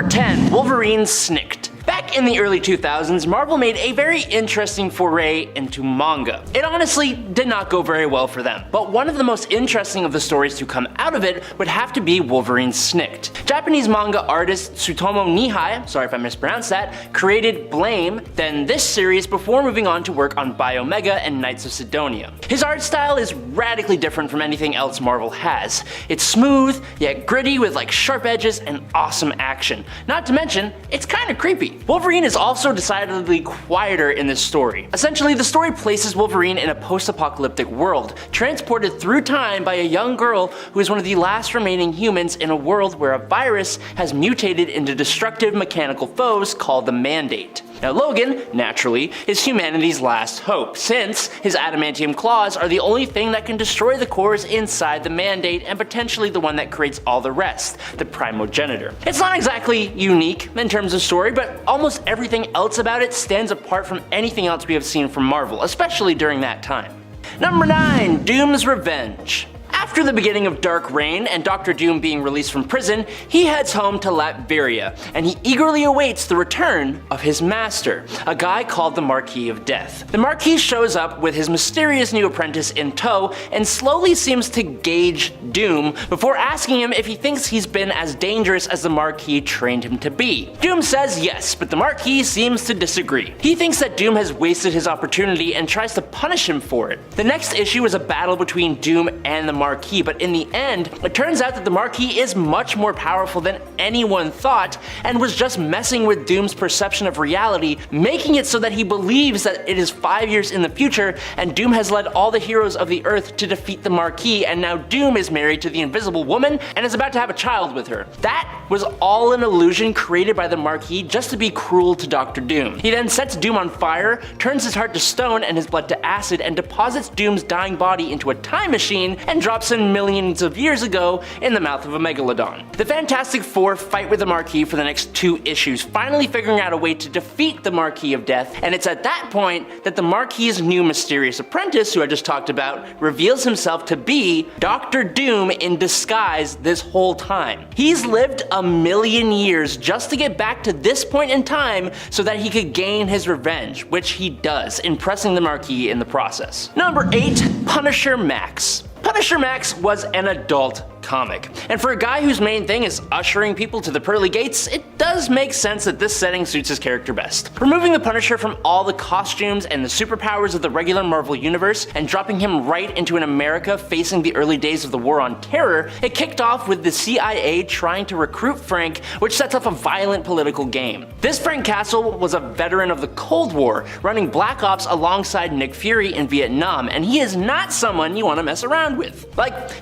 Number 10, Wolverine Snikt. Back in the early 2000s, Marvel made a very interesting foray into manga. It honestly did not go very well for them, but one of the most interesting of the stories to come out of it would have to be Wolverine Snikt. Japanese manga artist Tsutomu Nihai, sorry if I mispronounced that, created Blame, then this series before moving on to work on Biomega and Knights of Sidonia. His art style is radically different from anything else Marvel has. It's smooth, yet gritty with sharp edges and awesome action. Not to mention, it's kinda creepy. Wolverine is also decidedly quieter in this story. Essentially, the story places Wolverine in a post-apocalyptic world, transported through time by a young girl who is one of the last remaining humans in a world where a virus has mutated into destructive mechanical foes called the Mandate. Now Logan, naturally, is humanity's last hope, since his adamantium claws are the only thing that can destroy the cores inside the Mandate and potentially the one that creates all the rest, the Primogenitor. It's not exactly unique in terms of story, but almost everything else about it stands apart from anything else we have seen from Marvel, especially during that time. Number 9, Doom's Revenge. After the beginning of Dark Reign and Dr. Doom being released from prison, he heads home to Latveria, and he eagerly awaits the return of his master, a guy called the Marquis of Death. The Marquis shows up with his mysterious new apprentice in tow and slowly seems to gauge Doom before asking him if he thinks he's been as dangerous as the Marquis trained him to be. Doom says yes, but the Marquis seems to disagree. He thinks that Doom has wasted his opportunity and tries to punish him for it. The next issue is a battle between Doom and the Marquis, but in the end, it turns out that the Marquis is much more powerful than anyone thought and was just messing with Doom's perception of reality, making it so that he believes that it is 5 years in the future and Doom has led all the heroes of the Earth to defeat the Marquis, and now Doom is married to the Invisible Woman and is about to have a child with her. That was all an illusion created by the Marquis just to be cruel to Dr. Doom. He then sets Doom on fire, turns his heart to stone and his blood to acid, and deposits Doom's dying body into a time machine and drops him millions of years ago in the mouth of a megalodon. The Fantastic Four fight with the Marquis for the next 2 issues, finally figuring out a way to defeat the Marquis of Death, and it's at that point that the Marquis' new mysterious apprentice, who I just talked about, reveals himself to be Dr. Doom in disguise this whole time. He's lived 1,000,000 years just to get back to this point in time so that he could gain his revenge, which he does, impressing the Marquis in the process. Number 8, Punisher Max. Punisher Max was an adult comic, and for a guy whose main thing is ushering people to the pearly gates, it does make sense that this setting suits his character best. Removing the Punisher from all the costumes and the superpowers of the regular Marvel universe and dropping him right into an America facing the early days of the War on Terror, it kicked off with the CIA trying to recruit Frank, which sets off a violent political game. This Frank Castle was a veteran of the Cold War, running Black Ops alongside Nick Fury in Vietnam, and he is not someone you want to mess around with.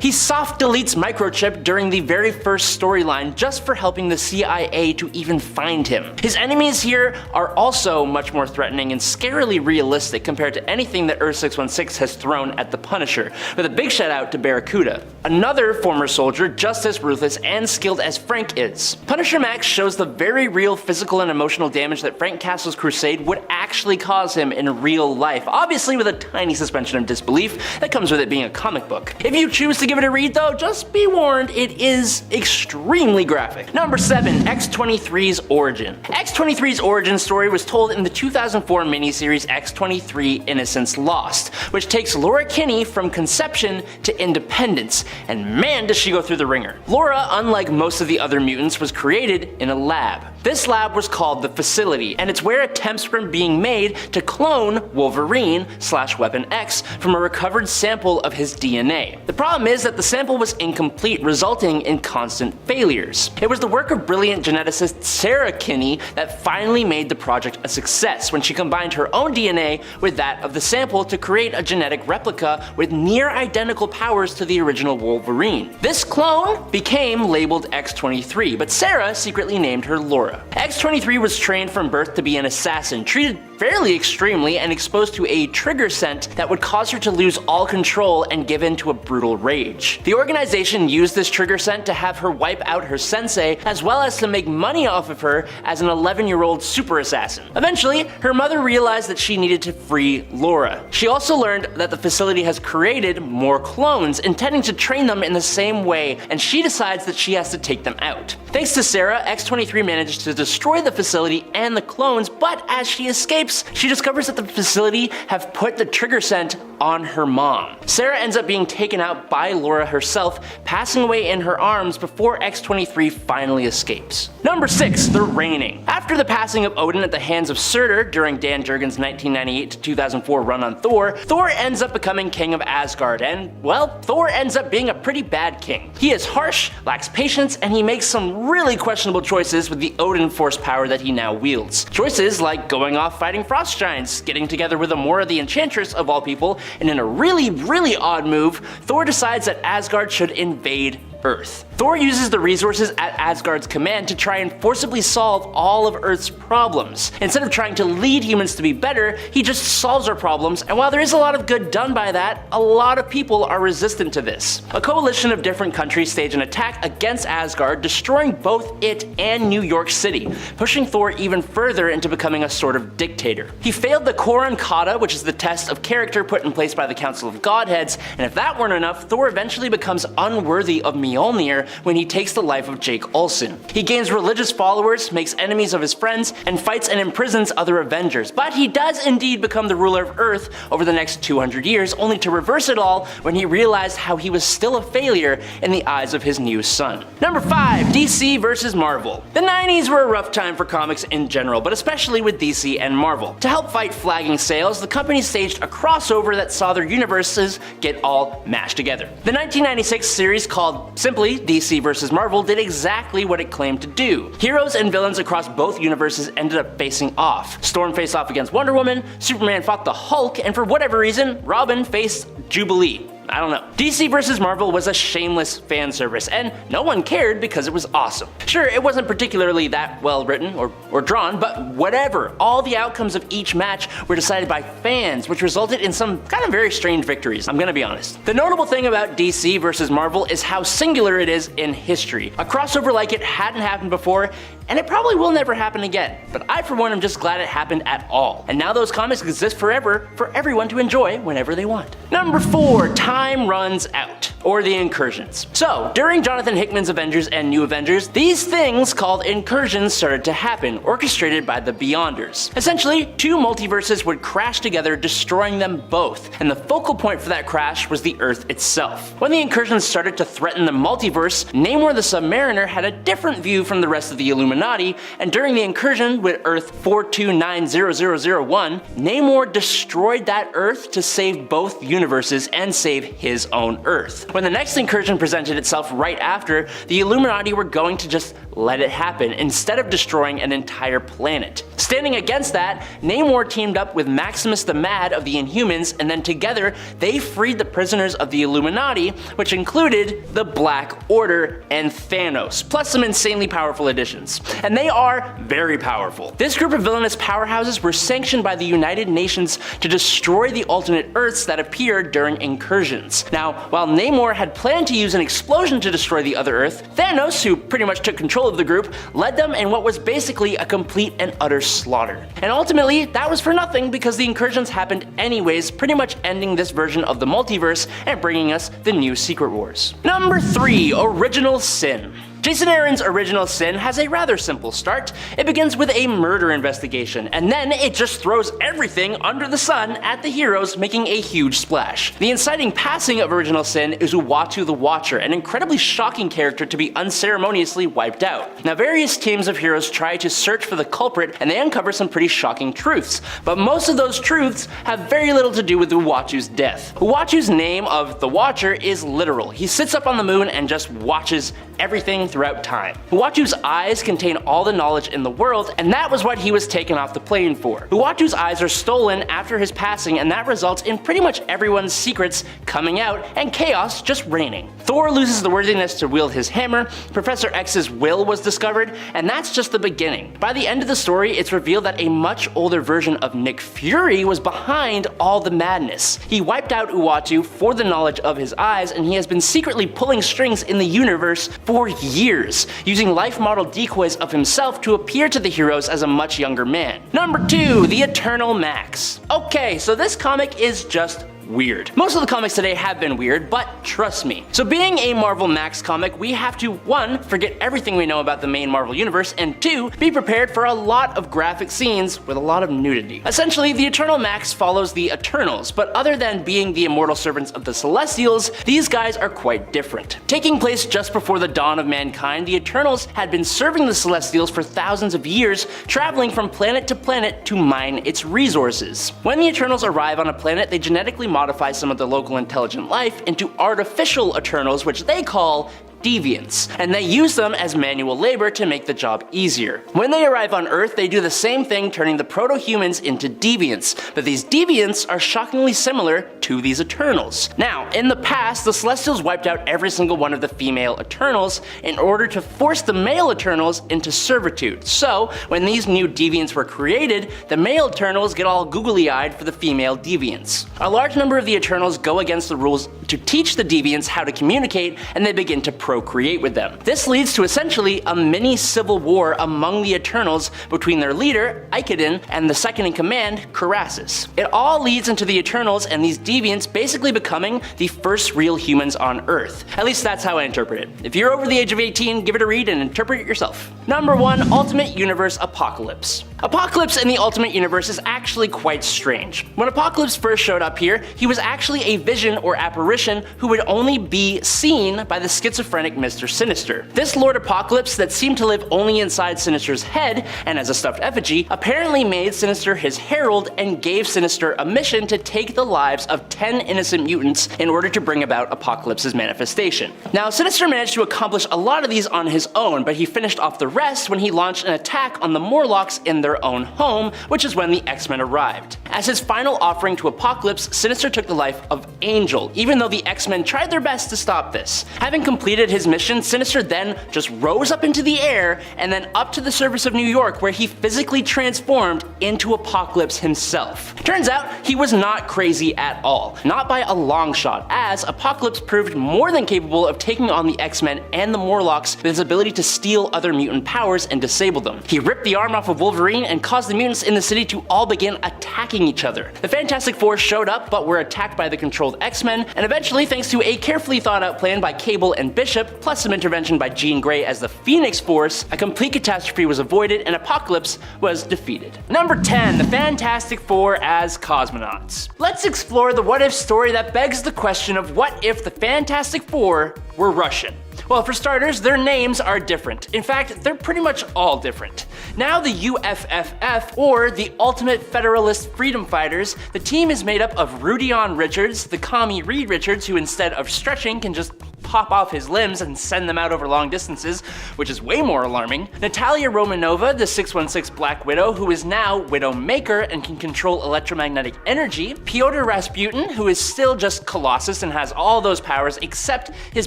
He soft deletes microchip during the very first storyline just for helping the CIA to even find him. His enemies here are also much more threatening and scarily realistic compared to anything that Earth 616 has thrown at the Punisher, with a big shout out to Barracuda, another former soldier just as ruthless and skilled as Frank is. Punisher Max shows the very real physical and emotional damage that Frank Castle's crusade would actually cause him in real life, obviously with a tiny suspension of disbelief that comes with it being a comic book. If you choose to give it a read though, just be warned, it is extremely graphic. Number 7, X-23's origin. X-23's origin story was told in the 2004 miniseries X-23 Innocence Lost, which takes Laura Kinney from conception to independence, and man does she go through the ringer. Laura, unlike most of the other mutants, was created in a lab. This lab was called the Facility, and it's where attempts were being made to clone Wolverine/Weapon X from a recovered sample of his DNA. The problem is that the sample was incomplete, resulting in constant failures. It was the work of brilliant geneticist Sarah Kinney that finally made the project a success when she combined her own DNA with that of the sample to create a genetic replica with near identical powers to the original Wolverine. This clone became labeled X-23, but Sarah secretly named her Laura. Laura. X-23 was trained from birth to be an assassin, treated fairly extremely and exposed to a trigger scent that would cause her to lose all control and give in to a brutal rage. The organization used this trigger scent to have her wipe out her sensei, as well as to make money off of her as an 11-year-old super assassin. Eventually, her mother realized that she needed to free Laura. She also learned that the facility has created more clones, intending to train them in the same way, and she decides that she has to take them out. Thanks to Sarah, X-23 manages to destroy the facility and the clones, but as she escapes, she discovers that the facility have put the trigger scent on her mom. Sarah ends up being taken out by Laura herself, passing away in her arms before X-23 finally escapes. Number 6. The Reigning. After the passing of Odin at the hands of Surtur during Dan Jurgens' 1998 to 2004 run on Thor, Thor ends up becoming king of Asgard, and, well, Thor ends up being a pretty bad king. He is harsh, lacks patience, and he makes some really questionable choices with the Odin force power that he now wields. Choices like going off fighting frost giants, getting together with Amora the Enchantress of all people, and in a really odd move, Thor decides that Asgard should invade Earth. Thor uses the resources at Asgard's command to try and forcibly solve all of Earth's problems. Instead of trying to lead humans to be better, he just solves our problems, and while there is a lot of good done by that, a lot of people are resistant to this. A coalition of different countries stage an attack against Asgard, destroying both it and New York City, pushing Thor even further into becoming a sort of dictator. He failed the Koran Kata, which is the test of character put in place by the Council of Godheads, and if that weren't enough, Thor eventually becomes unworthy of Mjolnir when he takes the life of Jake Olsen. He gains religious followers, makes enemies of his friends, and fights and imprisons other Avengers, but he does indeed become the ruler of Earth over the next 200 years, only to reverse it all when he realized how he was still a failure in the eyes of his new son. Number 5. DC vs. Marvel. The 90s were a rough time for comics in general, but especially with DC and Marvel. To help fight flagging sales, the company staged a crossover that saw their universes get all mashed together. The 1996 series called simply DC vs. Marvel did exactly what it claimed to do. Heroes and villains across both universes ended up facing off. Storm faced off against Wonder Woman, Superman fought the Hulk, and for whatever reason, Robin faced Jubilee. I don't know. DC vs. Marvel was a shameless fan service, and no one cared because it was awesome. Sure, it wasn't particularly that well written or drawn, but whatever. All the outcomes of each match were decided by fans, which resulted in some kind of very strange victories, I'm gonna be honest. The notable thing about DC vs. Marvel is how singular it is in history. A crossover like it hadn't happened before, and it probably will never happen again. But I, for one, am just glad it happened at all. And now those comics exist forever for everyone to enjoy whenever they want. Number 4. Time runs out. Or the incursions. So, during Jonathan Hickman's Avengers and New Avengers, these things called incursions started to happen, orchestrated by the Beyonders. Essentially, two multiverses would crash together, destroying them both, and the focal point for that crash was the Earth itself. When the incursions started to threaten the multiverse, Namor the Submariner had a different view from the rest of the Illuminati, and during the incursion with Earth 4290001, Namor destroyed that Earth to save both universes and save his own Earth. When the next incursion presented itself right after, the Illuminati were going to just let it happen instead of destroying an entire planet. Standing against that, Namor teamed up with Maximus the Mad of the Inhumans, and then together they freed the prisoners of the Illuminati, which included the Black Order and Thanos, plus some insanely powerful additions. And they are very powerful. This group of villainous powerhouses were sanctioned by the United Nations to destroy the alternate Earths that appeared during incursions. Now, while Namor had planned to use an explosion to destroy the other Earth, Thanos, who pretty much took control of the group, led them in what was basically a complete and utter slaughter. And ultimately, that was for nothing because the incursions happened anyways, pretty much ending this version of the multiverse and bringing us the new Secret Wars. Number 3. Original Sin. Jason Aaron's Original Sin has a rather simple start. It begins with a murder investigation, and then it just throws everything under the sun at the heroes, making a huge splash. The inciting passing of Original Sin is Uatu the Watcher, an incredibly shocking character to be unceremoniously wiped out. Now, various teams of heroes try to search for the culprit, and they uncover some pretty shocking truths, but most of those truths have very little to do with Uatu's death. Uatu's name of the Watcher is literal. He sits up on the moon and just watches everything through throughout time. Uatu's eyes contain all the knowledge in the world, and that was what he was taken off the plane for. Uatu's eyes are stolen after his passing, and that results in pretty much everyone's secrets coming out and chaos just reigning. Thor loses the worthiness to wield his hammer, Professor X's will was discovered, and that's just the beginning. By the end of the story, it's revealed that a much older version of Nick Fury was behind all the madness. He wiped out Uatu for the knowledge of his eyes, and he has been secretly pulling strings in the universe for years, using life model decoys of himself to appear to the heroes as a much younger man. Number 2, the Eternal Max. Okay, so this comic is just weird. Most of the comics today have been weird, but trust me. So being a Marvel Max comic, we have to 1, forget everything we know about the main Marvel universe, and 2, be prepared for a lot of graphic scenes with a lot of nudity. Essentially, the Eternal Max follows the Eternals, but other than being the immortal servants of the Celestials, these guys are quite different. Taking place just before the dawn of mankind, the Eternals had been serving the Celestials for thousands of years, traveling from planet to planet to mine its resources. When the Eternals arrive on a planet, they genetically modify some of the local intelligent life into artificial Eternals, which they call deviants, and they use them as manual labor to make the job easier. When they arrive on Earth, they do the same thing, turning the proto-humans into deviants, but these deviants are shockingly similar to these Eternals. Now, in the past, the Celestials wiped out every single one of the female Eternals in order to force the male Eternals into servitude. So, when these new deviants were created, the male Eternals get all googly-eyed for the female deviants. A large number of the Eternals go against the rules to teach the deviants how to communicate, and they begin to procreate with them. This leads to essentially a mini civil war among the Eternals between their leader, Ikeden, and the second in command, Karasis. It all leads into the Eternals and these deviants basically becoming the first real humans on Earth. At least that's how I interpret it. If you're over the age of 18, give it a read and interpret it yourself. Number 1, Ultimate Universe Apocalypse. Apocalypse in the Ultimate Universe is actually quite strange. When Apocalypse first showed up here, he was actually a vision or apparition who would only be seen by the schizophrenic Mr. Sinister. This Lord Apocalypse that seemed to live only inside Sinister's head and as a stuffed effigy apparently made Sinister his herald and gave Sinister a mission to take the lives of 10 innocent mutants in order to bring about Apocalypse's manifestation. Now, Sinister managed to accomplish a lot of these on his own, but he finished off the rest when he launched an attack on the Morlocks in their own home, which is when the X-Men arrived. As his final offering to Apocalypse, Sinister took the life of Angel, even though the X-Men tried their best to stop this. Having completed his mission, Sinister then just rose up into the air and then up to the surface of New York, where he physically transformed into Apocalypse himself. Turns out, he was not crazy at all. Not by a long shot, as Apocalypse proved more than capable of taking on the X-Men and the Morlocks with his ability to steal other mutant powers and disable them. He ripped the arm off of Wolverine and caused the mutants in the city to all begin attacking each other. The Fantastic Four showed up, but were attacked by the controlled X-Men, and eventually, thanks to a carefully thought out plan by Cable and Bishop, plus some intervention by Jean Grey as the Phoenix Force, a complete catastrophe was avoided and Apocalypse was defeated. Number 10, the Fantastic Four as cosmonauts. Let's explore the what if story that begs the question of what if the Fantastic Four were Russian? Well, for starters, their names are different. In fact, they're pretty much all different. Now the UFFF, or the Ultimate Federalist Freedom Fighters, the team is made up of Rudion Richards, the commie Reed Richards, who instead of stretching can just pop off his limbs and send them out over long distances, which is way more alarming. Natalia Romanova, the 616 Black Widow, who is now Widowmaker and can control electromagnetic energy. Pyotr Rasputin, who is still just Colossus and has all those powers except his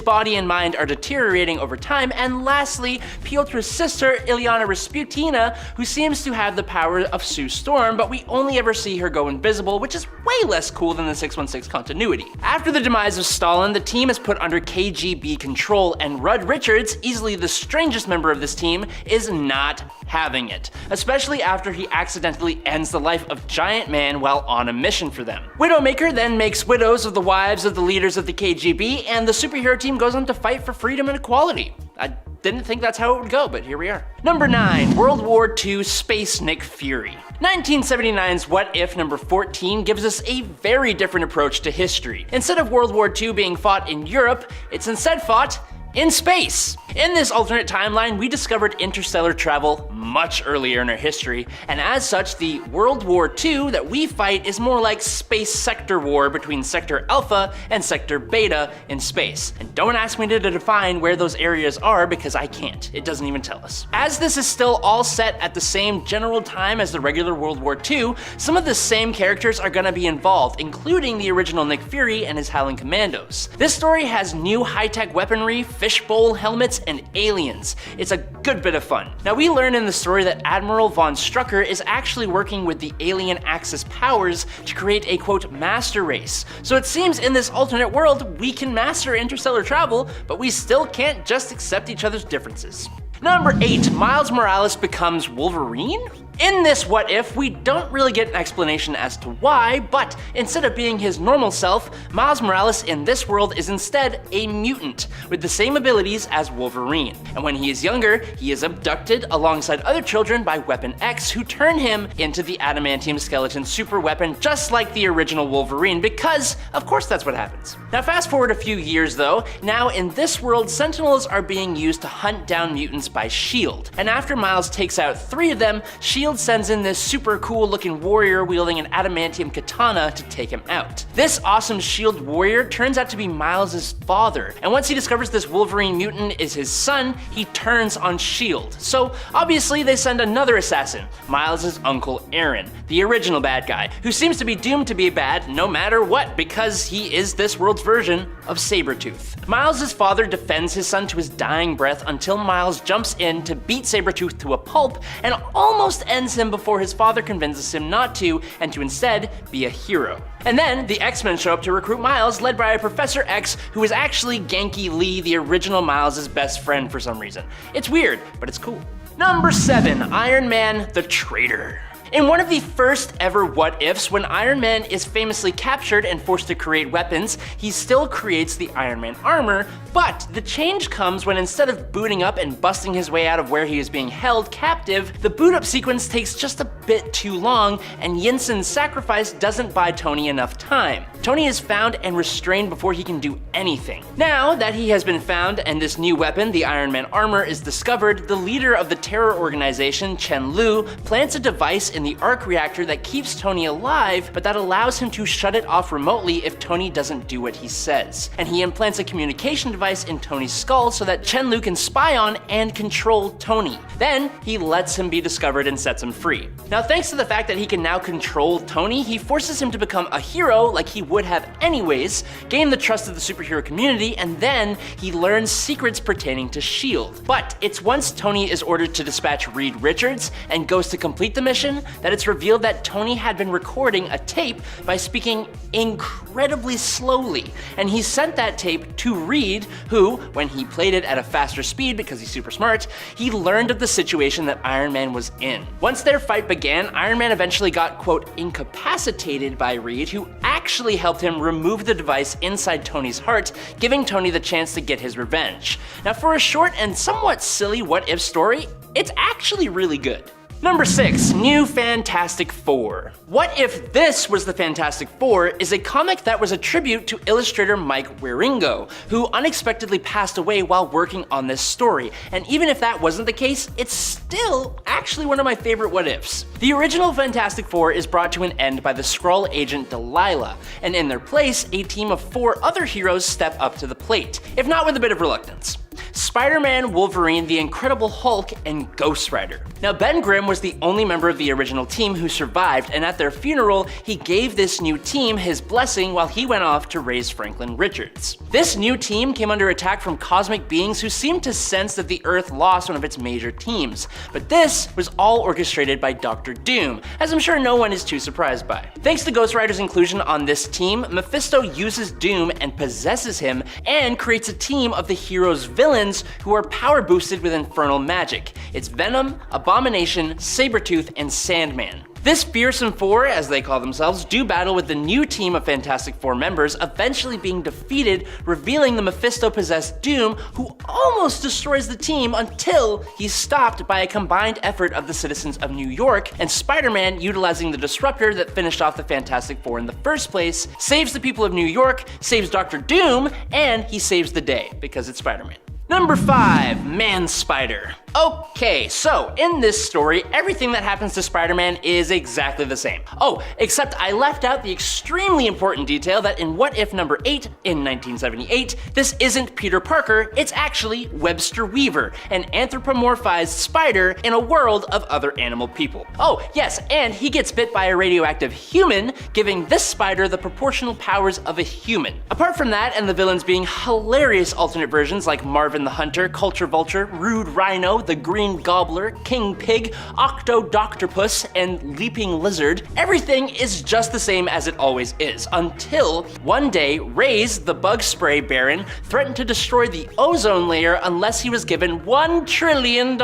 body and mind are deteriorating over time. And lastly, Pyotr's sister, Ilyana Rasputina, who seems to have the power of Sue Storm, but we only ever see her go invisible, which is way less cool than the 616 continuity. After the demise of Stalin, the team is put under KGB control, and Rudd Richards, easily the strangest member of this team, is not having it, especially after he accidentally ends the life of Giant Man while on a mission for them. Widowmaker then makes widows of the wives of the leaders of the KGB, and the superhero team goes on to fight for freedom and equality. I didn't think that's how it would go, but here we are. Number 9, World War II Space Nick Fury. 1979's What If number 14 gives us a very different approach to history. Instead of World War II being fought in Europe, it's instead fought in space. In this alternate timeline, we discovered interstellar travel much earlier in our history, and as such, the World War II that we fight is more like space sector war between Sector Alpha and Sector Beta in space. And don't ask me to define where those areas are because I can't. It doesn't even tell us. As this is still all set at the same general time as the regular World War II, some of the same characters are gonna be involved, including the original Nick Fury and his Howling Commandos. This story has new high-tech weaponry, fishbowl helmets, and aliens. It's a good bit of fun. Now, we learn in the story that Admiral von Strucker is actually working with the alien Axis powers to create a quote master race. So it seems in this alternate world, we can master interstellar travel, but we still can't just accept each other's differences. Number 8, Miles Morales becomes Wolverine? In this what if, we don't really get an explanation as to why, but instead of being his normal self, Miles Morales in this world is instead a mutant with the same abilities as Wolverine. And when he is younger, he is abducted alongside other children by Weapon X, who turn him into the adamantium skeleton super weapon, just like the original Wolverine, because of course that's what happens. Now fast forward a few years though, now in this world, Sentinels are being used to hunt down mutants by S.H.I.E.L.D. And after Miles takes out 3 of them, S.H.I.E.L.D. sends in this super cool looking warrior wielding an adamantium katana to take him out. This awesome S.H.I.E.L.D. warrior turns out to be Miles' father, and once he discovers this Wolverine mutant is his son, he turns on S.H.I.E.L.D. So obviously they send another assassin, Miles' uncle Aaron, the original bad guy, who seems to be doomed to be bad no matter what because he is this world's version of Sabretooth. Miles' father defends his son to his dying breath until Miles jumps in to beat Sabretooth to a pulp and almost ends him before his father convinces him not to and to instead be a hero. And then the X-Men show up to recruit Miles, led by a Professor X who is actually Genki Lee, the original Miles' best friend for some reason. It's weird, but it's cool. Number 7, Iron Man the Traitor. In one of the first ever what-ifs, when Iron Man is famously captured and forced to create weapons, he still creates the Iron Man armor, but the change comes when instead of booting up and busting his way out of where he is being held captive, the boot up sequence takes just a bit too long, and Yinsen's sacrifice doesn't buy Tony enough time. Tony is found and restrained before he can do anything. Now that he has been found and this new weapon, the Iron Man armor, is discovered, the leader of the terror organization, Chen Lu, plants a device in the arc reactor that keeps Tony alive, but that allows him to shut it off remotely if Tony doesn't do what he says. And he implants a communication device in Tony's skull so that Chen Lu can spy on and control Tony. Then he lets him be discovered and sets him free. Now, thanks to the fact that he can now control Tony, he forces him to become a hero like he would have anyways, gain the trust of the superhero community, and then he learns secrets pertaining to S.H.I.E.L.D. But it's once Tony is ordered to dispatch Reed Richards and goes to complete the mission that it's revealed that Tony had been recording a tape by speaking incredibly slowly, and he sent that tape to Reed, who, when he played it at a faster speed because he's super smart, he learned of the situation that Iron Man was in. Once their fight began, Iron Man eventually got, quote, incapacitated by Reed, who actually helped him remove the device inside Tony's heart, giving Tony the chance to get his revenge. Now, for a short and somewhat silly what-if story, it's actually really good. Number 6, New Fantastic Four. What If This Was the Fantastic Four is a comic that was a tribute to illustrator Mike Wieringo, who unexpectedly passed away while working on this story. And even if that wasn't the case, it's still actually one of my favorite what ifs. The original Fantastic Four is brought to an end by the Skrull agent Delilah, and in their place, a team of 4 other heroes step up to the plate, if not with a bit of reluctance. Spider-Man, Wolverine, the Incredible Hulk, and Ghost Rider. Now, Ben Grimm was the only member of the original team who survived, and at their funeral, he gave this new team his blessing while he went off to raise Franklin Richards. This new team came under attack from cosmic beings who seemed to sense that the Earth lost one of its major teams, but this was all orchestrated by Dr. Doom, as I'm sure no one is too surprised by. Thanks to Ghost Rider's inclusion on this team, Mephisto uses Doom and possesses him, and creates a team of the heroes' villains who are power boosted with infernal magic. It's Venom, Abomination, Sabretooth, and Sandman. This fearsome four, as they call themselves, do battle with the new team of Fantastic Four members, eventually being defeated, revealing the Mephisto-possessed Doom, who almost destroys the team until he's stopped by a combined effort of the citizens of New York, and Spider-Man, utilizing the disruptor that finished off the Fantastic Four in the first place, saves the people of New York, saves Dr. Doom, and he saves the day, because it's Spider-Man. Number 5, Man-Spider. Okay, so in this story, everything that happens to Spider-Man is exactly the same. Oh, except I left out the extremely important detail that in What If number 8 in 1978, this isn't Peter Parker, it's actually Webster Weaver, an anthropomorphized spider in a world of other animal people. Oh, yes, and he gets bit by a radioactive human, giving this spider the proportional powers of a human. Apart from that, and the villains being hilarious alternate versions like Marvin the Hunter, Culture Vulture, Rude Rhino, the Green Gobbler, King Pig, Octodoctopus, and Leaping Lizard, everything is just the same as it always is, until one day Reyes, the bug spray baron, threatened to destroy the ozone layer unless he was given $1 trillion.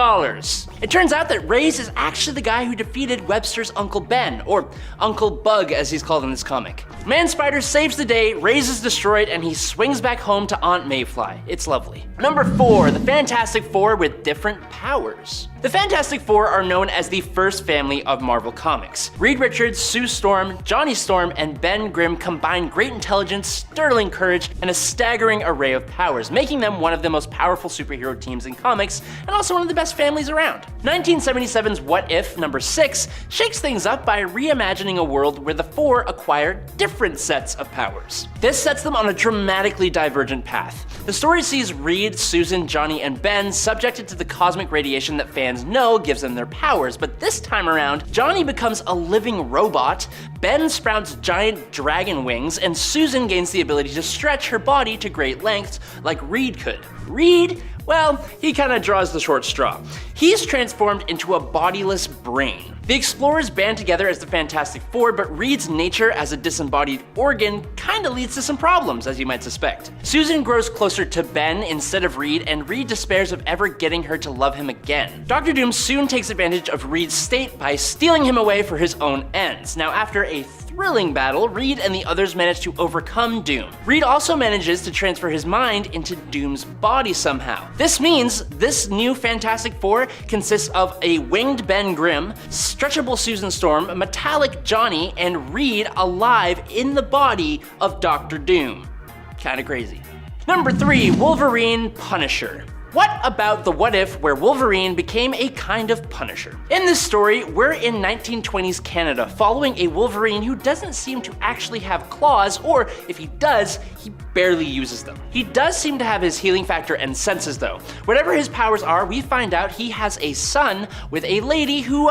It turns out that Reyes is actually the guy who defeated Webster's Uncle Ben, or Uncle Bug as he's called in this comic. Man-Spider saves the day, Reyes is destroyed, and he swings back home to Aunt Mayfly. It's lovely. Number 4, the Fantastic Four with different powers. The Fantastic Four are known as the first family of Marvel Comics. Reed Richards, Sue Storm, Johnny Storm, and Ben Grimm combine great intelligence, sterling courage, and a staggering array of powers, making them one of the most powerful superhero teams in comics, and also one of the best families around. 1977's What If number 6 shakes things up by reimagining a world where the four acquire different sets of powers. This sets them on a dramatically divergent path. The story sees Reed, Susan, Johnny, and Ben subjected to the cosmic radiation that fans know gives them their powers, but this time around, Johnny becomes a living robot, Ben sprouts giant dragon wings, and Susan gains the ability to stretch her body to great lengths like Reed could. Reed, well, he kinda draws the short straw. He's transformed into a bodiless brain. The explorers band together as the Fantastic Four, but Reed's nature as a disembodied organ kinda leads to some problems, as you might suspect. Susan grows closer to Ben instead of Reed, and Reed despairs of ever getting her to love him again. Dr. Doom soon takes advantage of Reed's state by stealing him away for his own ends. Now, after a thrilling battle, Reed and the others manage to overcome Doom. Reed also manages to transfer his mind into Doom's body somehow. This means this new Fantastic Four consists of a winged Ben Grimm, stretchable Susan Storm, metallic Johnny, and Reed alive in the body of Dr. Doom. Kinda crazy. Number 3, Wolverine Punisher. What about the What If where Wolverine became a kind of Punisher? In this story, we're in 1920s Canada following a Wolverine who doesn't seem to actually have claws, or if he does, he barely uses them. He does seem to have his healing factor and senses though. Whatever his powers are, we find out he has a son with a lady who,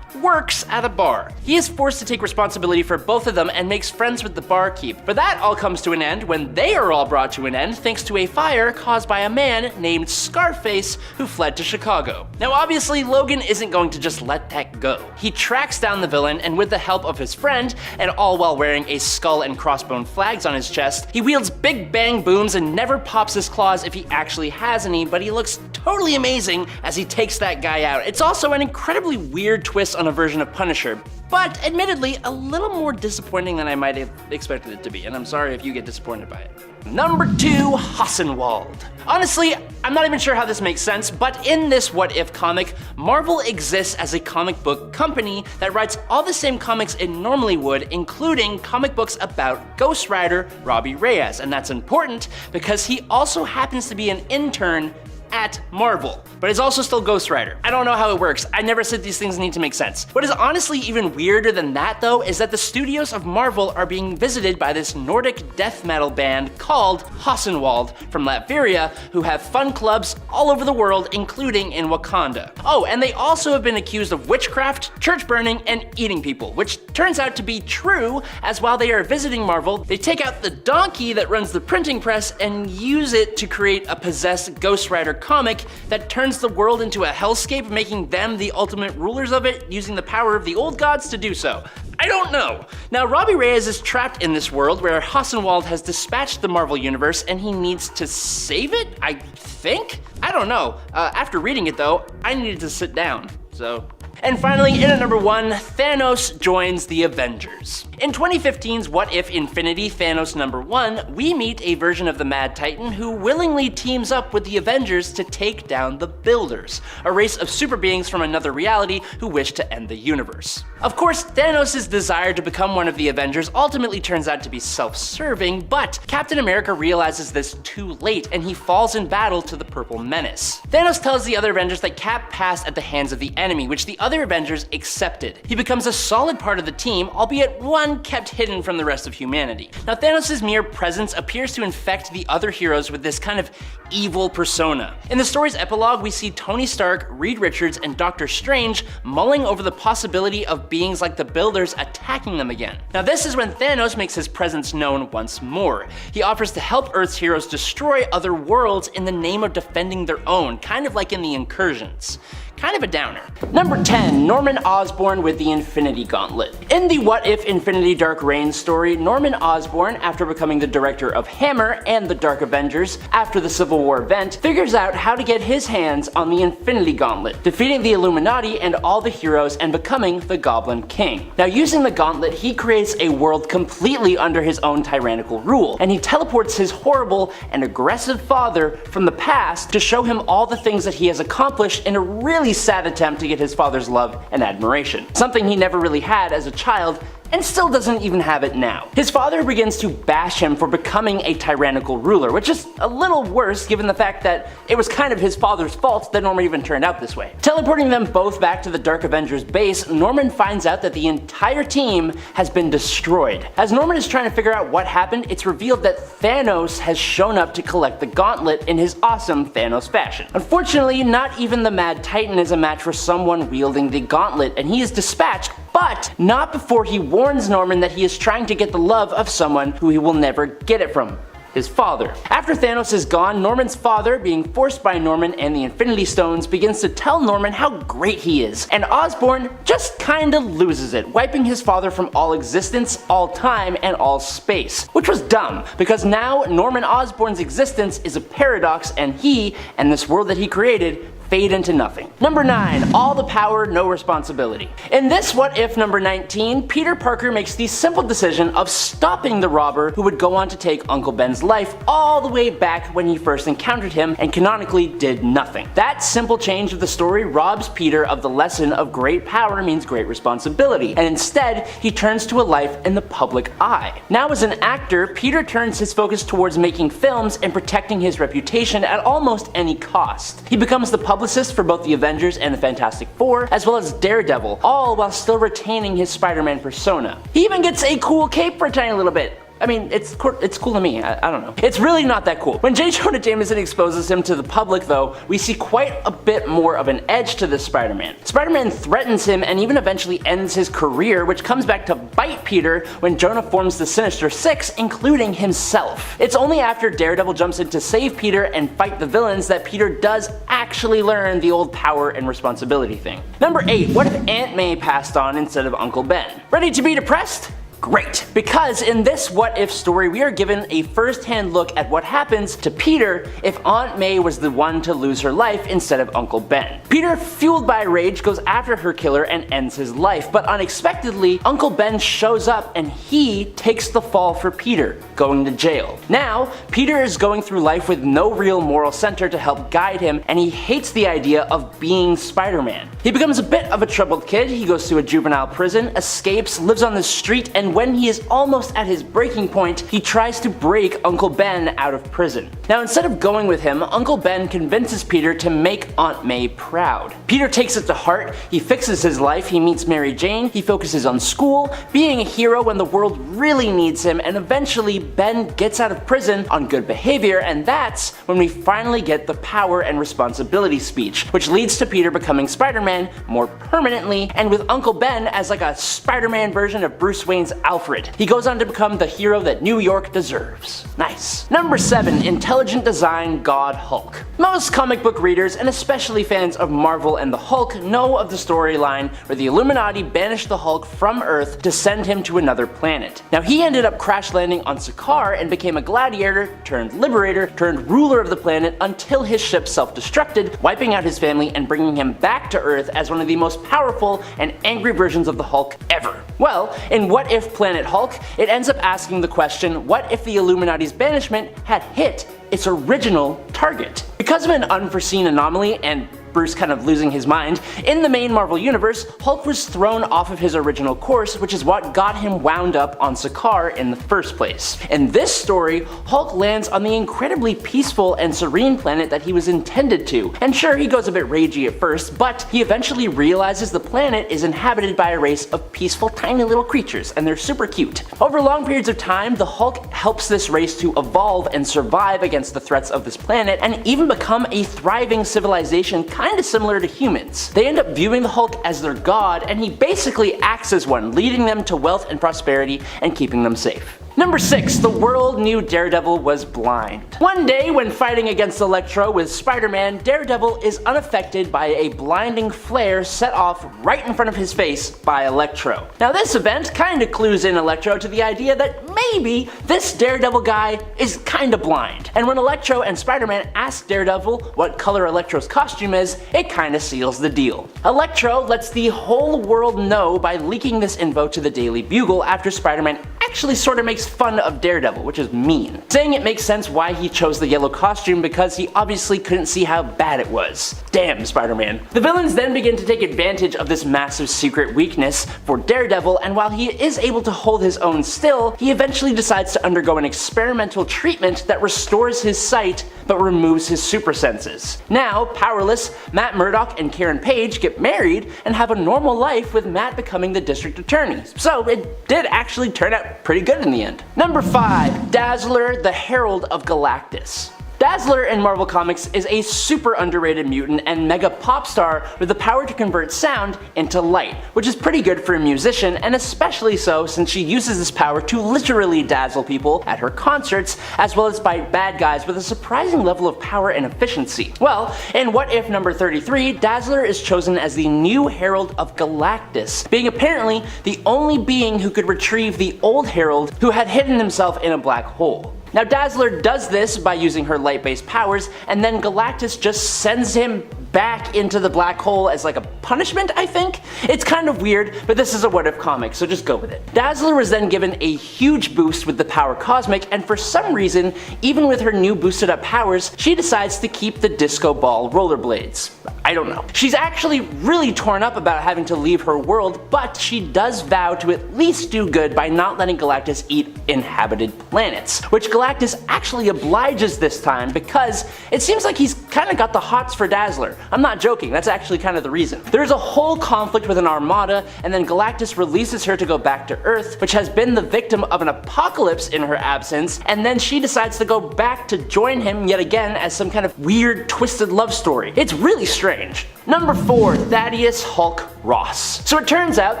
works at a bar. He is forced to take responsibility for both of them and makes friends with the barkeep. But that all comes to an end when they are all brought to an end thanks to a fire caused by a man named Scarface who fled to Chicago. Now obviously Logan isn't going to just let that go. He tracks down the villain, and with the help of his friend, and all while wearing a skull and crossbone flags on his chest, he wields big bang booms and never pops his claws if he actually has any, but he looks totally amazing as he takes that guy out. It's also an incredibly weird twist on a version of Punisher, but admittedly a little more disappointing than I might have expected it to be, and I'm sorry if you get disappointed by it. Number 2, Hassenwald. Honestly, I'm not even sure how this makes sense, but in this What If comic, Marvel exists as a comic book company that writes all the same comics it normally would, including comic books about Ghost Rider Robbie Reyes, and that's important because he also happens to be an intern at Marvel, but is also still Ghost Rider. I don't know how it works. I never said these things need to make sense. What is honestly even weirder than that though is that the studios of Marvel are being visited by this Nordic death metal band called Hassenwald from Latveria, who have fun clubs all over the world, including in Wakanda. Oh, and they also have been accused of witchcraft, church burning, and eating people, which turns out to be true, as while they are visiting Marvel, they take out the donkey that runs the printing press and use it to create a possessed Ghost Rider comic that turns the world into a hellscape, making them the ultimate rulers of it, using the power of the old gods to do so. I don't know. Now, Robbie Reyes is trapped in this world where Hassenwald has dispatched the Marvel Universe and he needs to save it, I think? I don't know. After reading it though, I needed to sit down, so. And finally, in at number 1, Thanos joins the Avengers. In 2015's What If Infinity Thanos #1, we meet a version of the Mad Titan who willingly teams up with the Avengers to take down the Builders, a race of super beings from another reality who wish to end the universe. Of course, Thanos' desire to become one of the Avengers ultimately turns out to be self-serving, but Captain America realizes this too late and he falls in battle to the Purple Menace. Thanos tells the other Avengers that Cap passed at the hands of the enemy, which the other Avengers accepted. He becomes a solid part of the team, albeit one kept hidden from the rest of humanity. Now, Thanos' mere presence appears to infect the other heroes with this kind of evil persona. In the story's epilogue, we see Tony Stark, Reed Richards, and Doctor Strange mulling over the possibility of beings like the Builders attacking them again. Now, this is when Thanos makes his presence known once more. He offers to help Earth's heroes destroy other worlds in the name of defending their own, kind of like in the Incursions. Kind of a downer. Number 10, Norman Osborn with the Infinity Gauntlet. In the What If Infinity Dark Reign story, Norman Osborn, after becoming the director of Hammer and the Dark Avengers after the Civil War event, figures out how to get his hands on the Infinity Gauntlet, defeating the Illuminati and all the heroes and becoming the Goblin King. Now, using the gauntlet, he creates a world completely under his own tyrannical rule, and he teleports his horrible and aggressive father from the past to show him all the things that he has accomplished in a really sad attempt to get his father's love and admiration, something he never really had as a child and still doesn't even have it now. His father begins to bash him for becoming a tyrannical ruler, which is a little worse given the fact that it was kind of his father's fault that Norman even turned out this way. Teleporting them both back to the Dark Avengers base, Norman finds out that the entire team has been destroyed. As Norman is trying to figure out what happened, it's revealed that Thanos has shown up to collect the gauntlet in his awesome Thanos fashion. Unfortunately, not even the Mad Titan is a match for someone wielding the gauntlet, and he is dispatched, but not before he warns Norman that he is trying to get the love of someone who he will never get it from. His father. After Thanos is gone, Norman's father, being forced by Norman and the Infinity Stones, begins to tell Norman how great he is, and Osborn just kinda loses it, wiping his father from all existence, all time, and all space. Which was dumb, because now Norman Osborn's existence is a paradox and he, and this world that he created, fade into nothing. Number 9, all the power, no responsibility. In this What If number 19, Peter Parker makes the simple decision of stopping the robber who would go on to take Uncle Ben's life all the way back when he first encountered him and canonically did nothing. That simple change of the story robs Peter of the lesson of great power means great responsibility, and instead he turns to a life in the public eye. Now as an actor, Peter turns his focus towards making films and protecting his reputation at almost any cost. He becomes the publicist for both the Avengers and the Fantastic Four, as well as Daredevil, all while still retaining his Spider-Man persona. He even gets a cool cape for a tiny little bit. I mean, it's cool to me, I don't know. It's really not that cool. When J. Jonah Jameson exposes him to the public though, we see quite a bit more of an edge to this Spider-Man. Spider-Man threatens him and even eventually ends his career, which comes back to bite Peter when Jonah forms the Sinister Six, including himself. It's only after Daredevil jumps in to save Peter and fight the villains that Peter does actually learn the old power and responsibility thing. Number 8, what if Aunt May passed on instead of Uncle Ben? Ready to be depressed? Great, because in this What If story we are given a first-hand look at what happens to Peter if Aunt May was the one to lose her life instead of Uncle Ben. Peter, fueled by rage, goes after her killer and ends his life, but unexpectedly Uncle Ben shows up and he takes the fall for Peter, going to jail. Now, Peter is going through life with no real moral center to help guide him, and he hates the idea of being Spider-Man. He becomes a bit of a troubled kid, he goes to a juvenile prison, escapes, lives on the street, and when he is almost at his breaking point, he tries to break Uncle Ben out of prison. Now instead of going with him, Uncle Ben convinces Peter to make Aunt May proud. Peter takes it to heart, he fixes his life, he meets Mary Jane, he focuses on school, being a hero when the world really needs him, and eventually Ben gets out of prison on good behavior, and that's when we finally get the power and responsibility speech, which leads to Peter becoming Spider-Man more permanently, and with Uncle Ben as like a Spider-Man version of Bruce Wayne's Alfred. He goes on to become the hero that New York deserves. Nice. Number 7, intelligent design God Hulk. Most comic book readers, and especially fans of Marvel and the Hulk, know of the storyline where the Illuminati banished the Hulk from Earth to send him to another planet. Now he ended up crash landing on Sakaar and became a gladiator, turned liberator, turned ruler of the planet until his ship self-destructed, wiping out his family and bringing him back to Earth as one of the most powerful and angry versions of the Hulk ever. Well, in What If Planet Hulk, it ends up asking the question, what if the Illuminati's banishment had hit its original target? Because of an unforeseen anomaly and Bruce kind of losing his mind, in the main Marvel Universe, Hulk was thrown off of his original course, which is what got him wound up on Sakaar in the first place. In this story, Hulk lands on the incredibly peaceful and serene planet that he was intended to, and sure, he goes a bit ragey at first, but he eventually realizes the planet is inhabited by a race of peaceful tiny little creatures, and they're super cute. Over long periods of time, the Hulk helps this race to evolve and survive against the threats of this planet, and even become a thriving civilization kinda similar to humans. They end up viewing the Hulk as their god, and he basically acts as one, leading them to wealth and prosperity and keeping them safe. Number 6. The world knew Daredevil was blind. One day, when fighting against Electro with Spider-Man, Daredevil is unaffected by a blinding flare set off right in front of his face by Electro. Now this event kinda clues in Electro to the idea that maybe this Daredevil guy is kinda blind. And when Electro and Spider-Man ask Daredevil what color Electro's costume is, it kinda seals the deal. Electro lets the whole world know by leaking this info to the Daily Bugle after Spider-Man actually sorta makes fun of Daredevil, which is mean, saying it makes sense why he chose the yellow costume because he obviously couldn't see how bad it was. Damn, Spider-Man. The villains then begin to take advantage of this massive secret weakness for Daredevil, and while he is able to hold his own still, he eventually decides to undergo an experimental treatment that restores his sight but removes his super senses. Now, powerless, Matt Murdock and Karen Page get married and have a normal life, with Matt becoming the district attorney. So it did actually turn out pretty good in the end. Number 5. Dazzler, the Herald of Galactus. Dazzler in Marvel Comics is a super underrated mutant and mega pop star with the power to convert sound into light, which is pretty good for a musician, and especially so since she uses this power to literally dazzle people at her concerts, as well as fight bad guys with a surprising level of power and efficiency. Well, in What If number 33, Dazzler is chosen as the new Herald of Galactus, being apparently the only being who could retrieve the old Herald who had hidden himself in a black hole. Now Dazzler does this by using her light-based powers, and then Galactus just sends him back into the black hole as like a punishment, I think? It's kind of weird, but this is a What If comic, so just go with it. Dazzler was then given a huge boost with the power Cosmic, and for some reason, even with her new boosted up powers, she decides to keep the disco ball rollerblades. I don't know. She's actually really torn up about having to leave her world, but she does vow to at least do good by not letting Galactus eat inhabited planets, which Galactus actually obliges this time because it seems like he's kinda got the hots for Dazzler. I'm not joking, that's actually kind of the reason. There's a whole conflict with an armada, and then Galactus releases her to go back to Earth, which has been the victim of an apocalypse in her absence, and then she decides to go back to join him yet again as some kind of weird, twisted love story. It's really strange. Number 4. Thaddeus Hulk Ross. So it turns out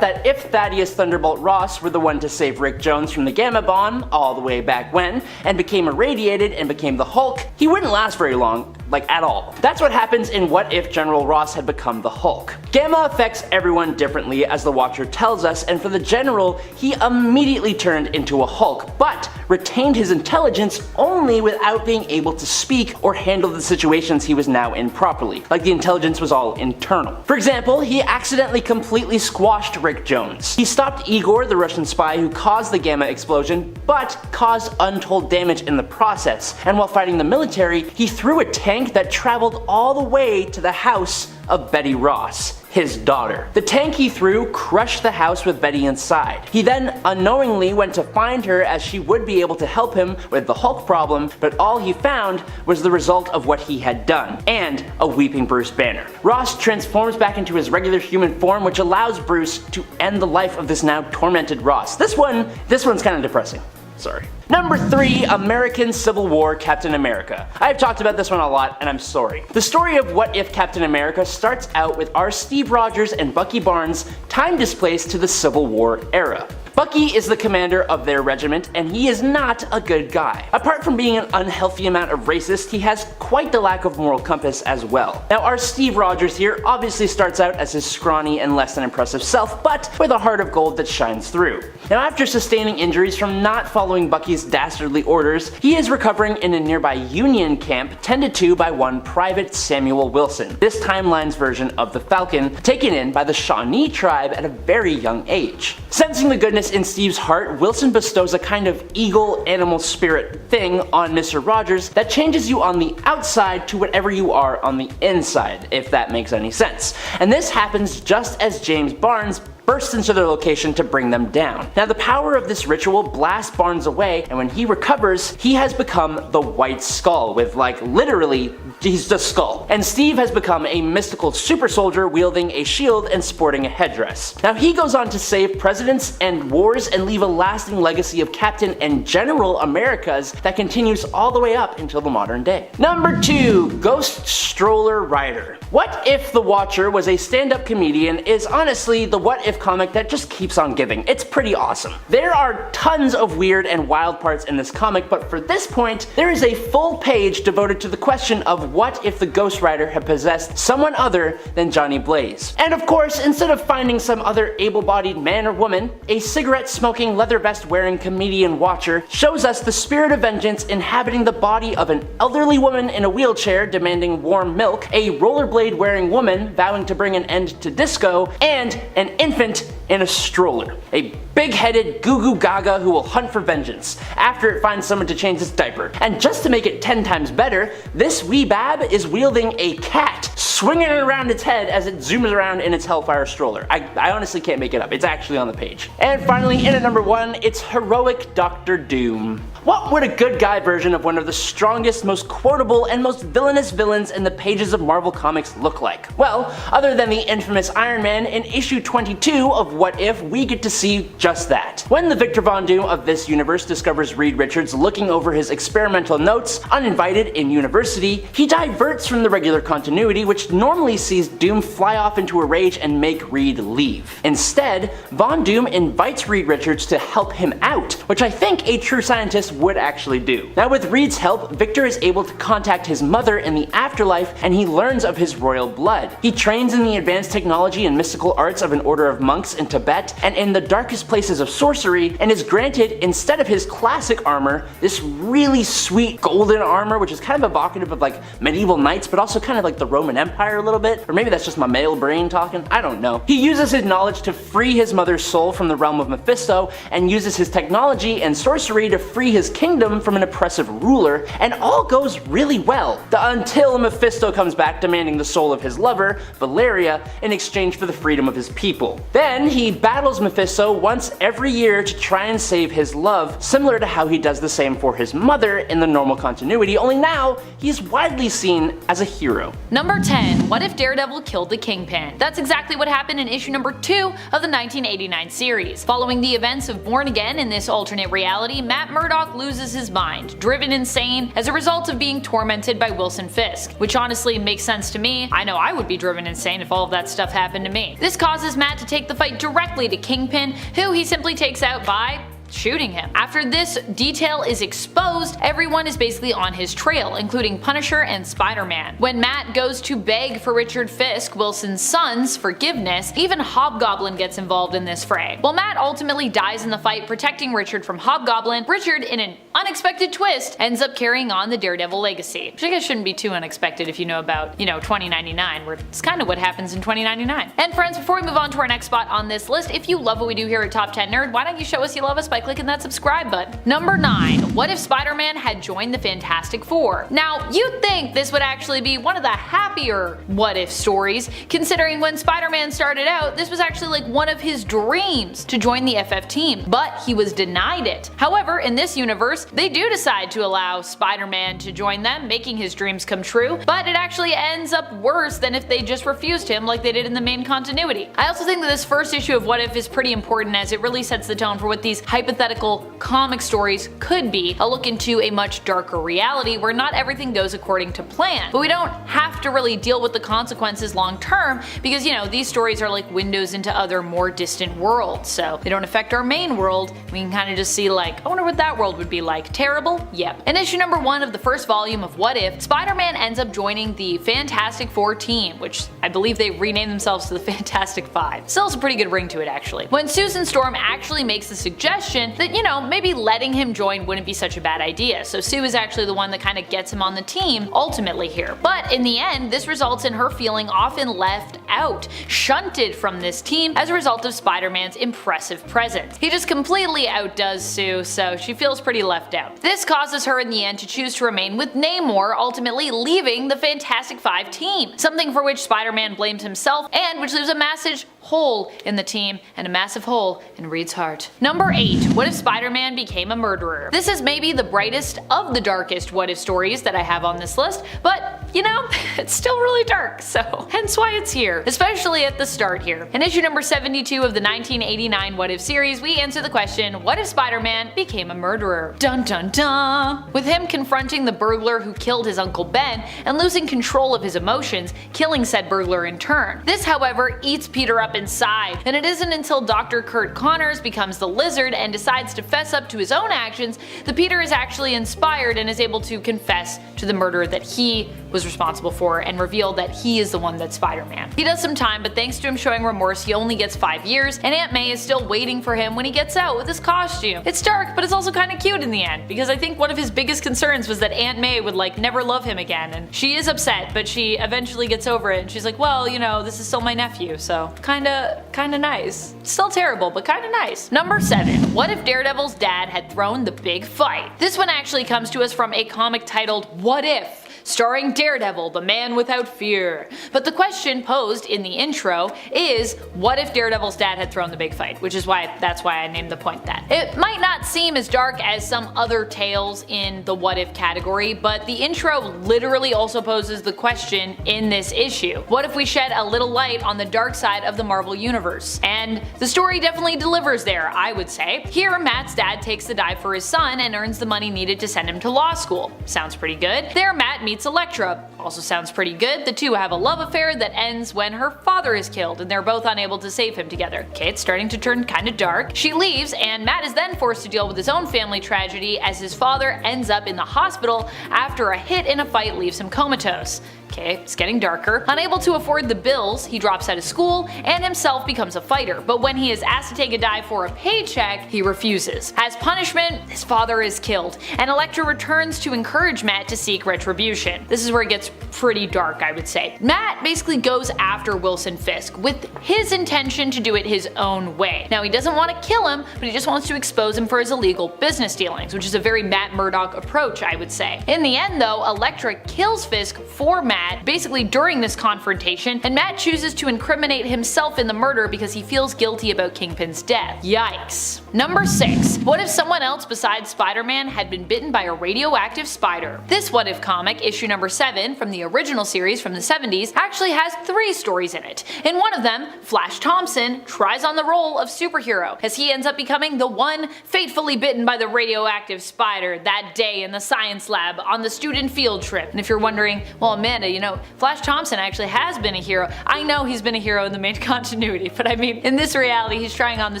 that if Thaddeus Thunderbolt Ross were the one to save Rick Jones from the Gamma Bomb all the way back when, and became irradiated and became the Hulk, he wouldn't last very long, like at all. That's what happens in What If General Ross had become the Hulk. Gamma affects everyone differently, as the Watcher tells us, and for the General, he immediately turned into a Hulk, but retained his intelligence only without being able to speak or handle the situations he was now in properly, like the intelligence was all internal. For example, he accidentally completely squashed Rick Jones. He stopped Igor, the Russian spy who caused the Gamma explosion, but caused untold damage in the process, and while fighting the military, he threw a tank that traveled all the way to the house of Betty Ross, his daughter. The tank he threw crushed the house with Betty inside. He then unknowingly went to find her, as she would be able to help him with the Hulk problem, but all he found was the result of what he had done, and a weeping Bruce Banner. Ross transforms back into his regular human form, which allows Bruce to end the life of this now tormented Ross. This one's kind of depressing. Sorry. Number 3. American Civil War Captain America. I've talked about this one a lot, and I'm sorry. The story of What If Captain America starts out with our Steve Rogers and Bucky Barnes time displaced to the Civil War era. Bucky is the commander of their regiment, and he is not a good guy. Apart from being an unhealthy amount of racist, he has quite the lack of moral compass as well. Now our Steve Rogers here obviously starts out as his scrawny and less than impressive self, but with a heart of gold that shines through. Now after sustaining injuries from not following Bucky's dastardly orders, he is recovering in a nearby Union camp tended to by one Private Samuel Wilson, this timeline's version of the Falcon, taken in by the Shawnee tribe at a very young age. Sensing the goodness in Steve's heart, Wilson bestows a kind of eagle animal spirit thing on Mr. Rogers that changes you on the outside to whatever you are on the inside, if that makes any sense. And this happens just as James Barnes bursts into their location to bring them down. Now the power of this ritual blasts Barnes away, and when he recovers, he has become the White Skull, with like literally, he's the skull. And Steve has become a mystical super soldier wielding a shield and sporting a headdress. Now he goes on to save presidents and wars and leave a lasting legacy of Captain and General Americas that continues all the way up until the modern day. Number 2. Ghost Stroller Rider. What If the Watcher was a stand-up comedian is honestly the what if comic that just keeps on giving. It's pretty awesome. There are tons of weird and wild parts in this comic, but for this point, there is a full page devoted to the question of what if the Ghost Rider had possessed someone other than Johnny Blaze. And of course, instead of finding some other able-bodied man or woman, a cigarette-smoking, leather vest-wearing comedian watcher shows us the spirit of vengeance inhabiting the body of an elderly woman in a wheelchair demanding warm milk, a rollerblade-wearing woman vowing to bring an end to disco, and an infant in a stroller. A big-headed goo goo gaga who will hunt for vengeance after it finds someone to change its diaper. And just to make it 10 times better, this wee bab is wielding a cat, swinging it around its head as it zooms around in its Hellfire stroller. I honestly can't make it up, it's actually on the page. And finally, in at number 1, it's heroic Dr. Doom. What would a good guy version of one of the strongest, most quotable, and most villainous villains in the pages of Marvel Comics look like? Well, other than the infamous Iron Man, in issue 22 of What If, we get to see just that. When the Victor Von Doom of this universe discovers Reed Richards looking over his experimental notes, uninvited in university, he diverts from the regular continuity, which normally sees Doom fly off into a rage and make Reed leave. Instead, Von Doom invites Reed Richards to help him out, which I think a true scientist would actually do. Now with Reed's help, Victor is able to contact his mother in the afterlife, and he learns of his royal blood. He trains in the advanced technology and mystical arts of an order of monks in Tibet and in the darkest places of sorcery, and is granted, instead of his classic armor, this really sweet golden armor, which is kind of evocative of like medieval knights, but also kind of like the Roman Empire a little bit. Or maybe that's just my male brain talking, I don't know. He uses his knowledge to free his mother's soul from the realm of Mephisto, and uses his technology and sorcery to free his kingdom from an oppressive ruler, and all goes really well. Until Mephisto comes back demanding the soul of his lover, Valeria, in exchange for the freedom of his people. Then he battles Mephisto once every year to try and save his love, similar to how he does the same for his mother in the normal continuity, only now he's widely seen as a hero. Number 10. What if Daredevil killed the Kingpin? That's exactly what happened in issue number 2 of the 1989 series. Following the events of Born Again in this alternate reality, Matt Murdock loses his mind, driven insane as a result of being tormented by Wilson Fisk, which honestly makes sense to me. I know I would be driven insane if all of that stuff happened to me. This causes Matt to take the fight directly to Kingpin, who he simply takes out by shooting him. After this detail is exposed, everyone is basically on his trail, including Punisher and Spider-Man. When Matt goes to beg for Richard Fisk, Wilson's son's, forgiveness, even Hobgoblin gets involved in this fray. While Matt ultimately dies in the fight protecting Richard from Hobgoblin, Richard, in an unexpected twist, ends up carrying on the Daredevil legacy. Which I guess shouldn't be too unexpected if you know about, 2099, where it's kind of what happens in 2099. And friends, before we move on to our next spot on this list, if you love what we do here at Top 10 Nerd, why don't you show us you love us by clicking that subscribe button. Number 9. What if Spider-Man had joined the Fantastic Four? Now, you'd think this would actually be one of the happier what if stories, considering when Spider-Man started out, this was actually like one of his dreams to join the FF team, but he was denied it. However, in this universe, They do decide to allow Spider-Man to join them, making his dreams come true, but it actually ends up worse than if they just refused him like they did in the main continuity. I also think that this first issue of What If is pretty important as it really sets the tone for what these hypothetical comic stories could be, a look into a much darker reality where not everything goes according to plan. But we don't have to really deal with the consequences long term because, you know, these stories are like windows into other more distant worlds, so they don't affect our main world. We can kind of just see like, I wonder what that world would be like. Terrible? Yep. In issue number 1 of the first volume of What If, Spider-Man ends up joining the Fantastic Four team, which I believe they renamed themselves to the Fantastic Five. Still has a pretty good ring to it actually. When Susan Storm actually makes the suggestion that, you know, maybe letting him join wouldn't be such a bad idea, so Sue is actually the one that kind of gets him on the team ultimately here. But in the end, this results in her feeling often left out, shunted from this team as a result of Spider-Man's impressive presence. He just completely outdoes Sue, so she feels pretty left out. This causes her in the end to choose to remain with Namor, ultimately leaving the Fantastic Five team, something for which Spider-Man blames himself and which leaves a massive hole in the team and a massive hole in Reed's heart. Number 8. What if Spider-Man became a murderer? This is maybe the brightest of the darkest what if stories that I have on this list, but you know, it's still really dark, so hence why it's here, especially at the start here. In issue number 72 of the 1989 What If series, we answer the question, what if Spider-Man became a murderer? Dun dun dun! With him confronting the burglar who killed his Uncle Ben and losing control of his emotions, killing said burglar in turn. This, however, eats Peter up inside, and it isn't until Dr. Kurt Connors becomes the Lizard and decides to fess up to his own actions that Peter is actually inspired and is able to confess to the murder that he was responsible for and reveal that he is the one that's Spider-Man. He does some time, but thanks to him showing remorse, he only gets 5 years, and Aunt May is still waiting for him when he gets out with his costume. It's dark, but it's also kind of cute in the end, because I think one of his biggest concerns was that Aunt May would like never love him again, and she is upset, but she eventually gets over it, and she's like, well, you know, this is still my nephew, so kinda nice. Still terrible, but kinda nice. Number 7. What if Daredevil's dad had thrown the big fight? This one actually comes to us from a comic titled What If?, starring Daredevil, the man without fear. But the question posed in the intro is, what if Daredevil's dad had thrown the big fight? Which is that's why I named the point that. It might not seem as dark as some other tales in the what if category, but the intro literally also poses the question in this issue. What if we shed a little light on the dark side of the Marvel Universe? And the story definitely delivers there, I would say. Here, Matt's dad takes the dive for his son and earns the money needed to send him to law school. Sounds pretty good. There, Matt meets Elektra. Also sounds pretty good. The two have a love affair that ends when her father is killed and they're both unable to save him together. Okay, it's starting to turn kinda dark. She leaves and Matt is then forced to deal with his own family tragedy as his father ends up in the hospital after a hit in a fight leaves him comatose. Okay, it's getting darker. Unable to afford the bills, he drops out of school and himself becomes a fighter, but when he is asked to take a dive for a paycheck, he refuses. As punishment, his father is killed, and Elektra returns to encourage Matt to seek retribution. This is where it gets pretty dark, I would say. Matt basically goes after Wilson Fisk with his intention to do it his own way. Now, he doesn't want to kill him, but he just wants to expose him for his illegal business dealings, which is a very Matt Murdock approach, I would say. In the end, though, Elektra kills Fisk for Matt basically during this confrontation, and Matt chooses to incriminate himself in the murder because he feels guilty about Kingpin's death. Yikes. Number 6. What if someone else besides Spider-Man had been bitten by a radioactive spider? This what if comic, issue number 7 from the original series from the 70s, actually has 3 stories in it. In one of them, Flash Thompson tries on the role of superhero as he ends up becoming the one fatefully bitten by the radioactive spider that day in the science lab on the student field trip. And if you're wondering, well, Amanda, you know, Flash Thompson actually has been a hero. I know he's been a hero in the main continuity, but I mean, in this reality, he's trying on the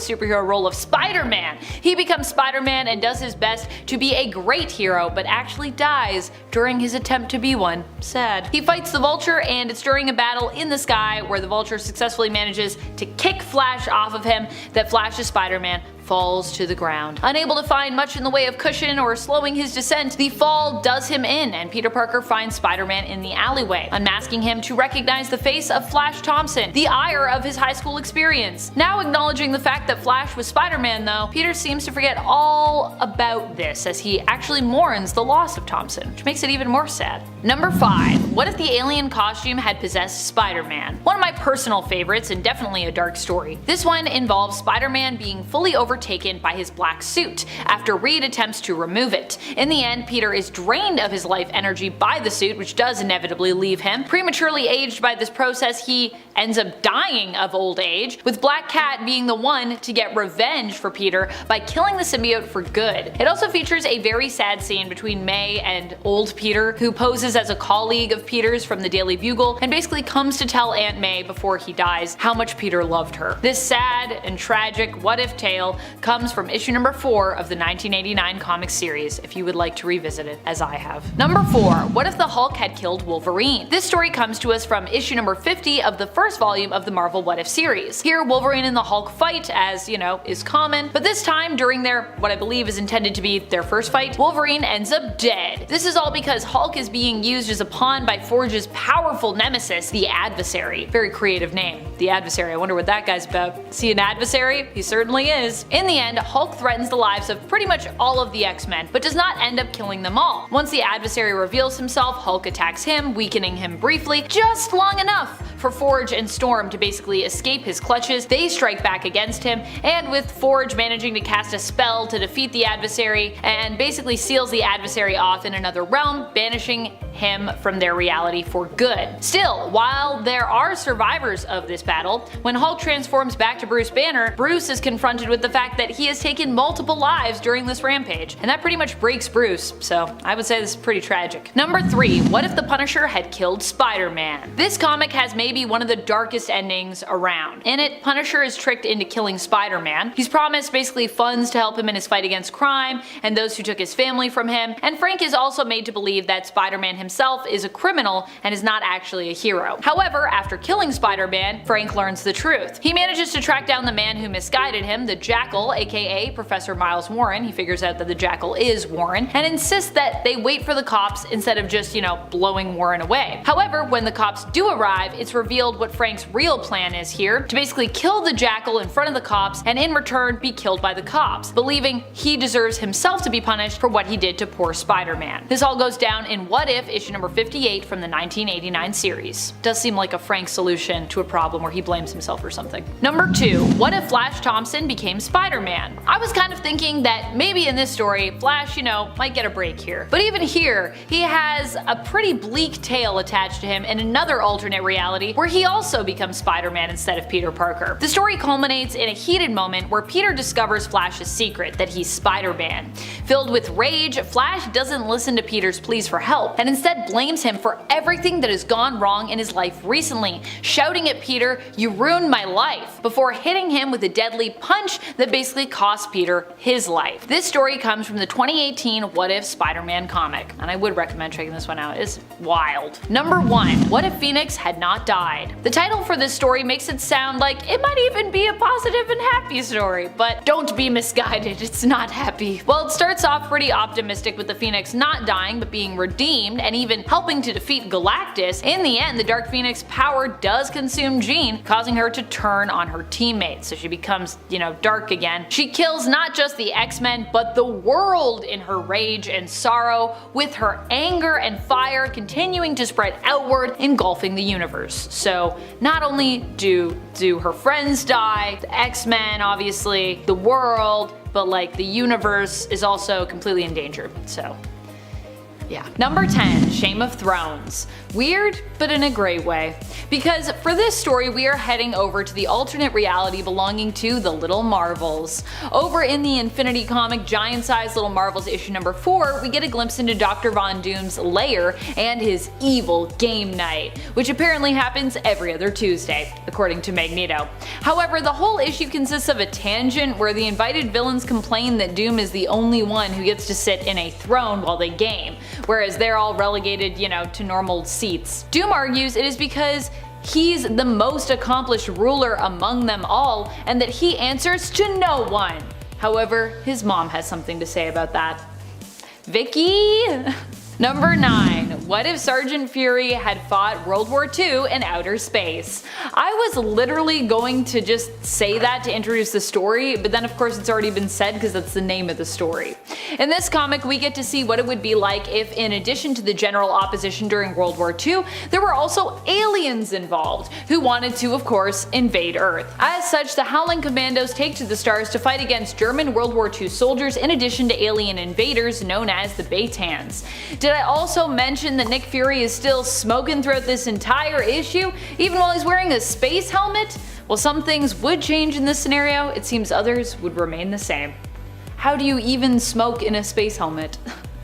superhero role of Spider-Man. He becomes Spider-Man and does his best to be a great hero, but actually dies during his attempt to be one. Sad. He fights the Vulture, and it's during a battle in the sky where the Vulture successfully manages to kick Flash off of him that Flash's Spider-Man falls to the ground. Unable to find much in the way of cushion or slowing his descent, the fall does him in, and Peter Parker finds Spider-Man in the alleyway, unmasking him to recognize the face of Flash Thompson, the ire of his high school experience. Now acknowledging the fact that Flash was Spider-Man though, Peter seems to forget all about this as he actually mourns the loss of Thompson, which makes it even more sad. Number 5. What if the alien costume had possessed Spider-Man? One of my personal favorites and definitely a dark story. This one involves Spider-Man being fully overtaken overtaken by his black suit, after Reed attempts to remove it. In the end, Peter is drained of his life energy by the suit, which does inevitably leave him. Prematurely aged by this process, he ends up dying of old age, with Black Cat being the one to get revenge for Peter by killing the symbiote for good. It also features a very sad scene between May and old Peter, who poses as a colleague of Peter's from the Daily Bugle and basically comes to tell Aunt May before he dies how much Peter loved her. This sad and tragic what-if tale comes from issue number 4 of the 1989 comic series, if you would like to revisit it, as I have. Number 4. What if the Hulk had killed Wolverine? This story comes to us from issue number 50 of the first volume of the Marvel What If series. Here, Wolverine and the Hulk fight, as, is common, but this time during their, what I believe is intended to be their first fight, Wolverine ends up dead. This is all because Hulk is being used as a pawn by Forge's powerful nemesis, the Adversary. Very creative name, the Adversary. I wonder what that guy's about. Is he an adversary? He certainly is. In the end, Hulk threatens the lives of pretty much all of the X-Men, but does not end up killing them all. Once the Adversary reveals himself, Hulk attacks him, weakening him briefly, just long enough for Forge and Storm to basically escape his clutches. They strike back against him, and with Forge managing to cast a spell to defeat the Adversary, and basically seals the Adversary off in another realm, banishing him from their reality for good. Still, while there are survivors of this battle, when Hulk transforms back to Bruce Banner, Bruce is confronted with the fact that he has taken multiple lives during this rampage, and that pretty much breaks Bruce, so I would say this is pretty tragic. Number 3. What if the Punisher had killed Spider-Man? This comic has maybe one of the darkest endings around. In it, Punisher is tricked into killing Spider-Man. He's promised basically funds to help him in his fight against crime and those who took his family from him, and Frank is also made to believe that Spider-Man himself is a criminal and is not actually a hero. However, after killing Spider-Man, Frank learns the truth. He manages to track down the man who misguided him, the Jackal, aka Professor Miles Warren. He figures out that the Jackal is Warren, and insists that they wait for the cops instead of just, blowing Warren away. However, when the cops do arrive, it's revealed what Frank's real plan is here, to basically kill the Jackal in front of the cops and in return be killed by the cops, believing he deserves himself to be punished for what he did to poor Spider-Man. This all goes down in What If issue number 58 from the 1989 series. Does seem like a Frank solution to a problem where he blames himself or something. Number 2. What if Flash Thompson became Spider-Man? I was kind of thinking that maybe in this story, Flash, might get a break here. But even here, he has a pretty bleak tale attached to him in another alternate reality where he also becomes Spider-Man instead of Peter Parker. The story culminates in a heated moment where Peter discovers Flash's secret, that he's Spider-Man. Filled with rage, Flash doesn't listen to Peter's pleas for help, and instead blames him for everything that has gone wrong in his life recently, shouting at Peter, "You ruined my life," before hitting him with a deadly punch that basically cost Peter his life. This story comes from the 2018 What If Spider-Man comic, and I would recommend checking this one out. It's wild. Number 1. What if Phoenix had not died? The title for this story makes it sound like it might even be a positive and happy story, but don't be misguided, it's not happy. Well, it starts off pretty optimistic with the Phoenix not dying but being redeemed and even helping to defeat Galactus. In the end, the Dark Phoenix power does consume Jean, causing her to turn on her teammates, so she becomes, dark again. She kills not just the X-Men, but the world in her rage and sorrow, with her anger and fire continuing to spread outward, engulfing the universe. So not only do her friends die, the X-Men obviously, the world, but the universe is also completely endangered. So yeah. Number 10. Shame of Thrones. Weird, but in a great way. Because for this story, we are heading over to the alternate reality belonging to the Little Marvels. Over in the Infinity comic Giant Size Little Marvels issue number 4, we get a glimpse into Dr. Von Doom's lair and his evil game night, which apparently happens every other Tuesday, according to Magneto. However, the whole issue consists of a tangent where the invited villains complain that Doom is the only one who gets to sit in a throne while they game, whereas they're all relegated, to normal seats. Doom argues it is because he's the most accomplished ruler among them all, and that he answers to no one. However, his mom has something to say about that. Vicky? Number 9. What if Sergeant Fury had fought World War II in outer space? I was literally going to just say that to introduce the story, but then of course it's already been said because that's the name of the story. In this comic, we get to see what it would be like if, in addition to the general opposition during World War II, there were also aliens involved, who wanted to, of course, invade Earth. As such, the Howling Commandos take to the stars to fight against German World War II soldiers in addition to alien invaders known as the Batans. Did I also mention that Nick Fury is still smoking throughout this entire issue, even while he's wearing a space helmet? While some things would change in this scenario, it seems others would remain the same. How do you even smoke in a space helmet?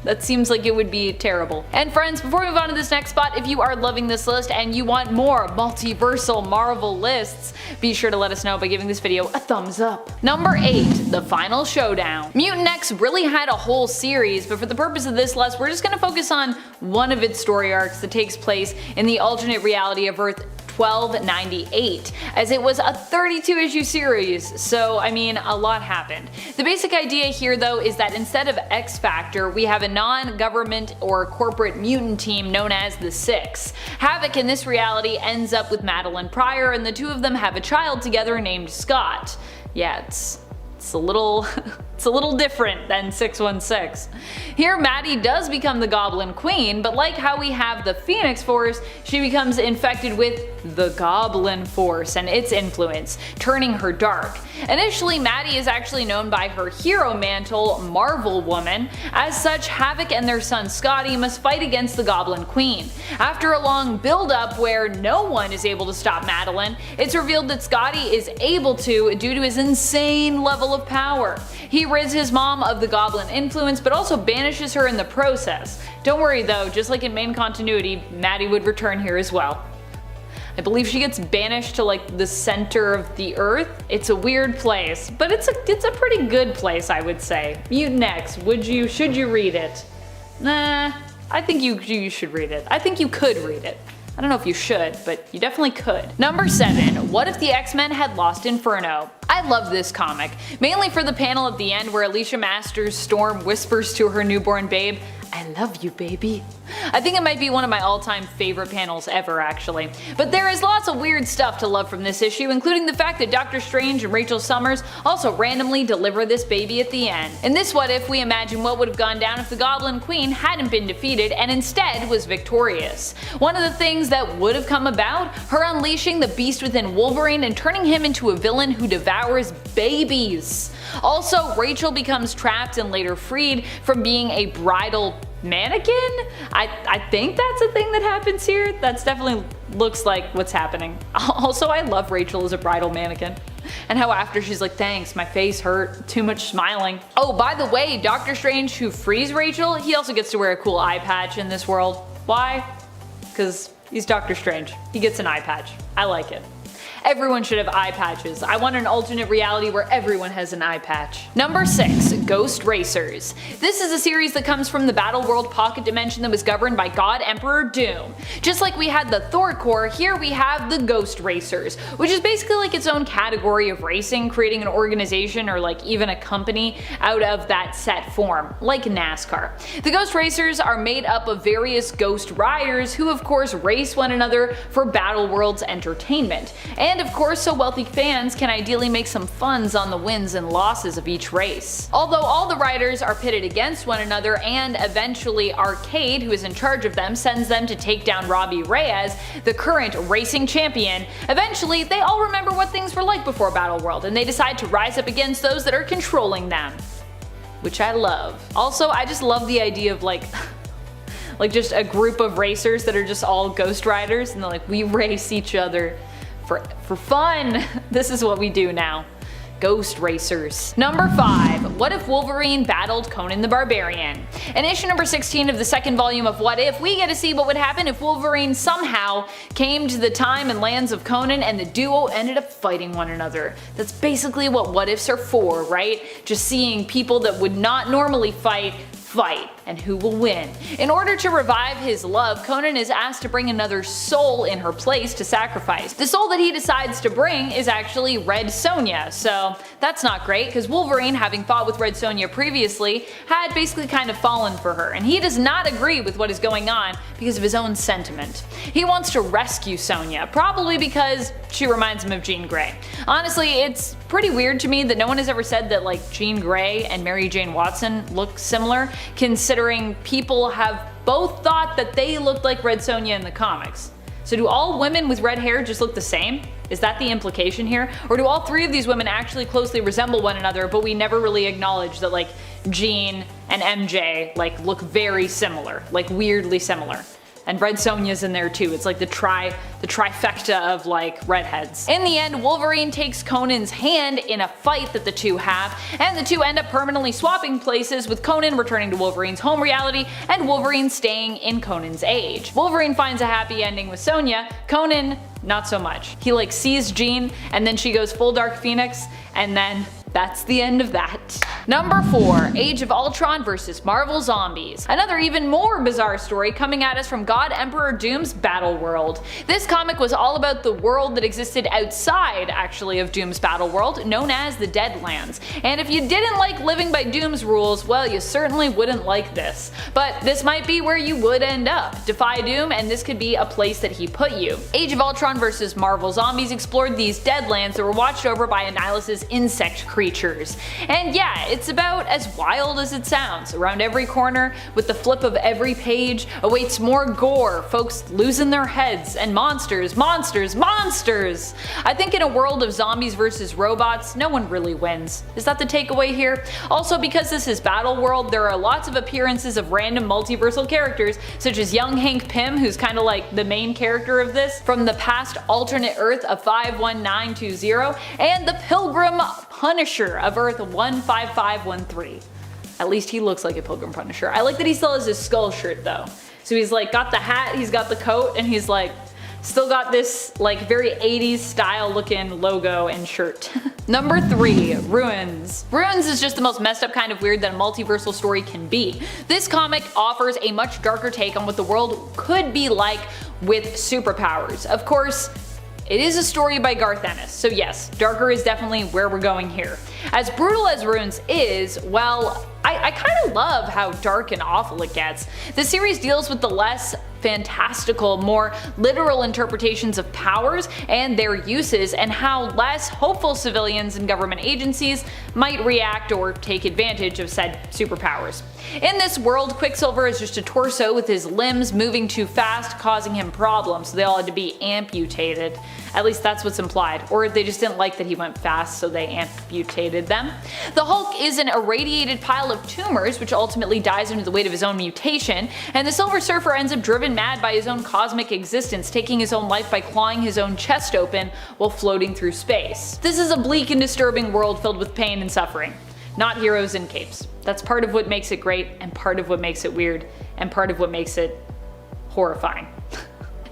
That seems like it would be terrible. And friends, before we move on to this next spot, if you are loving this list and you want more multiversal Marvel lists, be sure to let us know by giving this video a thumbs up. Number 8. The Final Showdown. Mutant X really had a whole series, but for the purpose of this list, we're just going to focus on one of its story arcs that takes place in the alternate reality of Earth 1298, as it was a 32-issue series, so I mean a lot happened. The basic idea here though is that instead of X-Factor, we have a non-government or corporate mutant team known as the Six. Havoc in this reality ends up with Madeline Pryor, and the two of them have a child together named Scott. Yeah, it's a little different than 616. Here Maddie does become the Goblin Queen, but like how we have the Phoenix Force, she becomes infected with the Goblin Force and its influence, turning her dark. Initially, Maddie is actually known by her hero mantle, Marvel Woman. As such, Havoc and their son Scotty must fight against the Goblin Queen. After a long build-up where no one is able to stop Madeline, it's revealed that Scotty is able to due to his insane level of power. He rids his mom of the Goblin influence, but also banishes her in the process. Don't worry though, just like in main continuity, Maddie would return here as well. I believe she gets banished to like the center of the earth. It's a weird place, but it's a pretty good place, I would say. Mutant X, should you read it? Nah, I think you should read it. I think you could read it. I don't know if you should, but you definitely could. Number 7. What if the X-Men had lost Inferno? I love this comic, mainly for the panel at the end where Alicia Masters Storm whispers to her newborn babe, "I love you, baby." I think it might be one of my all-time favorite panels ever, actually. But there is lots of weird stuff to love from this issue, including the fact that Doctor Strange and Rachel Summers also randomly deliver this baby at the end. In this What If, we imagine what would have gone down if the Goblin Queen hadn't been defeated and instead was victorious. One of the things that would have come about, her unleashing the beast within Wolverine and turning him into a villain who devours babies. Also, Rachel becomes trapped and later freed from being a bridal mannequin? I think that's a thing that happens here. That's definitely looks like what's happening. Also, I love Rachel as a bridal mannequin. And how after she's like, "Thanks, my face hurt, too much smiling." Oh, by the way, Doctor Strange, who frees Rachel, he also gets to wear a cool eye patch in this world. Why? Because he's Doctor Strange. He gets an eye patch. I like it. Everyone should have eye patches. I want an alternate reality where everyone has an eye patch. Number 6. Ghost Racers. This is a series that comes from the Battle World pocket dimension that was governed by God Emperor Doom. Just like we had the Thor Corps, here we have the Ghost Racers, which is basically like its own category of racing, creating an organization or like even a company out of that set form, like NASCAR. The Ghost Racers are made up of various ghost riders who of course race one another for Battle World's entertainment. And of course, so wealthy fans can ideally make some funds on the wins and losses of each race. Although all the riders are pitted against one another, and eventually Arcade, who is in charge of them, sends them to take down Robbie Reyes, the current racing champion, eventually they all remember what things were like before Battle World, and they decide to rise up against those that are controlling them. Which I love. Also, I just love the idea of like just a group of racers that are just all ghost riders, and they're like, we race each other for fun. This is what we do now. Ghost Racers. Number 5. What if Wolverine battled Conan the Barbarian? In issue number 16 of the second volume of What If, we get to see what would happen if Wolverine somehow came to the time and lands of Conan and the duo ended up fighting one another. That's basically what What Ifs are for, right? Just seeing people that would not normally fight fight, and who will win. In order to revive his love, Conan is asked to bring another soul in her place to sacrifice. The soul that he decides to bring is actually Red Sonja, so that's not great because Wolverine, having fought with Red Sonja previously, had basically kind of fallen for her, and he does not agree with what is going on because of his own sentiment. He wants to rescue Sonja, probably because she reminds him of Jean Grey. Honestly, it's pretty weird to me that no one has ever said that like Jean Grey and Mary Jane Watson look similar, considering people have both thought that they looked like Red Sonja in the comics. So do all women with red hair just look the same? Is that the implication here? Or do all three of these women actually closely resemble one another, but we never really acknowledge that like Jean and MJ like look very similar, like weirdly similar. And Red Sonja's in there too. It's like the trifecta of like redheads. In the end, Wolverine takes Conan's hand in a fight that the two have, and the two end up permanently swapping places, with Conan returning to Wolverine's home reality and Wolverine staying in Conan's age. Wolverine finds a happy ending with Sonja. Conan, not so much. He like sees Jean and then she goes full Dark Phoenix, and then that's the end of that. Number 4. Age of Ultron vs. Marvel Zombies. Another even more bizarre story coming at us from God Emperor Doom's Battle World. This comic was all about the world that existed outside, actually, of Doom's Battle World, known as the Deadlands. And if you didn't like living by Doom's rules, well, you certainly wouldn't like this. But this might be where you would end up. Defy Doom, and this could be a place that he put you. Age of Ultron vs. Marvel Zombies explored these Deadlands that were watched over by Annihilus' insect creatures. And yeah, it's about as wild as it sounds. Around every corner, with the flip of every page, awaits more gore, folks losing their heads, and monsters, monsters, monsters! I think in a world of zombies versus robots, no one really wins. Is that the takeaway here? Also, because this is Battle World, there are lots of appearances of random multiversal characters, such as young Hank Pym, who's kinda like the main character of this, from the past alternate Earth of 51920, and the Pilgrim Punisher of Earth 15513. At least he looks like a Pilgrim Punisher. I like that he still has his skull shirt though. So he's like got the hat, he's got the coat, and he's like still got this like very 80s style looking logo and shirt. Number 3. Ruins. Ruins is just the most messed up kind of weird that a multiversal story can be. This comic offers a much darker take on what the world could be like with superpowers. Of course, it is a story by Garth Ennis, so yes, darker is definitely where we're going here. As brutal as Ruins is, well, I kinda love how dark and awful it gets. The series deals with the less fantastical, more literal interpretations of powers and their uses, and how less hopeful civilians and government agencies might react or take advantage of said superpowers. In this world, Quicksilver is just a torso with his limbs moving too fast, causing him problems, so they all had to be amputated. At least that's what's implied. Or they just didn't like that he went fast, so they amputated them. The Hulk is an irradiated pile of tumors, which ultimately dies under the weight of his own mutation, and the Silver Surfer ends up driven mad by his own cosmic existence, taking his own life by clawing his own chest open while floating through space. This is a bleak and disturbing world filled with pain and suffering, not heroes in capes. That's part of what makes it great, and part of what makes it weird, and part of what makes it horrifying.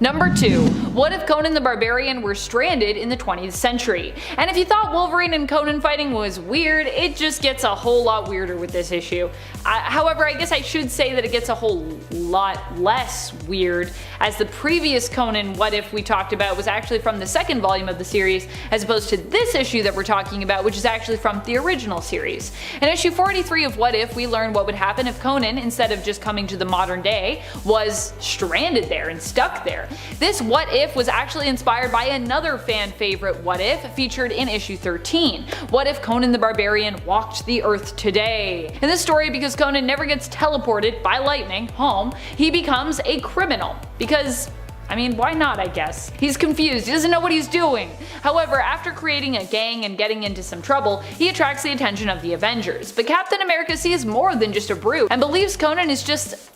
Number 2. What if Conan the Barbarian were stranded in the 20th century? And if you thought Wolverine and Conan fighting was weird, it just gets a whole lot weirder with this issue. However, I guess I should say that it gets a whole lot less weird, as the previous Conan What If we talked about was actually from the second volume of the series, as opposed to this issue that we're talking about, which is actually from the original series. In issue 43 of What If, we learn what would happen if Conan, instead of just coming to the modern day, was stranded there and stuck there. This What If was actually inspired by another fan favorite What If featured in issue 13. What if Conan the Barbarian walked the earth today? In this story, because Conan never gets teleported by lightning home, he becomes a criminal. Because, I mean, why not, I guess? He's confused, he doesn't know what he's doing. However, after creating a gang and getting into some trouble, he attracts the attention of the Avengers. But Captain America sees more than just a brute, and believes Conan is just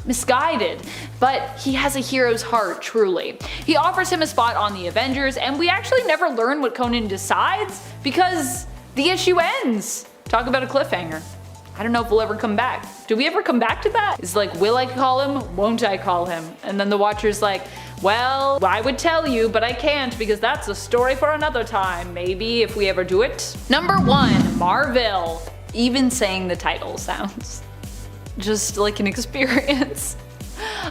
misguided, but he has a hero's heart, truly. He offers him a spot on the Avengers, and we actually never learn what Conan decides because the issue ends. Talk about a cliffhanger. I don't know if we'll ever come back. Do we ever come back to that? It's like, will I call him? Won't I call him? And then the Watcher's like, well, I would tell you, but I can't because that's a story for another time. Maybe if we ever do it. Number 1. Marvel. Even saying the title sounds just like an experience.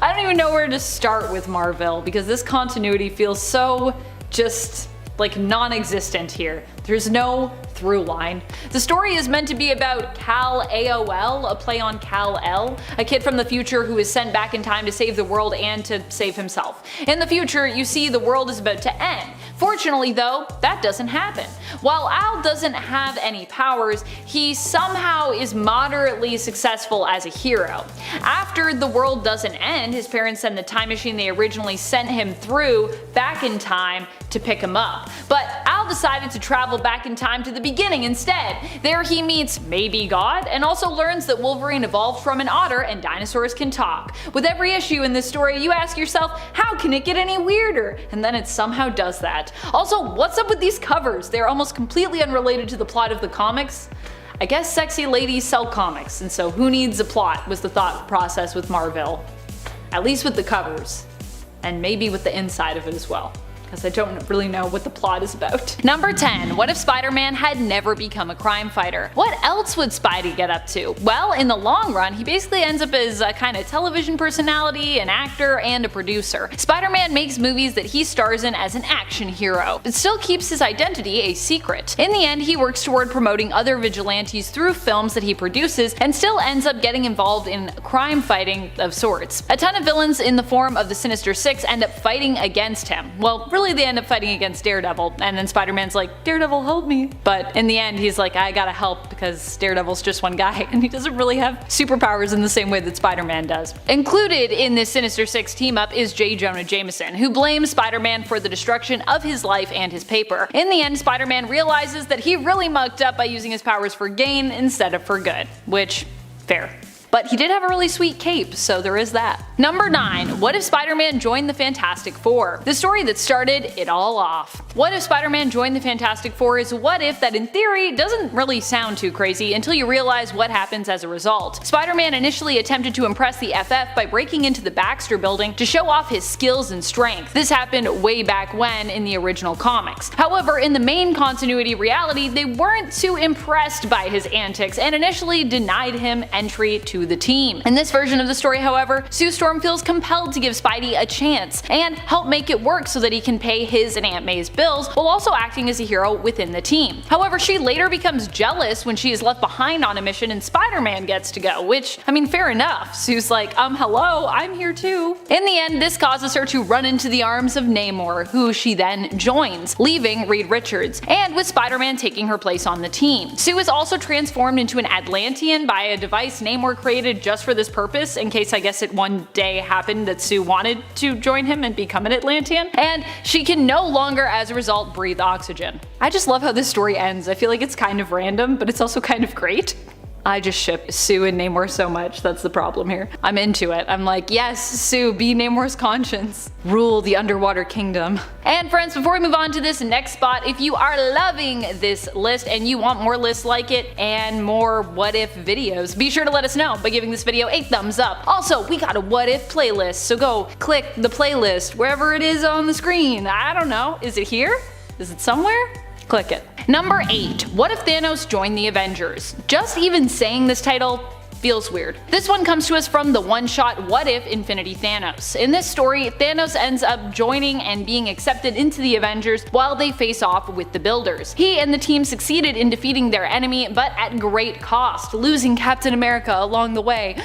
I don't even know where to start with Marvel because this continuity feels so just like non-existent here. There's no through line. The story is meant to be about Kal-El, a play on Kal-El, a kid from the future who is sent back in time to save the world and to save himself. In the future, you see the world is about to end. Fortunately though, that doesn't happen. While Al doesn't have any powers, he somehow is moderately successful as a hero. After the world doesn't end, his parents send the time machine they originally sent him through back in time to pick him up. But Al decided to travel back in time to the beginning instead. There he meets maybe God, and also learns that Wolverine evolved from an otter and dinosaurs can talk. With every issue in this story, you ask yourself, how can it get any weirder? And then it somehow does that. Also, what's up with these covers? They're almost completely unrelated to the plot of the comics. I guess sexy ladies sell comics, and so who needs a plot was the thought process with Marvel. At least with the covers. And maybe with the inside of it as well, because I don't really know what the plot is about. Number 10. What if Spider-Man had never become a crime fighter? What else would Spidey get up to? Well, in the long run, he basically ends up as a kind of television personality, an actor, and a producer. Spider-Man makes movies that he stars in as an action hero, but still keeps his identity a secret. In the end, he works toward promoting other vigilantes through films that he produces, and still ends up getting involved in crime fighting of sorts. A ton of villains in the form of the Sinister Six end up fighting against him. Well, really they end up fighting against Daredevil, and then Spider-Man's like, Daredevil, help me. But in the end he's like, I gotta help because Daredevil's just one guy and he doesn't really have superpowers in the same way that Spider-Man does. Included in this Sinister Six team up is J. Jonah Jameson, who blames Spider-Man for the destruction of his life and his paper. In the end, Spider-Man realizes that he really mucked up by using his powers for gain instead of for good, which, fair. But he did have a really sweet cape, so there is that. Number 9. What if Spider-Man joined the Fantastic Four? The story that started it all off. What if Spider-Man joined the Fantastic Four is what if that in theory doesn't really sound too crazy until you realize what happens as a result. Spider-Man initially attempted to impress the FF by breaking into the Baxter Building to show off his skills and strength. This happened way back when in the original comics. However, in the main continuity reality, they weren't too impressed by his antics and initially denied him entry to the team. In this version of the story, however, Sue Storm feels compelled to give Spidey a chance and help make it work so that he can pay his and Aunt May's bills while also acting as a hero within the team. However, she later becomes jealous when she is left behind on a mission and Spider-Man gets to go, which, I mean, fair enough. Sue's like, hello, I'm here too. In the end, this causes her to run into the arms of Namor, who she then joins, leaving Reed Richards, and with Spider-Man taking her place on the team. Sue is also transformed into an Atlantean by a device Namor created just for this purpose, in case I guess it one day happened that Sue wanted to join him and become an Atlantean, and she can no longer as a result breathe oxygen. I just love how this story ends. I feel like it's kind of random, but it's also kind of great. I just ship Sue and Namor so much, that's the problem here. I'm into it. I'm like, yes, Sue, be Namor's conscience. Rule the underwater kingdom. And friends, before we move on to this next spot, if you are loving this list and you want more lists like it and more what if videos, be sure to let us know by giving this video a thumbs up. Also, we got a what if playlist, so go click the playlist wherever it is on the screen. I don't know, is it here? Is it somewhere? Click it. Number 8. What if Thanos joined the Avengers? Just even saying this title feels weird. This one comes to us from the one-shot What If Infinity Thanos. In this story, Thanos ends up joining and being accepted into the Avengers while they face off with the Builders. He and the team succeeded in defeating their enemy, but at great cost, losing Captain America along the way.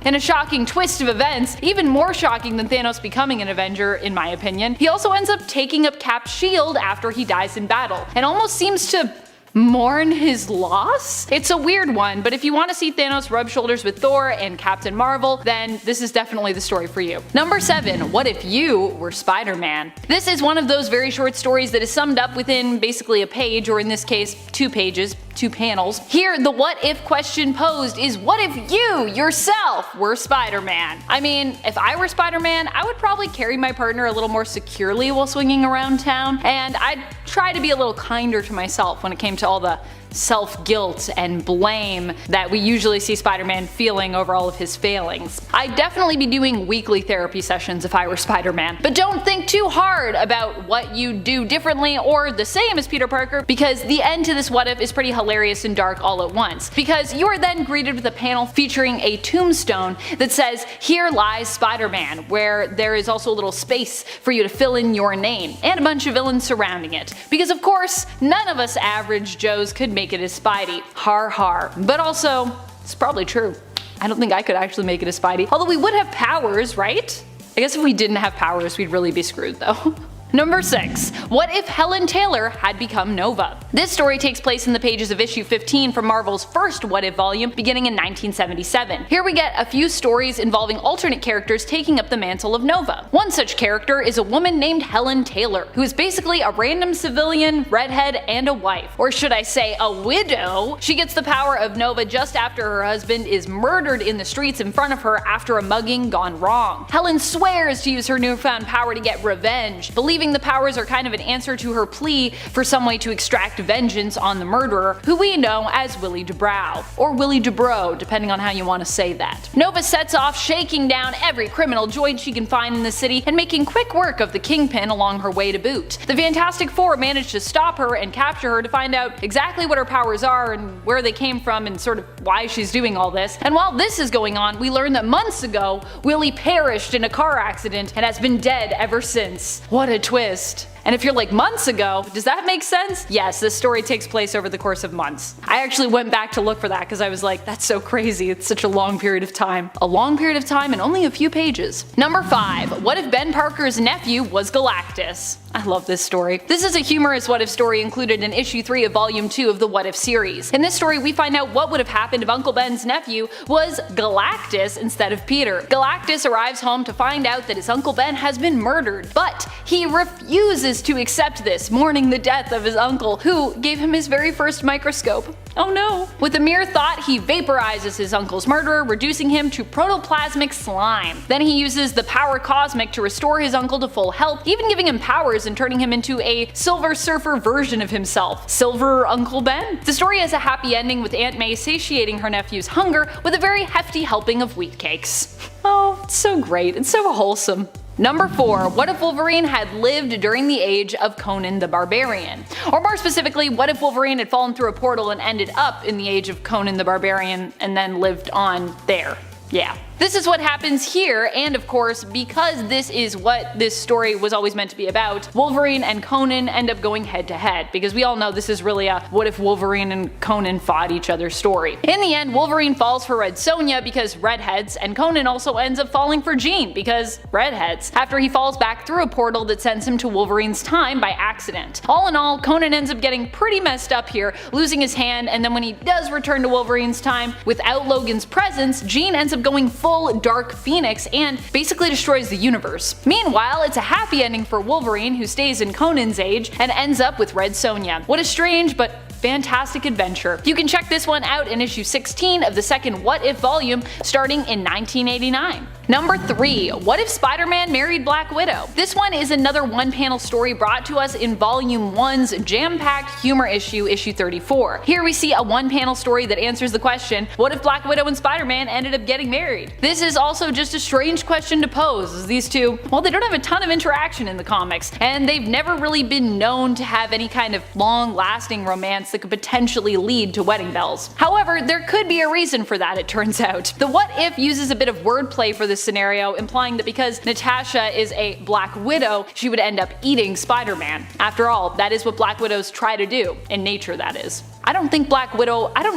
In a shocking twist of events, even more shocking than Thanos becoming an Avenger in my opinion, he also ends up taking up Cap's shield after he dies in battle, and almost seems to mourn his loss? It's a weird one, but if you want to see Thanos rub shoulders with Thor and Captain Marvel, then this is definitely the story for you. Number 7. What if you were Spider-Man? This is one of those very short stories that is summed up within basically a page, or in this case, 2 pages, 2 panels. Here, the what if question posed is, what if you, yourself, were Spider-Man? I mean, if I were Spider-Man, I would probably carry my partner a little more securely while swinging around town, and I'd try to be a little kinder to myself when it came to all the self-guilt and blame that we usually see Spider-Man feeling over all of his failings. I'd definitely be doing weekly therapy sessions if I were Spider-Man. But don't think too hard about what you do differently or the same as Peter Parker, because the end to this what if is pretty hilarious and dark all at once. Because you are then greeted with a panel featuring a tombstone that says, "Here lies Spider-Man," where there is also a little space for you to fill in your name, and a bunch of villains surrounding it. Because of course, none of us average Joes could make it as Spidey. Har har. But also, it's probably true. I don't think I could actually make it as Spidey. Although we would have powers, right? I guess if we didn't have powers, we'd really be screwed though. Number 6. What if Helen Taylor had become Nova? This story takes place in the pages of issue 15 from Marvel's first What If volume, beginning in 1977. Here we get a few stories involving alternate characters taking up the mantle of Nova. One such character is a woman named Helen Taylor, who is basically a random civilian, redhead, and a wife. Or should I say, a widow? She gets the power of Nova just after her husband is murdered in the streets in front of her after a mugging gone wrong. Helen swears to use her newfound power to get revenge, believing the powers are kind of an answer to her plea for some way to extract vengeance on the murderer, who we know as Willie DeBrow, or Willie DeBro, depending on how you want to say that. Nova sets off shaking down every criminal joint she can find in the city and making quick work of the Kingpin along her way to boot. The Fantastic Four manage to stop her and capture her to find out exactly what her powers are and where they came from and sort of why she's doing all this. And while this is going on, we learn that months ago, Willie perished in a car accident and has been dead ever since. What a twist. And if you're like, months ago, does that make sense? Yes, this story takes place over the course of months. I actually went back to look for that because I was like, that's so crazy, it's such a long period of time. A long period of time and only a few pages. Number 5. What if Ben Parker's nephew was Galactus? I love this story. This is a humorous what if story included in issue 3 of volume 2 of the What If series. In this story, we find out what would have happened if Uncle Ben's nephew was Galactus instead of Peter. Galactus arrives home to find out that his Uncle Ben has been murdered, but he refuses to accept this, mourning the death of his uncle, who gave him his very first microscope. Oh no. With a mere thought, he vaporizes his uncle's murderer, reducing him to protoplasmic slime. Then he uses the power cosmic to restore his uncle to full health, even giving him powers and turning him into a Silver Surfer version of himself. Silver Uncle Ben? The story has a happy ending with Aunt May satiating her nephew's hunger with a very hefty helping of wheat cakes. Oh, it's so great. It's so wholesome. Number 4. What if Wolverine had lived during the age of Conan the Barbarian? Or more specifically, what if Wolverine had fallen through a portal and ended up in the age of Conan the Barbarian and then lived on there? Yeah. This is what happens here, and of course, because this is what this story was always meant to be about, Wolverine and Conan end up going head to head, because we all know this is really a what if Wolverine and Conan fought each other story. In the end, Wolverine falls for Red Sonja because redheads, and Conan also ends up falling for Jean because redheads, after he falls back through a portal that sends him to Wolverine's time by accident. All in all, Conan ends up getting pretty messed up here, losing his hand, and then when he does return to Wolverine's time, without Logan's presence, Jean ends up going full Dark Phoenix and basically destroys the universe. Meanwhile, it's a happy ending for Wolverine, who stays in Conan's age and ends up with Red Sonja. What a strange but fantastic adventure. You can check this one out in issue 16 of the second What If volume, starting in 1989. Number 3. What if Spider-Man married Black Widow? This one is another one-panel story brought to us in volume 1's jam-packed humor issue, issue 34. Here we see a one-panel story that answers the question, what if Black Widow and Spider-Man ended up getting married? This is also just a strange question to pose, as these two, well, they don't have a ton of interaction in the comics, and they've never really been known to have any kind of long-lasting romance that could potentially lead to wedding bells. However, there could be a reason for that, it turns out. The what if uses a bit of wordplay for this scenario, implying that because Natasha is a Black Widow, she would end up eating Spider-Man. After all, that is what Black Widows try to do, in nature that is. I don't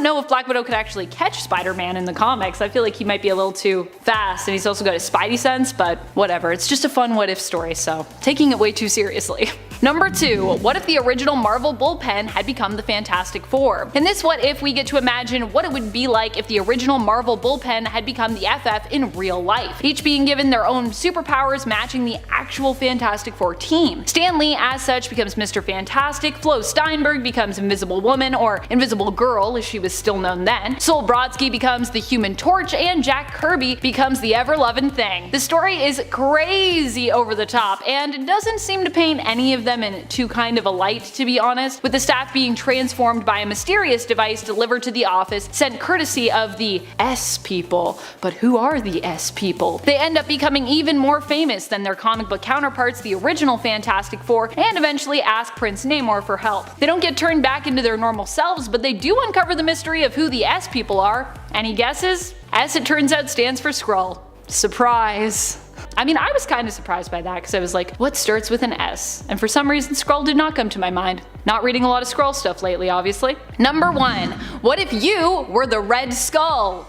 know if Black Widow could actually catch Spider-Man in the comics. I feel like he might be a little too fast, and he's also got a spidey sense, but whatever, it's just a fun what if story, so taking it way too seriously. Number 2. What if the original Marvel bullpen had become the Fantastic Four? In this what if, we get to imagine what it would be like if the original Marvel bullpen had become the FF in real life, each being given their own superpowers matching the actual Fantastic Four team. Stan Lee, as such, becomes Mr. Fantastic, Flo Steinberg becomes Invisible Woman, or Invisible Girl as she was still known then, Sol Brodsky becomes the Human Torch, and Jack Kirby becomes the ever-loving Thing. The story is crazy over the top, and doesn't seem to paint any of them them in too kind of a light, to be honest, with the staff being transformed by a mysterious device delivered to the office sent courtesy of the S people. But who are the S people? They end up becoming even more famous than their comic book counterparts, the original Fantastic Four, and eventually ask Prince Namor for help. They don't get turned back into their normal selves, but they do uncover the mystery of who the S people are. Any guesses? S, it turns out, stands for Skrull. Surprise. I mean, I was kind of surprised by that because I was like, what starts with an S? And for some reason, Skrull did not come to my mind. Not reading a lot of Skrull stuff lately, obviously. Number 1. What if you were the Red Skull?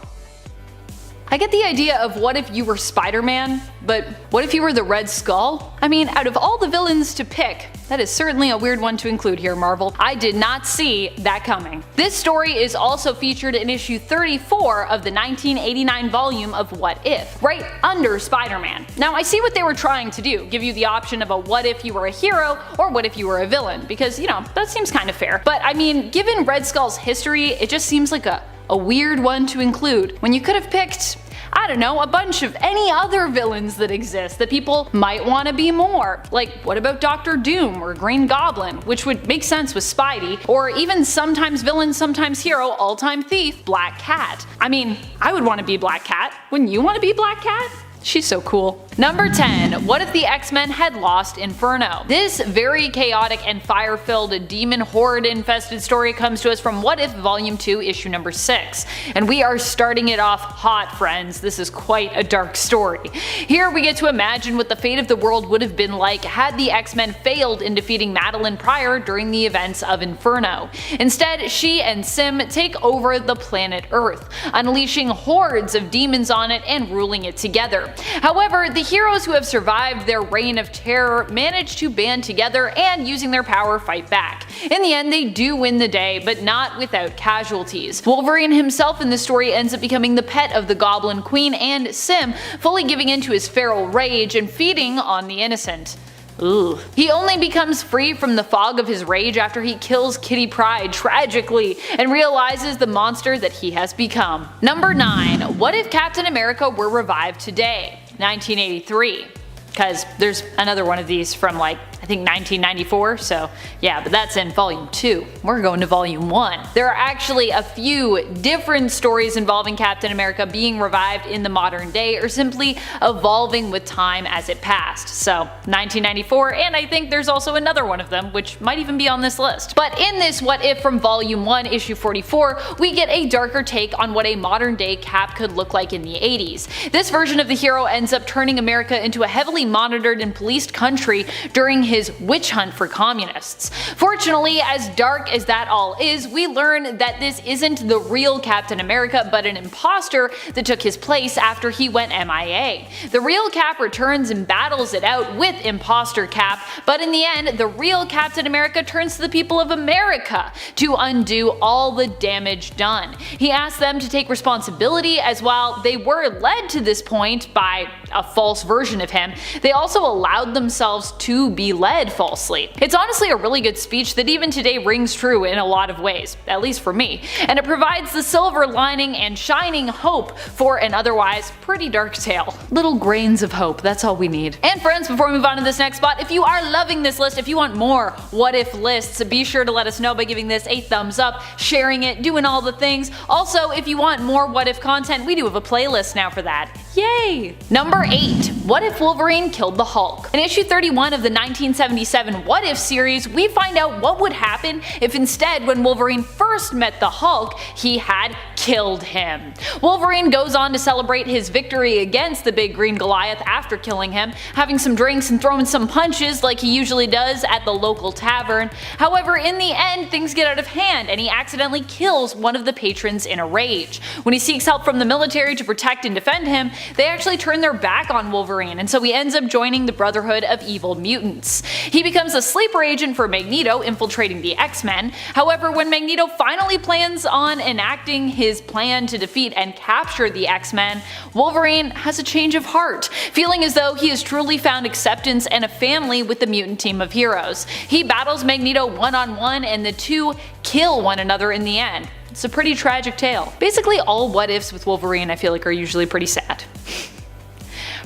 I get the idea of what if you were Spider-Man, but what if you were the Red Skull? I mean, out of all the villains to pick, that is certainly a weird one to include here, Marvel. I did not see that coming. This story is also featured in issue 34 of the 1989 volume of What If, right under Spider-Man. Now, I see what they were trying to do, give you the option of a what if you were a hero or what if you were a villain, because, you know, that seems kind of fair. But I mean, given Red Skull's history, it just seems like a weird one to include when you could have picked, I don't know, a bunch of any other villains that exist that people might want to be more. Like, what about Doctor Doom or Green Goblin, which would make sense with Spidey, or even sometimes villain, sometimes hero, all-time thief, Black Cat. I mean, I would want to be Black Cat. Wouldn't you want to be Black Cat? She's so cool. Number 10. What if the X-Men had lost Inferno? This very chaotic and fire-filled, demon horde-infested story comes to us from What If Volume 2, issue number 6. And we are starting it off hot, friends. This is quite a dark story. Here we get to imagine what the fate of the world would have been like had the X-Men failed in defeating Madeline Pryor during the events of Inferno. Instead, she and Sim take over the planet Earth, unleashing hordes of demons on it and ruling it together. However, the heroes who have survived their reign of terror manage to band together and, using their power, fight back. In the end, they do win the day, but not without casualties. Wolverine himself in the story ends up becoming the pet of the Goblin Queen, and Sim fully giving into his feral rage and feeding on the innocent. Ugh. He only becomes free from the fog of his rage after he kills Kitty Pryde tragically and realizes the monster that he has become. Number 9. What if Captain America were revived today? 1983. Because there's another one of these from like, I think 1994, so yeah, but that's in volume 2. We're going to volume 1. There are actually a few different stories involving Captain America being revived in the modern day or simply evolving with time as it passed. So 1994, and I think there's also another one of them which might even be on this list. But in this What If from volume 1, issue 44, we get a darker take on what a modern day Cap could look like in the 80s. This version of the hero ends up turning America into a heavily monitored and policed country during his witch hunt for communists. Fortunately, as dark as that all is, we learn that this isn't the real Captain America but an imposter that took his place after he went MIA. The real Cap returns and battles it out with imposter Cap, but in the end, the real Captain America turns to the people of America to undo all the damage done. He asks them to take responsibility, as while they were led to this point by a false version of him, they also allowed themselves to be led falsely. It's honestly a really good speech that even today rings true in a lot of ways, at least for me, and it provides the silver lining and shining hope for an otherwise pretty dark tale. Little grains of hope, that's all we need. And friends, before we move on to this next spot, if you are loving this list, if you want more what if lists, be sure to let us know by giving this a thumbs up, sharing it, doing all the things. Also, if you want more what if content, we do have a playlist now for that. Yay! Number 8. What if Wolverine killed the Hulk? In issue 31 of the 1977 What If series, we find out what would happen if instead, when Wolverine first met the Hulk, he had killed him. Wolverine goes on to celebrate his victory against the big green Goliath after killing him, having some drinks and throwing some punches like he usually does at the local tavern. However, in the end, things get out of hand and he accidentally kills one of the patrons in a rage. When he seeks help from the military to protect and defend him, they actually turn their back on Wolverine, and so he ends up joining the Brotherhood of Evil Mutants. He becomes a sleeper agent for Magneto, infiltrating the X-Men. However, when Magneto finally plans on enacting his plan to defeat and capture the X-Men, Wolverine has a change of heart, feeling as though he has truly found acceptance and a family with the mutant team of heroes. He battles Magneto one-on-one, and the two kill one another in the end. It's a pretty tragic tale. Basically, all what ifs with Wolverine I feel like are usually pretty sad.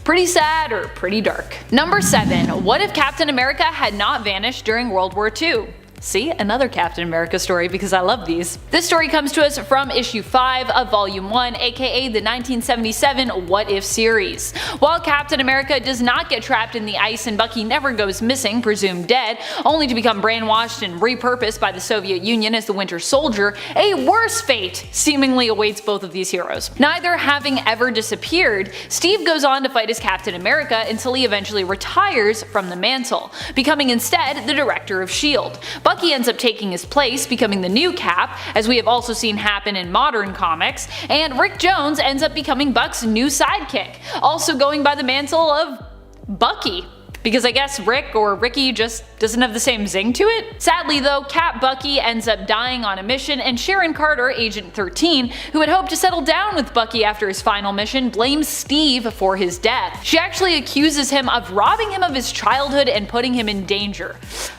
Pretty sad or pretty dark. Number 7. What if Captain America had not vanished during World War II? See, another Captain America story because I love these. This story comes to us from issue 5 of volume 1, aka the 1977 What If series. While Captain America does not get trapped in the ice and Bucky never goes missing, presumed dead, only to become brainwashed and repurposed by the Soviet Union as the Winter Soldier, a worse fate seemingly awaits both of these heroes. Neither having ever disappeared, Steve goes on to fight as Captain America until he eventually retires from the mantle, becoming instead the director of S.H.I.E.L.D. Bucky ends up taking his place, becoming the new Cap, as we have also seen happen in modern comics, and Rick Jones ends up becoming Buck's new sidekick, also going by the mantle of Bucky. Because I guess Rick or Ricky just doesn't have the same zing to it? Sadly though, Cap Bucky ends up dying on a mission, and Sharon Carter, Agent 13, who had hoped to settle down with Bucky after his final mission, blames Steve for his death. She actually accuses him of robbing him of his childhood and putting him in danger.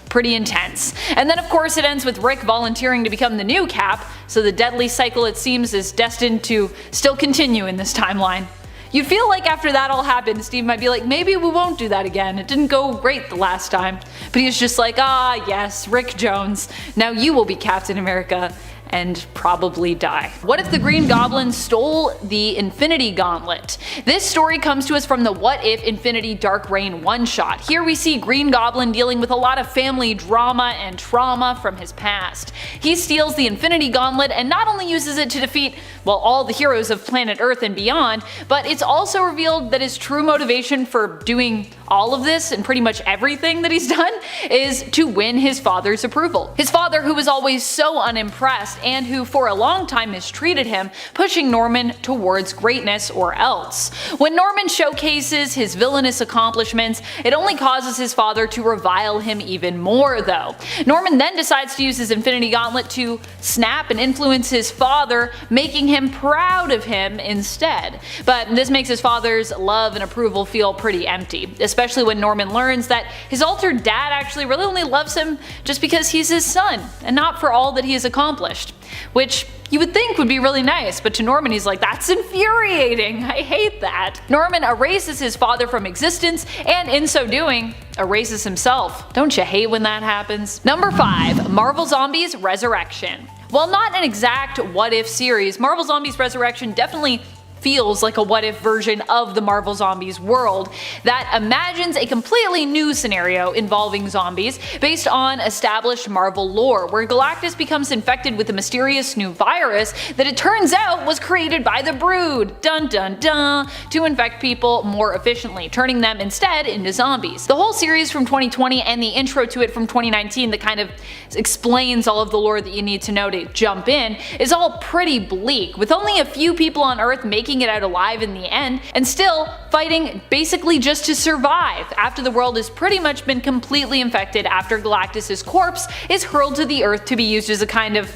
Pretty intense. And then of course it ends with Rick volunteering to become the new Cap, so the deadly cycle it seems is destined to still continue in this timeline. You'd feel like after that all happened, Steve might be like, maybe we won't do that again, it didn't go great the last time. But he's just like, ah yes, Rick Jones, now you will be Captain America and probably die. What if the Green Goblin stole the Infinity Gauntlet? This story comes to us from the What If Infinity Dark Reign one-shot. Here we see Green Goblin dealing with a lot of family drama and trauma from his past. He steals the Infinity Gauntlet and not only uses it to defeat, well, all the heroes of planet Earth and beyond, but it's also revealed that his true motivation for doing all of this and pretty much everything that he's done is to win his father's approval. His father, who was always so unimpressed and who for a long time mistreated him, pushing Norman towards greatness or else. When Norman showcases his villainous accomplishments, it only causes his father to revile him even more though. Norman then decides to use his Infinity Gauntlet to snap and influence his father, making him proud of him instead. But this makes his father's love and approval feel pretty empty, especially when Norman learns that his altered dad actually really only loves him just because he's his son, and not for all that he has accomplished. Which you would think would be really nice, but to Norman he's like, that's infuriating, I hate that. Norman erases his father from existence, and in so doing, erases himself. Don't you hate when that happens? Number 5. Marvel Zombies Resurrection. While not an exact What If series, Marvel Zombies Resurrection definitely feels like a what if version of the Marvel Zombies world that imagines a completely new scenario involving zombies based on established Marvel lore, where Galactus becomes infected with a mysterious new virus that it turns out was created by the Brood, dun dun dun, to infect people more efficiently, turning them instead into zombies. The whole series from 2020 and the intro to it from 2019 that kind of explains all of the lore that you need to know to jump in is all pretty bleak, with only a few people on Earth making it out alive in the end, and still fighting basically just to survive after the world has pretty much been completely infected after Galactus' corpse is hurled to the Earth to be used as a kind of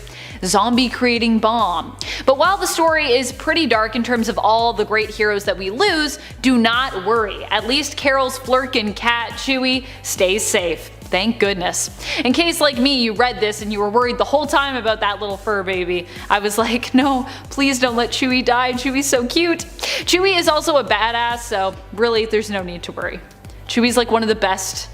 zombie creating bomb. But while the story is pretty dark in terms of all the great heroes that we lose, do not worry, at least Carol's Flurkin cat Chewie stays safe. Thank goodness. In case like me you read this and you were worried the whole time about that little fur baby, I was like, no, please don't let Chewie die, Chewie's so cute. Chewie is also a badass, so really there's no need to worry. Chewie's like one of the best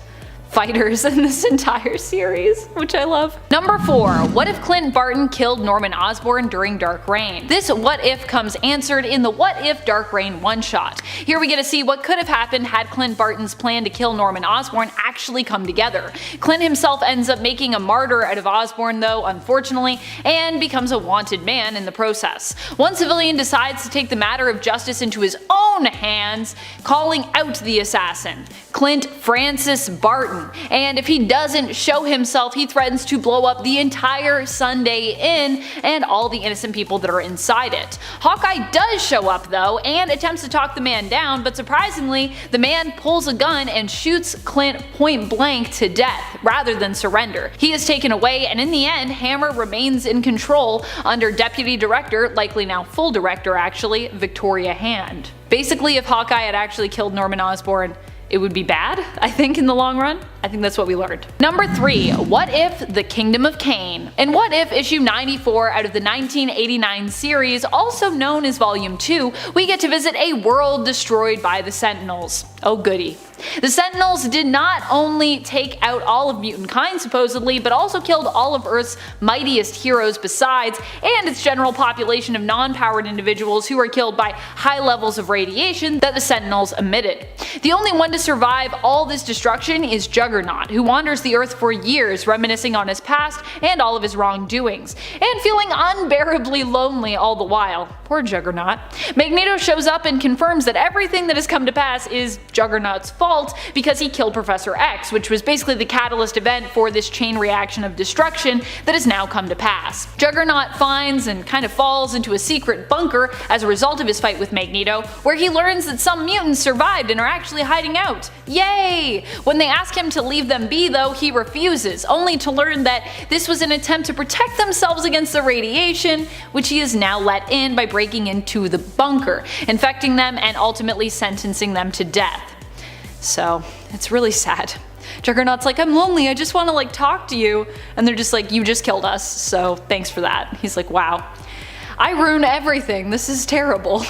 fighters in this entire series, which I love. Number 4. What if Clint Barton killed Norman Osborn during Dark Reign? This what if comes answered in the What If Dark Reign one-shot. Here we get to see what could have happened had Clint Barton's plan to kill Norman Osborn actually come together. Clint himself ends up making a martyr out of Osborn though, unfortunately, and becomes a wanted man in the process. One civilian decides to take the matter of justice into his own hands, calling out the assassin, Clint Francis Barton. And if he doesn't show himself, he threatens to blow up the entire Sunday Inn and all the innocent people that are inside it. Hawkeye does show up though and attempts to talk the man down, but surprisingly the man pulls a gun and shoots Clint point blank to death rather than surrender. He is taken away, and in the end Hammer remains in control under Deputy Director, likely now full director actually, Victoria Hand. Basically if Hawkeye had actually killed Norman Osborn, it would be bad, I think, in the long run. I think that's what we learned. Number 3. What If the Kingdom of Cain? In What If issue 94 out of the 1989 series, also known as Volume 2, we get to visit a world destroyed by the Sentinels. Oh goody. The Sentinels did not only take out all of mutant kind supposedly, but also killed all of Earth's mightiest heroes besides, and its general population of non-powered individuals who were killed by high levels of radiation that the Sentinels emitted. The only one to survive all this destruction is Juggernaut, who wanders the Earth for years reminiscing on his past and all of his wrongdoings, and feeling unbearably lonely all the while. Poor Juggernaut. Magneto shows up and confirms that everything that has come to pass is Juggernaut's fault because he killed Professor X, which was basically the catalyst event for this chain reaction of destruction that has now come to pass. Juggernaut finds and kind of falls into a secret bunker as a result of his fight with Magneto, where he learns that some mutants survived and are actually hiding out. Yay! When they ask him to leave them be though, he refuses, only to learn that this was an attempt to protect themselves against the radiation, which he is now let in by breaking into the bunker, infecting them and ultimately sentencing them to death. So, it's really sad. Juggernaut's like, I'm lonely, I just want to like talk to you. And they're just like, you just killed us, so thanks for that. He's like, wow. I ruin everything, this is terrible.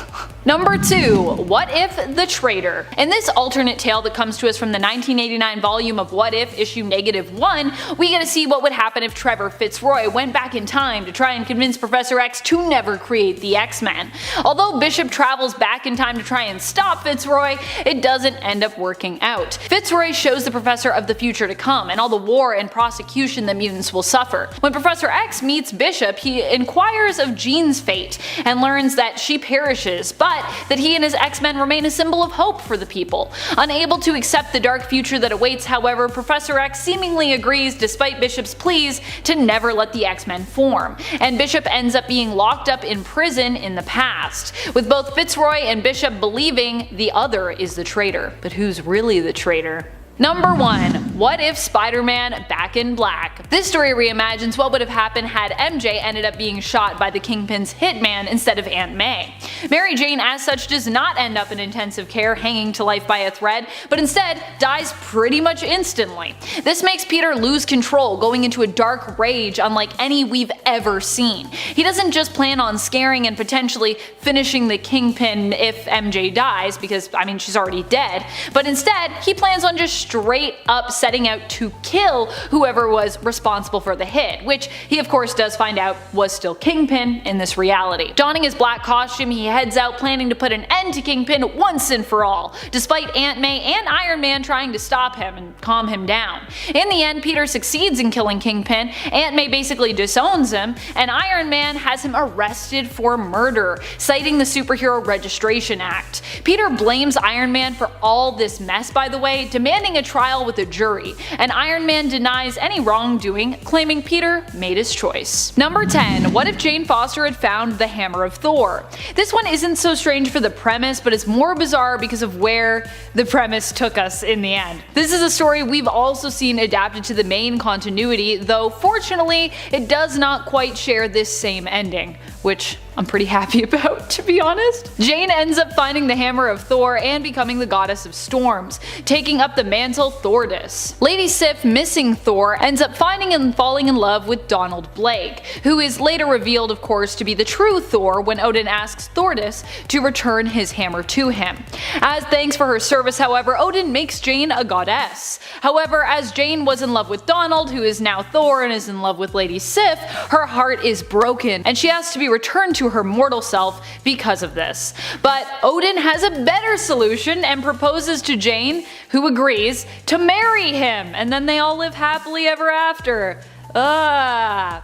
Number 2. What If the Traitor? In this alternate tale that comes to us from the 1989 volume of What If issue -1, we get to see what would happen if Trevor Fitzroy went back in time to try and convince Professor X to never create the X-Men. Although Bishop travels back in time to try and stop Fitzroy, it doesn't end up working out. Fitzroy shows the Professor of the future to come and all the war and prosecution that mutants will suffer. When Professor X meets Bishop, he inquires of Jean's fate and learns that she perishes, but that he and his X-Men remain a symbol of hope for the people. Unable to accept the dark future that awaits, however, Professor X seemingly agrees, despite Bishop's pleas, to never let the X-Men form, and Bishop ends up being locked up in prison in the past, with both Fitzroy and Bishop believing the other is the traitor. But who's really the traitor? Number 1. What If Spider-Man Back in Black? This story reimagines what would have happened had MJ ended up being shot by the Kingpin's hitman instead of Aunt May. Mary Jane as such does not end up in intensive care hanging to life by a thread, but instead dies pretty much instantly. This makes Peter lose control, going into a dark rage unlike any we've ever seen. He doesn't just plan on scaring and potentially finishing the Kingpin if MJ dies, because I mean she's already dead, but instead he plans on just straight up setting out to kill whoever was responsible for the hit, which he of course does find out was still Kingpin in this reality. Donning his black costume, he heads out planning to put an end to Kingpin once and for all, despite Aunt May and Iron Man trying to stop him and calm him down. In the end, Peter succeeds in killing Kingpin, Aunt May basically disowns him, and Iron Man has him arrested for murder, citing the Superhero Registration Act. Peter blames Iron Man for all this mess, by the way, demanding a trial with a jury, and Iron Man denies any wrongdoing, claiming Peter made his choice. Number 10. What if Jane Foster had found the Hammer of Thor? This one isn't so strange for the premise, but it's more bizarre because of where the premise took us in the end. This is a story we've also seen adapted to the main continuity, though fortunately it does not quite share this same ending, which I'm pretty happy about, to be honest. Jane ends up finding the Hammer of Thor and becoming the goddess of storms, taking up the mantle Thordis. Lady Sif, missing Thor, ends up finding and falling in love with Donald Blake, who is later revealed of course to be the true Thor when Odin asks Thordis to return his hammer to him. As thanks for her service, however, Odin makes Jane a goddess. However, as Jane was in love with Donald, who is now Thor and is in love with Lady Sif, her heart is broken and she has to be returned to her mortal self because of this. But Odin has a better solution and proposes to Jane, who agrees, to marry him, and then they all live happily ever after.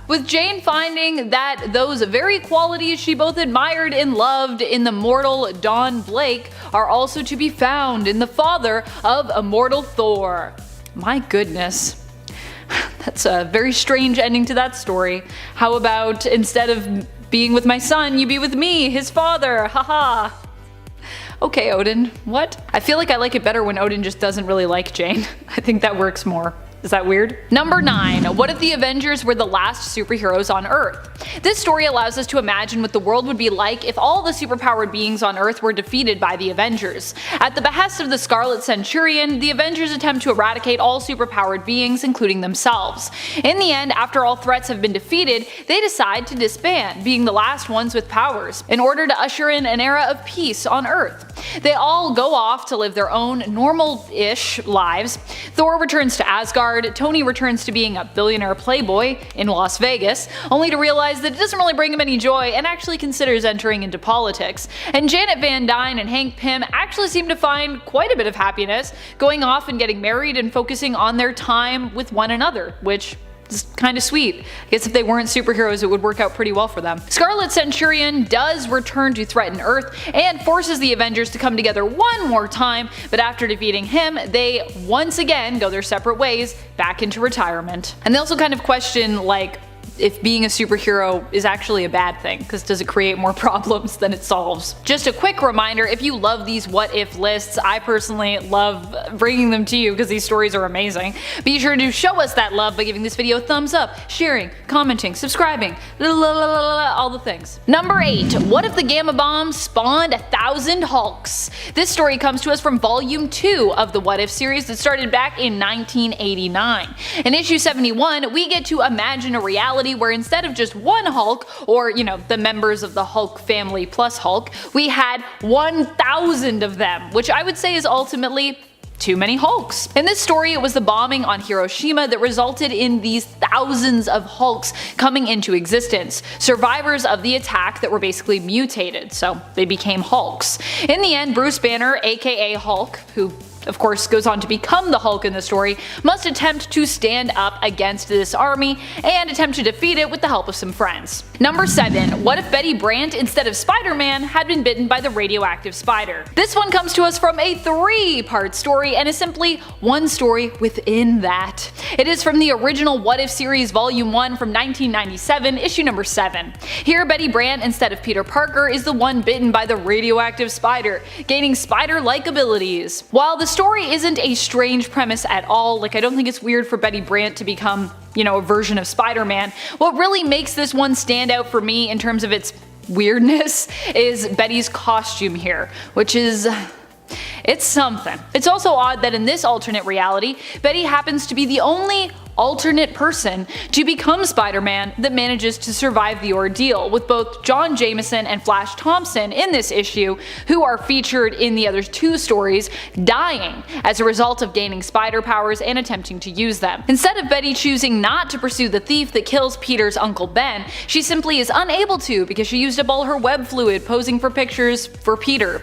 With Jane finding that those very qualities she both admired and loved in the mortal Don Blake are also to be found in the father of immortal Thor. My goodness. That's a very strange ending to that story. How about instead of being with my son, you be with me, his father, haha. Okay, Odin, what? I feel like I like it better when Odin just doesn't really like Jane. I think that works more. Is that weird? Number 9. What if the Avengers were the last superheroes on Earth? This story allows us to imagine what the world would be like if all the superpowered beings on Earth were defeated by the Avengers. At the behest of the Scarlet Centurion, the Avengers attempt to eradicate all superpowered beings, including themselves. In the end, after all threats have been defeated, they decide to disband, being the last ones with powers, in order to usher in an era of peace on Earth. They all go off to live their own normal-ish lives. Thor returns to Asgard, Tony returns to being a billionaire playboy in Las Vegas, only to realize that it doesn't really bring him any joy and actually considers entering into politics. And Janet Van Dyne and Hank Pym actually seem to find quite a bit of happiness, going off and getting married and focusing on their time with one another, which is kind of sweet. I guess if they weren't superheroes it would work out pretty well for them. Scarlet Centurion does return to threaten Earth and forces the Avengers to come together one more time, but after defeating him, they once again go their separate ways back into retirement. And they also kind of question, like, if being a superhero is actually a bad thing, because does it create more problems than it solves? Just a quick reminder, if you love these what if lists, I personally love bringing them to you because these stories are amazing. Be sure to show us that love by giving this video a thumbs up, sharing, commenting, subscribing, all the things. Number 8. What if the Gamma Bomb spawned 1,000 Hulks? This story comes to us from volume 2 of the What If series that started back in 1989. In issue 71, we get to imagine a reality where instead of just one Hulk, or the members of the Hulk family plus Hulk, we had 1,000 of them, which I would say is ultimately too many Hulks. In this story, it was the bombing on Hiroshima that resulted in these thousands of Hulks coming into existence, survivors of the attack that were basically mutated, so they became Hulks. In the end, Bruce Banner, aka Hulk, who of course goes on to become the Hulk in the story, must attempt to stand up against this army and attempt to defeat it with the help of some friends. Number 7. What if Betty Brant, instead of Spider-Man, had been bitten by the radioactive spider? This one comes to us from a 3-part story and is simply one story within that. It is from the original What If series volume 1 from 1997, issue number 7. Here, Betty Brant, instead of Peter Parker, is the one bitten by the radioactive spider, gaining spider-like abilities. While the story isn't a strange premise at all, like I don't think it's weird for Betty Brant to become, a version of Spider-Man, what really makes this one stand out for me in terms of its weirdness is Betty's costume here, which is it's something. It's also odd that in this alternate reality, Betty happens to be the only alternate person to become Spider-Man that manages to survive the ordeal, with both John Jameson and Flash Thompson in this issue, who are featured in the other 2 stories, dying as a result of gaining spider powers and attempting to use them. Instead of Betty choosing not to pursue the thief that kills Peter's Uncle Ben, she simply is unable to because she used up all her web fluid posing for pictures for Peter.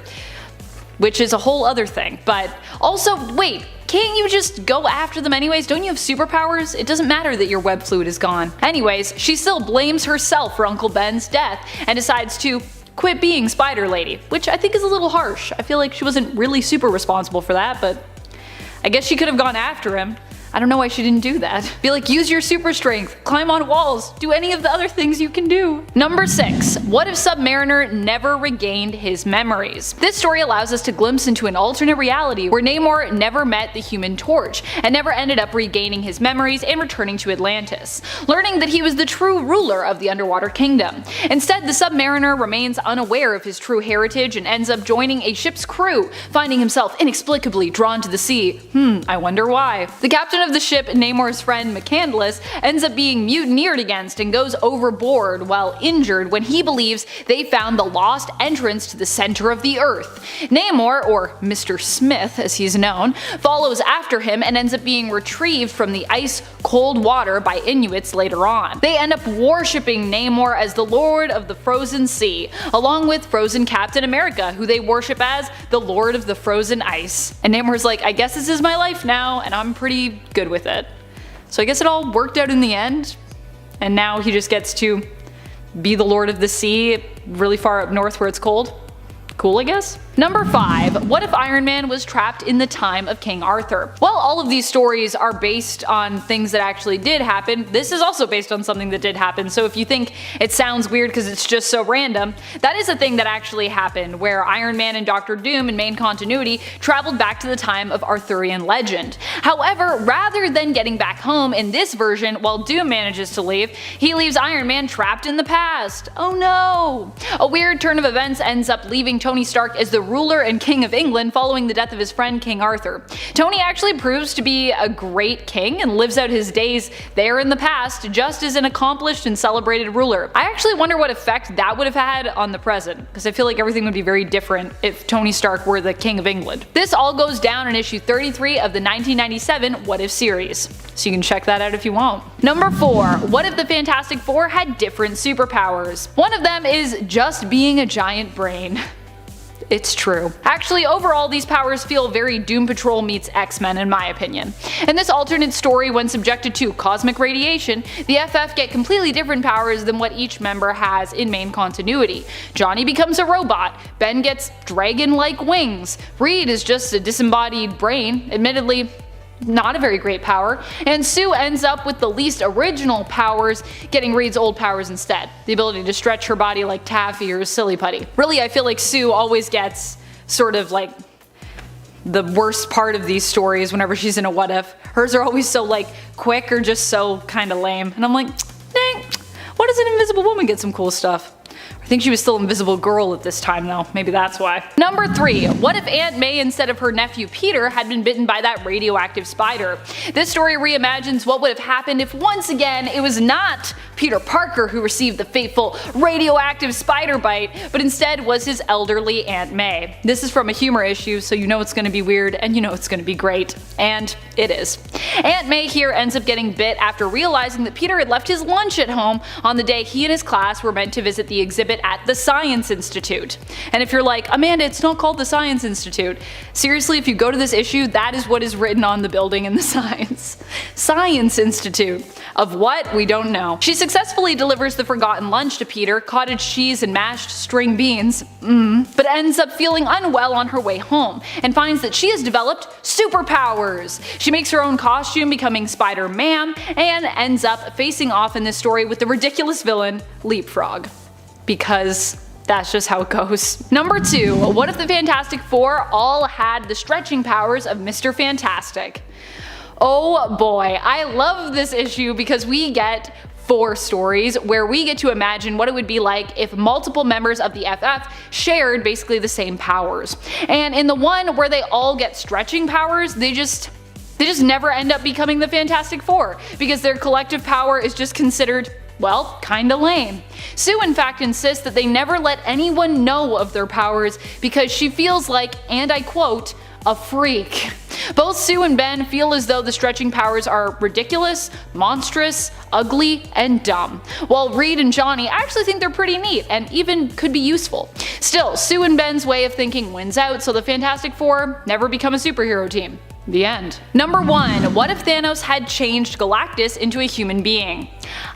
Which is a whole other thing, but also, wait, can't you just go after them anyways? Don't you have superpowers? It doesn't matter that your web fluid is gone. Anyways, she still blames herself for Uncle Ben's death and decides to quit being Spider Lady, which I think is a little harsh. I feel like she wasn't really super responsible for that, but I guess she could have gone after him. I don't know why she didn't do that. Be like, use your super strength, climb on walls, do any of the other things you can do. Number 6. What if Submariner never regained his memories? This story allows us to glimpse into an alternate reality where Namor never met the Human Torch and never ended up regaining his memories and returning to Atlantis, learning that he was the true ruler of the Underwater Kingdom. Instead, the Submariner remains unaware of his true heritage and ends up joining a ship's crew, finding himself inexplicably drawn to the sea. I wonder why. The captain of the ship, Namor's friend McCandless, ends up being mutineered against and goes overboard while injured when he believes they found the lost entrance to the center of the earth. Namor, or Mr. Smith as he's known, follows after him and ends up being retrieved from the ice-cold water by Inuits later on. They end up worshipping Namor as the Lord of the Frozen Sea, along with frozen Captain America, who they worship as the Lord of the Frozen Ice. And Namor's like, I guess this is my life now, and I'm pretty good with it. So I guess it all worked out in the end, and now he just gets to be the Lord of the Sea really far up north where it's cold. Cool, I guess? Number 5. What if Iron Man was trapped in the time of King Arthur? While all of these stories are based on things that actually did happen, this is also based on something that did happen, so if you think it sounds weird because it's just so random, that is a thing that actually happened, where Iron Man and Doctor Doom in main continuity traveled back to the time of Arthurian legend. However, rather than getting back home in this version while Doom manages to leave, he leaves Iron Man trapped in the past. Oh no! A weird turn of events ends up leaving Tony Stark as the ruler and king of England following the death of his friend King Arthur. Tony actually proves to be a great king and lives out his days there in the past just as an accomplished and celebrated ruler. I actually wonder what effect that would have had on the present, because I feel like everything would be very different if Tony Stark were the king of England. This all goes down in issue 33 of the 1997 What If series, so you can check that out if you want. Number 4. What if the Fantastic Four had different superpowers? One of them is just being a giant brain. It's true. Actually, overall, these powers feel very Doom Patrol meets X-Men in my opinion. In this alternate story, when subjected to cosmic radiation, the FF get completely different powers than what each member has in main continuity. Johnny becomes a robot, Ben gets dragon-like wings, Reed is just a disembodied brain, admittedly not a very great power, and Sue ends up with the least original powers, getting Reed's old powers instead, the ability to stretch her body like Taffy or Silly Putty. Really, I feel like Sue always gets sort of like the worst part of these stories whenever she's in a What If. Hers are always so like quick or just so kinda lame, and I'm like, dang, why doesn't Invisible Woman get some cool stuff? I think she was still Invisible Girl at this time though, maybe that's why. Number 3. What if Aunt May instead of her nephew Peter had been bitten by that radioactive spider? This story reimagines what would have happened if once again it was not Peter Parker who received the fateful radioactive spider bite, but instead was his elderly Aunt May. This is from a humor issue, so you know it's gonna be weird and you know it's gonna be great. And it is. Aunt May here ends up getting bit after realizing that Peter had left his lunch at home on the day he and his class were meant to visit the exhibit at the Science Institute. And if you're like, Amanda, it's not called the Science Institute. Seriously, if you go to this issue, that is what is written on the building in the Science Institute. Of what? We don't know. She successfully delivers the forgotten lunch to Peter, cottage cheese and mashed string beans, but ends up feeling unwell on her way home, and finds that she has developed superpowers. She makes her own costume, becoming Spider-Man, and ends up facing off in this story with the ridiculous villain, Leapfrog. Because that's just how it goes. Number 2. What if the Fantastic Four all had the stretching powers of Mr. Fantastic? Oh boy, I love this issue because we get 4 stories where we get to imagine what it would be like if multiple members of the FF shared basically the same powers. And in the one where they all get stretching powers, they just never end up becoming the Fantastic Four because their collective power is just considered, well, kinda lame. Sue in fact insists that they never let anyone know of their powers because she feels like, and I quote, a freak. Both Sue and Ben feel as though the stretching powers are ridiculous, monstrous, ugly, and dumb, while Reed and Johnny actually think they're pretty neat and even could be useful. Still, Sue and Ben's way of thinking wins out, so the Fantastic Four never become a superhero team. The end. Number 1. What if Thanos had changed Galactus into a human being?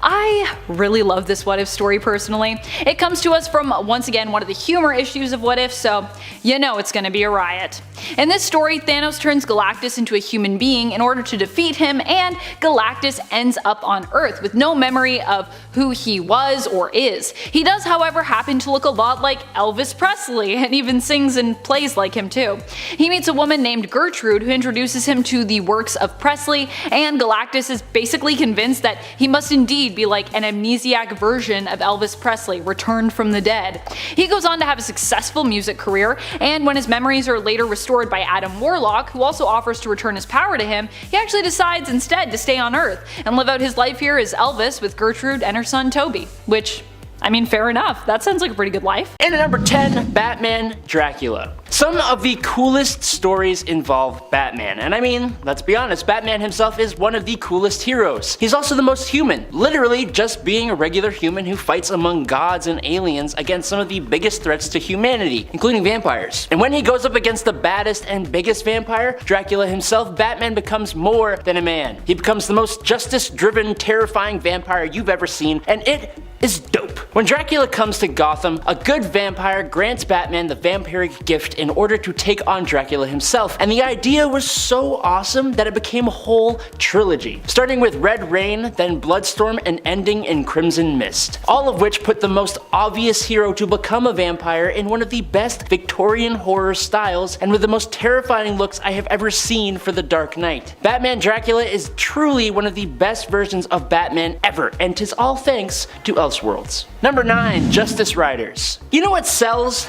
I really love this What If story personally. It comes to us from, once again, one of the humor issues of What If, so you know it's gonna be a riot. In this story, Thanos turns Galactus into a human being in order to defeat him, and Galactus ends up on Earth with no memory of who he was or is. He does, however, happen to look a lot like Elvis Presley, and even sings and plays like him too. He meets a woman named Gertrude who introduces him to the works of Presley, and Galactus is basically convinced that he must indeed be like an amnesiac version of Elvis Presley, returned from the dead. He goes on to have a successful music career, and when his memories are later restored by Adam Warlock, who also offers to return his power to him, he actually decides instead to stay on Earth and live out his life here as Elvis with Gertrude and her son Toby, which, I mean, fair enough. That sounds like a pretty good life. And at number 10, Batman Dracula. Some of the coolest stories involve Batman, and I mean, let's be honest, Batman himself is one of the coolest heroes. He's also the most human, literally just being a regular human who fights among gods and aliens against some of the biggest threats to humanity, including vampires. And when he goes up against the baddest and biggest vampire, Dracula himself, Batman becomes more than a man. He becomes the most justice-driven, terrifying vampire you've ever seen, and it is dope. When Dracula comes to Gotham, a good vampire grants Batman the vampiric gift in order to take on Dracula himself, and the idea was so awesome that it became a whole trilogy, starting with Red Rain, then Bloodstorm, and ending in Crimson Mist, all of which put the most obvious hero to become a vampire in one of the best Victorian horror styles and with the most terrifying looks I have ever seen for The Dark Knight. Batman Dracula is truly one of the best versions of Batman ever, and 'tis all thanks to Elseworlds. Number 9. Justice Riders. You know what sells?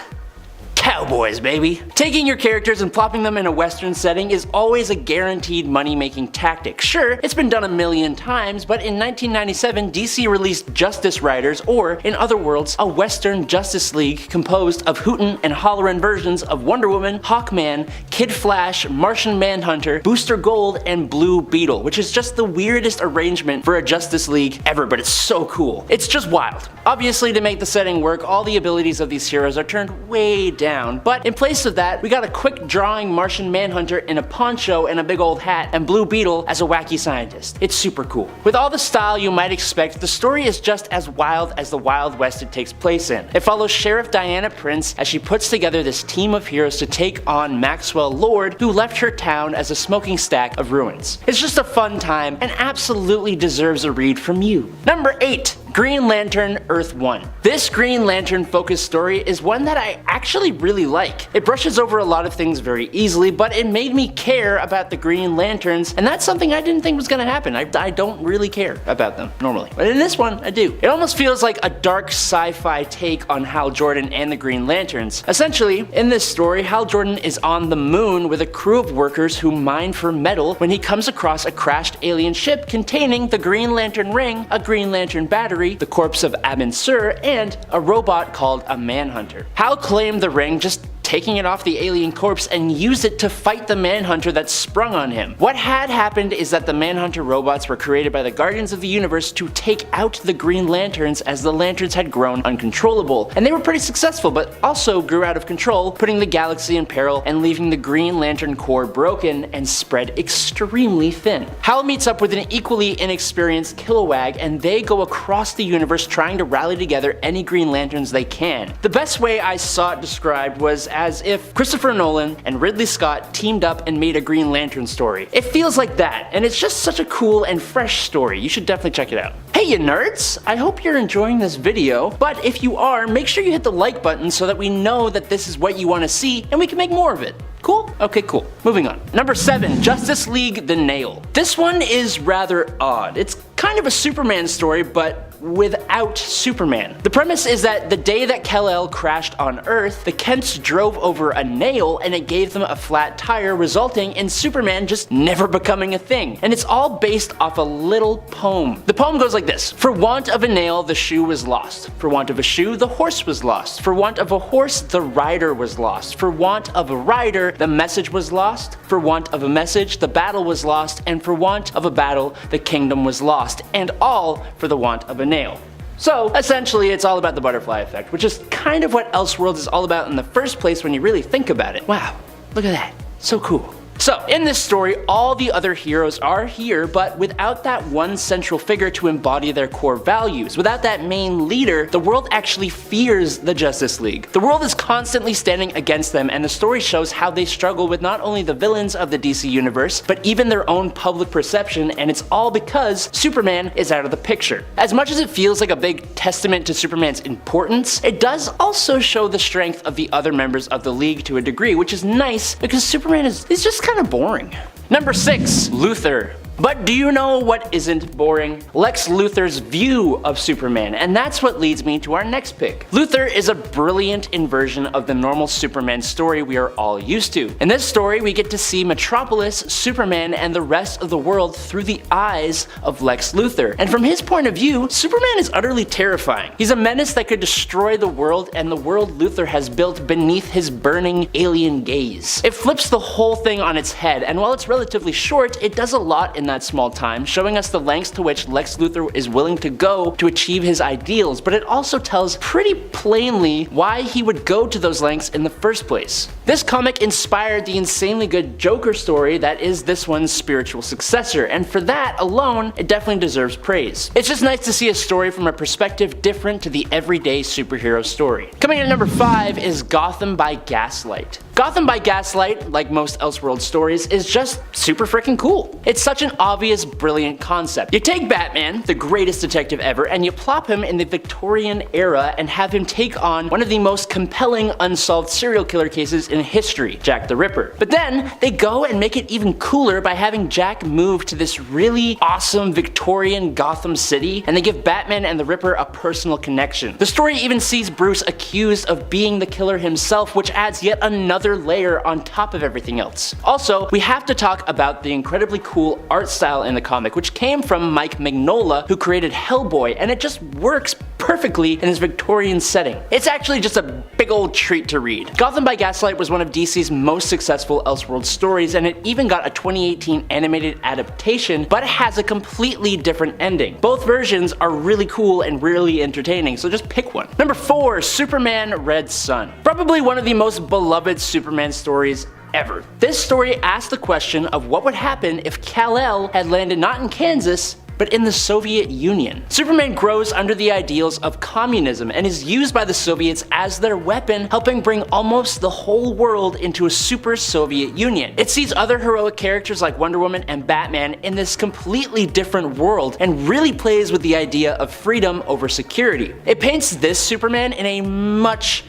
Cowboys, baby. Taking your characters and plopping them in a western setting is always a guaranteed money-making tactic. Sure, it's been done a million times, but in 1997 DC released Justice Riders, or in other words, a western Justice League composed of hootin' and hollerin' versions of Wonder Woman, Hawkman, Kid Flash, Martian Manhunter, Booster Gold, and Blue Beetle, which is just the weirdest arrangement for a Justice League ever, but it's so cool. It's just wild. Obviously, to make the setting work, all the abilities of these heroes are turned way down, but in place of that, we got a quick drawing Martian Manhunter in a poncho and a big old hat, and Blue Beetle as a wacky scientist. It's super cool. With all the style you might expect, the story is just as wild as the Wild West it takes place in. It follows Sheriff Diana Prince as she puts together this team of heroes to take on Maxwell Lord, who left her town as a smoking stack of ruins. It's just a fun time and absolutely deserves a read from you. Number 8. Green Lantern Earth 1. This Green Lantern focused story is one that I actually really like. It brushes over a lot of things very easily, but it made me care about the Green Lanterns, and that's something I didn't think was gonna happen. I don't really care about them normally, but in this one I do. It almost feels like a dark sci-fi take on Hal Jordan and the Green Lanterns. Essentially, in this story, Hal Jordan is on the moon with a crew of workers who mine for metal when he comes across a crashed alien ship containing the Green Lantern ring, a Green Lantern battery, the corpse of Abin Sur, and a robot called a Manhunter. Hal claimed the ring, just taking it off the alien corpse, and used it to fight the Manhunter that sprung on him. What had happened is that the Manhunter robots were created by the Guardians of the Universe to take out the Green Lanterns as the Lanterns had grown uncontrollable, and they were pretty successful, but also grew out of control, putting the galaxy in peril and leaving the Green Lantern core broken and spread extremely thin. Hal meets up with an equally inexperienced Kilowag, and they go across the universe trying to rally together any Green Lanterns they can. The best way I saw it described was as if Christopher Nolan and Ridley Scott teamed up and made a Green Lantern story. It feels like that, and it's just such a cool and fresh story. You should definitely check it out. Hey you nerds! I hope you're enjoying this video, but if you are, make sure you hit the like button so that we know that this is what you want to see and we can make more of it. Cool? Okay, cool. Moving on. Number 7. Justice League The Nail. This one is rather odd. It's kind of a Superman story, but without Superman. The premise is that the day that Kal-El crashed on Earth, the Kents drove over a nail and it gave them a flat tire, resulting in Superman just never becoming a thing. And it's all based off a little poem. The poem goes like this: For want of a nail, the shoe was lost. For want of a shoe, the horse was lost. For want of a horse, the rider was lost. For want of a rider, the message was lost. For want of a message, the battle was lost. And for want of a battle, the kingdom was lost. And all for the want of a nail. So essentially it's all about the butterfly effect, which is kind of what Elseworlds is all about in the first place when you really think about it. Wow, look at that, so cool. So, in this story, all the other heroes are here, but without that one central figure to embody their core values. Without that main leader, the world actually fears the Justice League. The world is constantly standing against them, and the story shows how they struggle with not only the villains of the DC universe, but even their own public perception, and it's all because Superman is out of the picture. As much as it feels like a big testament to Superman's importance, it does also show the strength of the other members of the League to a degree, which is nice because Superman is just kind of boring. Number 6. Luthor. But do you know what isn't boring? Lex Luthor's view of Superman, and that's what leads me to our next pick. Luthor is a brilliant inversion of the normal Superman story we are all used to. In this story, we get to see Metropolis, Superman, and the rest of the world through the eyes of Lex Luthor. And from his point of view, Superman is utterly terrifying. He's a menace that could destroy the world and the world Luthor has built beneath his burning alien gaze. It flips the whole thing on its head, and while it's relatively short, it does a lot in that small time, showing us the lengths to which Lex Luthor is willing to go to achieve his ideals, but it also tells pretty plainly why he would go to those lengths in the first place. This comic inspired the insanely good Joker story that is this one's spiritual successor, and for that alone, it definitely deserves praise. It's just nice to see a story from a perspective different to the everyday superhero story. Coming in at number 5 is Gotham by Gaslight. Gotham by Gaslight, like most Elseworlds stories, is just super freaking cool. It's such an obvious, brilliant concept. You take Batman, the greatest detective ever, and you plop him in the Victorian era and have him take on one of the most compelling unsolved serial killer cases in history, Jack the Ripper. But then, they go and make it even cooler by having Jack move to this really awesome Victorian Gotham City, and they give Batman and the Ripper a personal connection. The story even sees Bruce accused of being the killer himself, which adds yet another layer on top of everything else. Also, we have to talk about the incredibly cool art style in the comic, which came from Mike Mignola, who created Hellboy, and it just works perfectly in his Victorian setting. It's actually just a big old treat to read. Gotham by Gaslight was one of DC's most successful Elseworlds stories, and it even got a 2018 animated adaptation, but it has a completely different ending. Both versions are really cool and really entertaining, so just pick one. Number 4, Superman Red Sun. Probably one of the most beloved Superman stories ever. This story asks the question of what would happen if Kal-El had landed not in Kansas, but in the Soviet Union. Superman grows under the ideals of communism and is used by the Soviets as their weapon, helping bring almost the whole world into a super Soviet Union. It sees other heroic characters like Wonder Woman and Batman in this completely different world and really plays with the idea of freedom over security. It paints this Superman in a much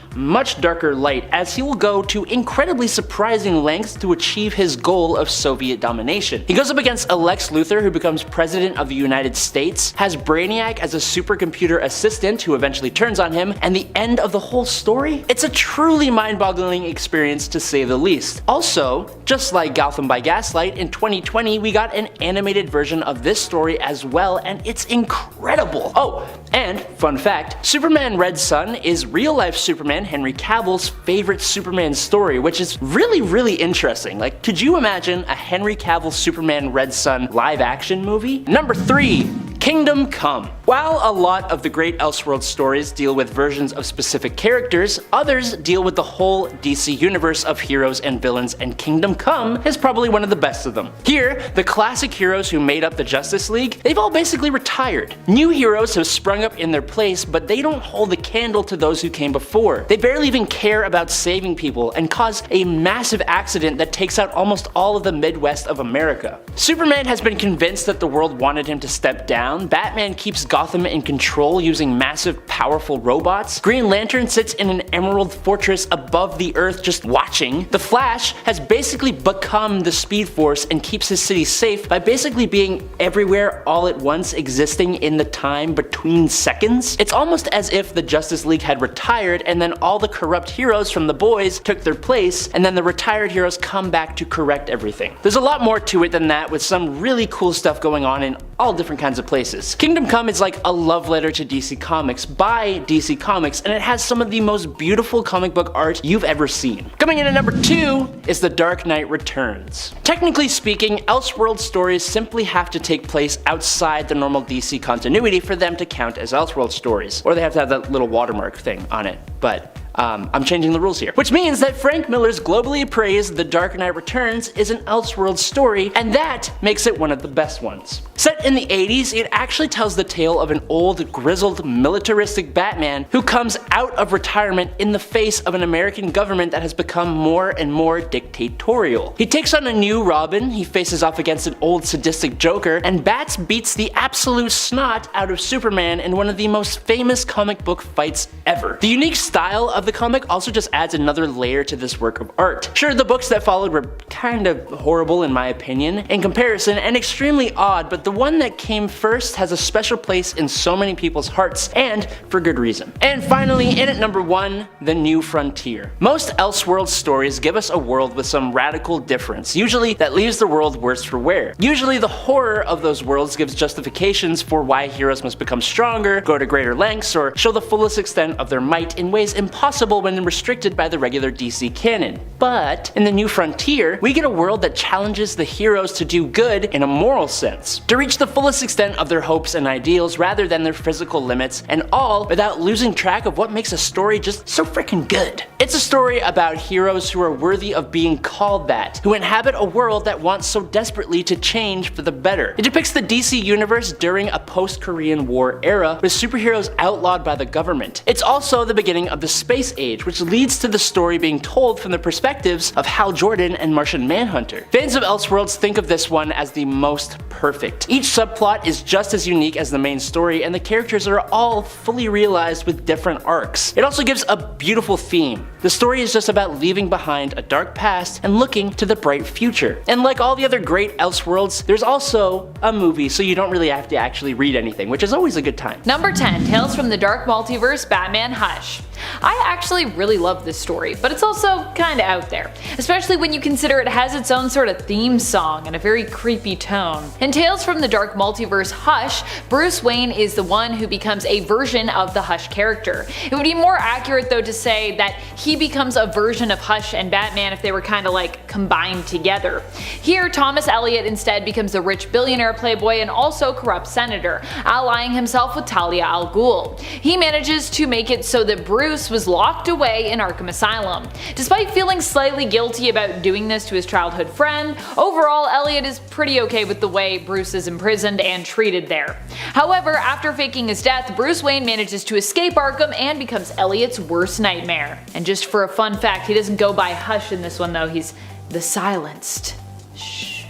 darker light, as he will go to incredibly surprising lengths to achieve his goal of Soviet domination. He goes up against a Lex Luthor who becomes president of the United States, has Brainiac as a supercomputer assistant who eventually turns on him, and the end of the whole story? It's a truly mind-boggling experience to say the least. Also, just like Gotham by Gaslight, in 2020 we got an animated version of this story as well, and it's incredible. Oh, and fun fact, Superman Red Sun is real-life Superman Henry Cavill's favorite Superman story, which is really interesting. Like, could you imagine a Henry Cavill Superman Red Sun live action movie? Number 3, Kingdom Come. While a lot of the great Elseworlds stories deal with versions of specific characters, others deal with the whole DC universe of heroes and villains, and Kingdom Come is probably one of the best of them. Here, the classic heroes who made up the Justice League, they've all basically retired. New heroes have sprung up in their place, but they don't hold a candle to those who came before. They barely even care about saving people and cause a massive accident that takes out almost all of the Midwest of America. Superman has been convinced that the world wanted him to step down. Batman keeps Gotham in control using massive, powerful robots. Green Lantern sits in an emerald fortress above the earth just watching. The Flash has basically become the Speed Force and keeps his city safe by basically being everywhere all at once, existing in the time between seconds. It's almost as if the Justice League had retired and then all the corrupt heroes from the boys took their place, and then the retired heroes come back to correct everything. There's a lot more to it than that, with some really cool stuff going on in all different kinds of places. Kingdom Come is like a love letter to DC Comics by DC Comics, and it has some of the most beautiful comic book art you've ever seen. Coming in at number 2 is The Dark Knight Returns. Technically speaking, Elseworlds stories simply have to take place outside the normal DC continuity for them to count as Elseworlds stories, or they have to have that little watermark thing on it, but I'm changing the rules here. Which means that Frank Miller's globally praised The Dark Knight Returns is an Elseworlds story, and that makes it one of the best ones. Set in the 80s, it actually tells the tale of an old, grizzled, militaristic Batman who comes out of retirement in the face of an American government that has become more and more dictatorial. He takes on a new Robin, he faces off against an old sadistic Joker, and Bats beats the absolute snot out of Superman in one of the most famous comic book fights ever. The unique style of the comic also just adds another layer to this work of art. Sure, the books that followed were kind of horrible in my opinion in comparison, and extremely odd, but the one that came first has a special place in so many people's hearts, and for good reason. And finally, in at number 1, The New Frontier. Most Elseworlds stories give us a world with some radical difference, usually that leaves the world worse for wear. Usually the horror of those worlds gives justifications for why heroes must become stronger, go to greater lengths, or show the fullest extent of their might in ways impossible impossible when restricted by the regular DC canon. But in the New Frontier, we get a world that challenges the heroes to do good in a moral sense, to reach the fullest extent of their hopes and ideals rather than their physical limits, and all without losing track of what makes a story just so freaking good. It's a story about heroes who are worthy of being called that, who inhabit a world that wants so desperately to change for the better. It depicts the DC universe during a post-Korean War era with superheroes outlawed by the government. It's also the beginning of the Space Age, which leads to the story being told from the perspectives of Hal Jordan and Martian Manhunter. Fans of Elseworlds think of this one as the most perfect. Each subplot is just as unique as the main story, and the characters are all fully realized with different arcs. It also gives a beautiful theme. The story is just about leaving behind a dark past and looking to the bright future. And like all the other great Elseworlds, there's also a movie, so you don't really have to actually read anything, which is always a good time. Number 10. Tales from the Dark Multiverse, Batman Hush. I actually really love this story, but it's also kinda out there, especially when you consider it has its own sort of theme song and a very creepy tone. In Tales from the Dark Multiverse Hush, Bruce Wayne is the one who becomes a version of the Hush character. It would be more accurate though to say that he becomes a version of Hush and Batman if they were kinda like combined together. Here, Thomas Elliot instead becomes a rich billionaire playboy and also corrupt senator, allying himself with Talia al Ghul. He manages to make it so that Bruce was locked away in Arkham Asylum. Despite feeling slightly guilty about doing this to his childhood friend, overall Elliot is pretty okay with the way Bruce is imprisoned and treated there. However, after faking his death, Bruce Wayne manages to escape Arkham and becomes Elliot's worst nightmare. And just for a fun fact, he doesn't go by Hush in this one though, he's the Silenced. Shh.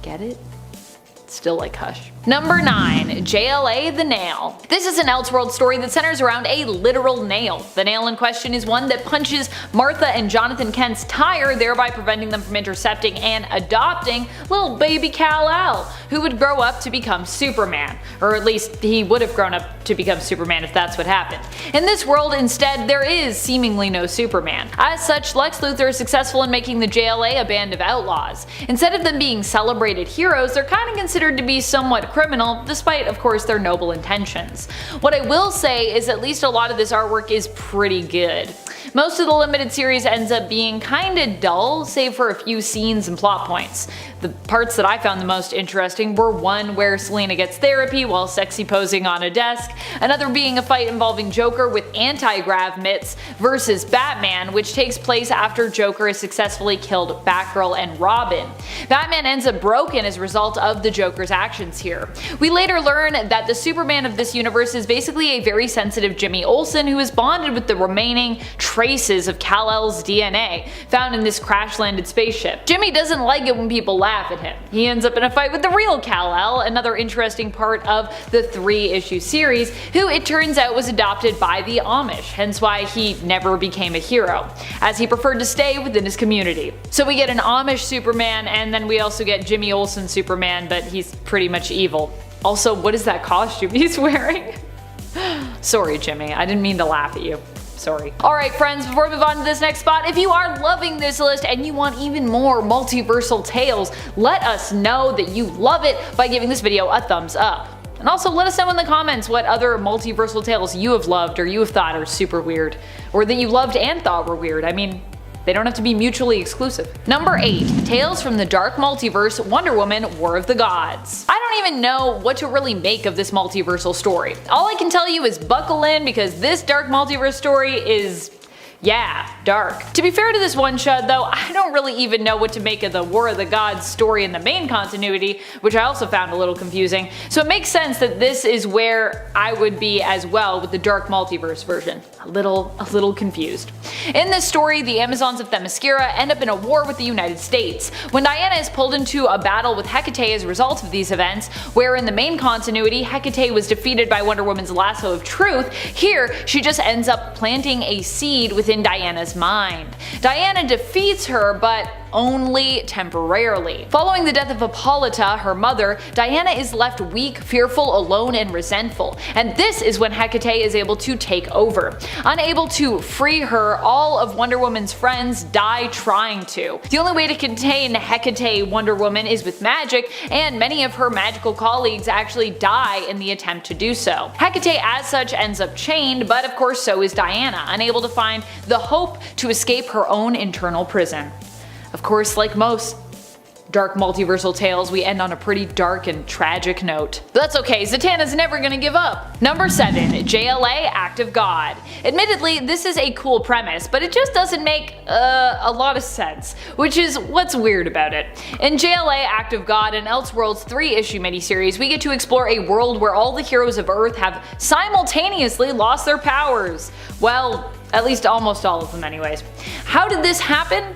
Get it? Still like Hush. Number 9. JLA the Nail. This is an Elseworld story that centers around a literal nail. The nail in question is one that punches Martha and Jonathan Kent's tire, thereby preventing them from intercepting and adopting little baby Kal-El, who would grow up to become Superman. Or at least he would have grown up to become Superman if that's what happened. In this world, instead, there is seemingly no Superman. As such, Lex Luthor is successful in making the JLA a band of outlaws. Instead of them being celebrated heroes, they're kind of considered to be somewhat criminal, despite of course their noble intentions. What I will say is at least a lot of this artwork is pretty good. Most of the limited series ends up being kinda dull, save for a few scenes and plot points. The parts that I found the most interesting were one where Selina gets therapy while sexy posing on a desk, another being a fight involving Joker with anti-grav mitts versus Batman, which takes place after Joker has successfully killed Batgirl and Robin. Batman ends up broken as a result of the Joker's actions here. We later learn that the Superman of this universe is basically a very sensitive Jimmy Olsen who is bonded with the remaining traces of Kal-El's DNA found in this crash-landed spaceship. Jimmy doesn't like it when people laugh at him. He ends up in a fight with the real Kal-El, another interesting part of the 3-issue series, who it turns out was adopted by the Amish, hence why he never became a hero, as he preferred to stay within his community. So we get an Amish Superman, and then we also get Jimmy Olsen Superman, but he's pretty much evil. Also, what is that costume he's wearing? Sorry Jimmy, I didn't mean to laugh at you. Sorry. Alright friends, before we move on to this next spot, if you are loving this list and you want even more multiversal tales, let us know that you love it by giving this video a thumbs up. And also let us know in the comments what other multiversal tales you have loved or you have thought are super weird, or that you loved and thought were weird. I mean, they don't have to be mutually exclusive. Number 8. Tales from the Dark Multiverse, Wonder Woman, War of the Gods. I don't even know what to really make of this multiversal story. All I can tell you is buckle in because this dark multiverse story is, yeah, dark. To be fair to this one shot though, I don't really even know what to make of the War of the Gods story in the main continuity, which I also found a little confusing, so it makes sense that this is where I would be as well with the dark multiverse version. A little confused. In this story, the Amazons of Themyscira end up in a war with the United States. When Diana is pulled into a battle with Hecate as a result of these events, where in the main continuity Hecate was defeated by Wonder Woman's lasso of truth, here she just ends up planting a seed within Diana's mind. Diana defeats her, but only temporarily. Following the death of Hippolyta, her mother, Diana is left weak, fearful, alone, and resentful, and this is when Hecate is able to take over. Unable to free her, all of Wonder Woman's friends die trying to. The only way to contain Hecate Wonder Woman is with magic, and many of her magical colleagues actually die in the attempt to do so. Hecate as such ends up chained, but of course so is Diana, unable to find the hope to escape her own internal prison. Of course, like most dark multiversal tales, we end on a pretty dark and tragic note. But that's okay, Zatanna's never gonna give up. Number 7. JLA Act of God. Admittedly, this is a cool premise, but it just doesn't make a lot of sense, which is what's weird about it. In JLA Act of God, an Elseworlds 3-issue miniseries, we get to explore a world where all the heroes of Earth have simultaneously lost their powers. Well, at least almost all of them anyways. How did this happen?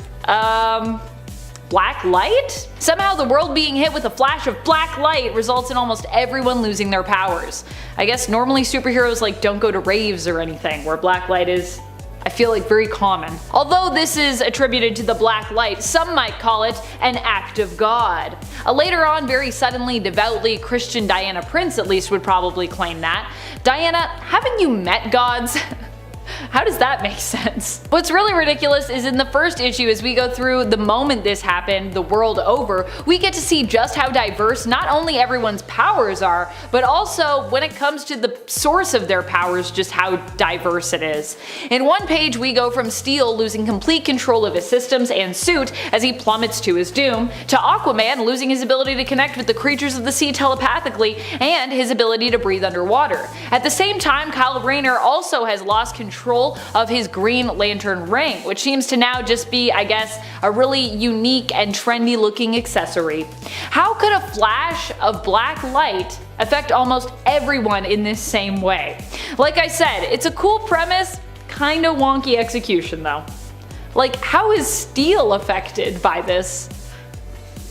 Black light? Somehow the world being hit with a flash of black light results in almost everyone losing their powers. I guess normally superheroes don't go to raves or anything, where black light is, I feel like, very common. Although this is attributed to the black light, some might call it an act of God. A later on, very suddenly, devoutly Christian Diana Prince at least would probably claim that. Diana, haven't you met gods? How does that make sense? What's really ridiculous is in the first issue, as we go through the moment this happened, the world over, we get to see just how diverse not only everyone's powers are, but also when it comes to the source of their powers, just how diverse it is. In one page we go from Steel losing complete control of his systems and suit as he plummets to his doom, to Aquaman losing his ability to connect with the creatures of the sea telepathically and his ability to breathe underwater. At the same time, Kyle Rayner also has lost control of his Green Lantern ring, which seems to now just be, I guess, a really unique and trendy looking accessory. How could a flash of black light affect almost everyone in this same way? Like I said, it's a cool premise, kinda wonky execution though. How is Steel affected by this?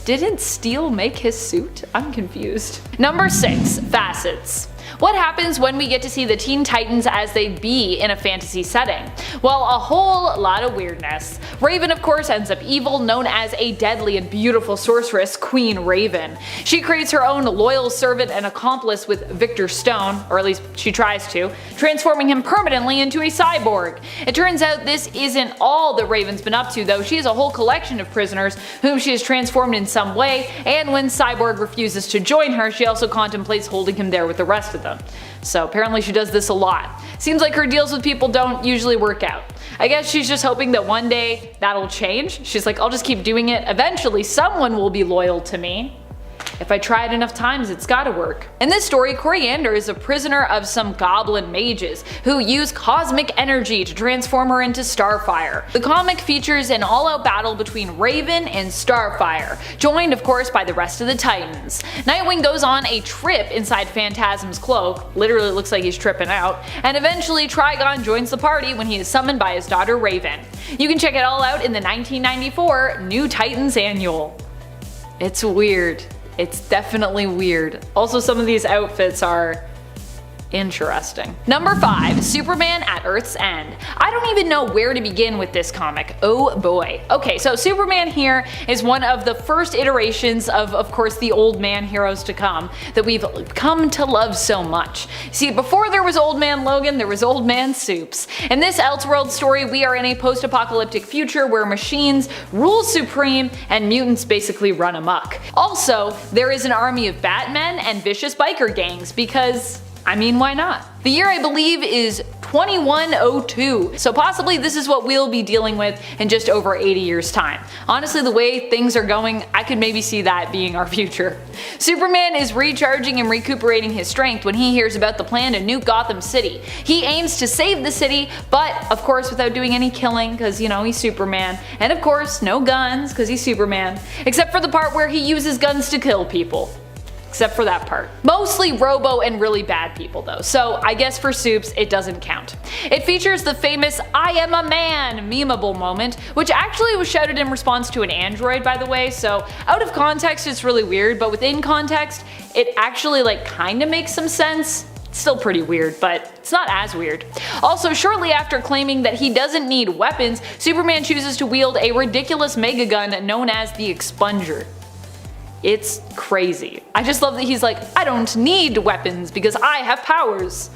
Didn't Steel make his suit? I'm confused. Number 6. Facets. What happens when we get to see the Teen Titans as they be in a fantasy setting? Well, a whole lot of weirdness. Raven of course ends up evil, known as a deadly and beautiful sorceress, Queen Raven. She creates her own loyal servant and accomplice with Victor Stone, or at least she tries to, transforming him permanently into a cyborg. It turns out this isn't all that Raven's been up to though. She has a whole collection of prisoners whom she has transformed in some way, and when Cyborg refuses to join her, she also contemplates holding him there with the rest of them. So apparently she does this a lot. Seems like her deals with people don't usually work out. I guess she's just hoping that one day that'll change. She's like, I'll just keep doing it. Eventually someone will be loyal to me. If I try it enough times, it's gotta work. In this story, Koriand'r is a prisoner of some goblin mages who use cosmic energy to transform her into Starfire. The comic features an all-out battle between Raven and Starfire, joined of course by the rest of the Titans. Nightwing goes on a trip inside Phantasm's cloak, literally looks like he's tripping out, and eventually Trigon joins the party when he is summoned by his daughter Raven. You can check it all out in the 1994 New Titans Annual. It's weird. It's definitely weird. Also, some of these outfits are interesting. Number 5. Superman at Earth's End. I don't even know where to begin with this comic. Oh boy. Okay, so Superman here is one of the first iterations of course, the old man heroes to come that we've come to love so much. See, before there was Old Man Logan, there was Old Man Supes. In this Elseworld story, we are in a post-apocalyptic future where machines rule supreme and mutants basically run amok. Also, there is an army of Batmen and vicious biker gangs because, I mean, why not? The year I believe is 2102, so possibly this is what we'll be dealing with in just over 80 years time. Honestly, the way things are going, I could maybe see that being our future. Superman is recharging and recuperating his strength when he hears about the plan to nuke Gotham City. He aims to save the city, but of course without doing any killing, because you know, he's Superman. And of course, no guns, because he's Superman. Except for the part where he uses guns to kill people. Except for that part. Mostly robo and really bad people though, so I guess for Supes it doesn't count. It features the famous "I am a man" memeable moment, which actually was shouted in response to an android by the way, so out of context it's really weird, but within context it actually kinda makes some sense. Still pretty weird, but it's not as weird. Also, shortly after claiming that he doesn't need weapons, Superman chooses to wield a ridiculous mega gun known as the Expunger. It's crazy. I just love that he's like, I don't need weapons because I have powers.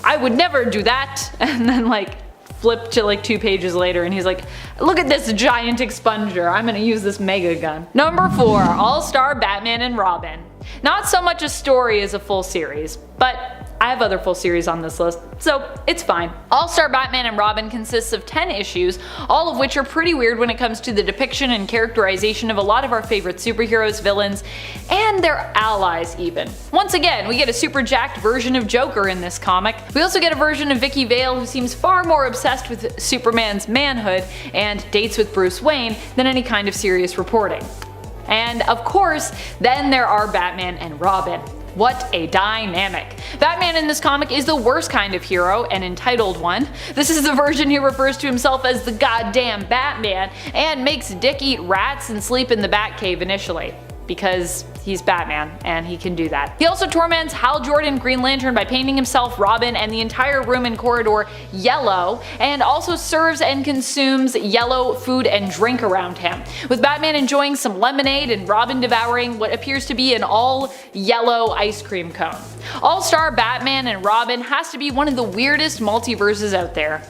I would never do that. And then like flip to like 2 pages later and he's like, look at this giant expunger, I'm gonna use this mega gun. Number 4, All-Star Batman and Robin. Not so much a story as a full series, but I have other full series on this list, so it's fine. All-Star Batman and Robin consists of 10 issues, all of which are pretty weird when it comes to the depiction and characterization of a lot of our favorite superheroes, villains, and their allies even. Once again, we get a super jacked version of Joker in this comic. We also get a version of Vicky Vale who seems far more obsessed with Superman's manhood and dates with Bruce Wayne than any kind of serious reporting. And of course, then there are Batman and Robin. What a dynamic. Batman in this comic is the worst kind of hero, an entitled one. This is the version who refers to himself as the goddamn Batman and makes Dick eat rats and sleep in the Batcave initially. Because he's Batman and he can do that. He also torments Hal Jordan, Green Lantern, by painting himself, Robin, and the entire room and corridor yellow, and also serves and consumes yellow food and drink around him, with Batman enjoying some lemonade and Robin devouring what appears to be an all yellow ice cream cone. All-Star Batman and Robin has to be one of the weirdest multiverses out there.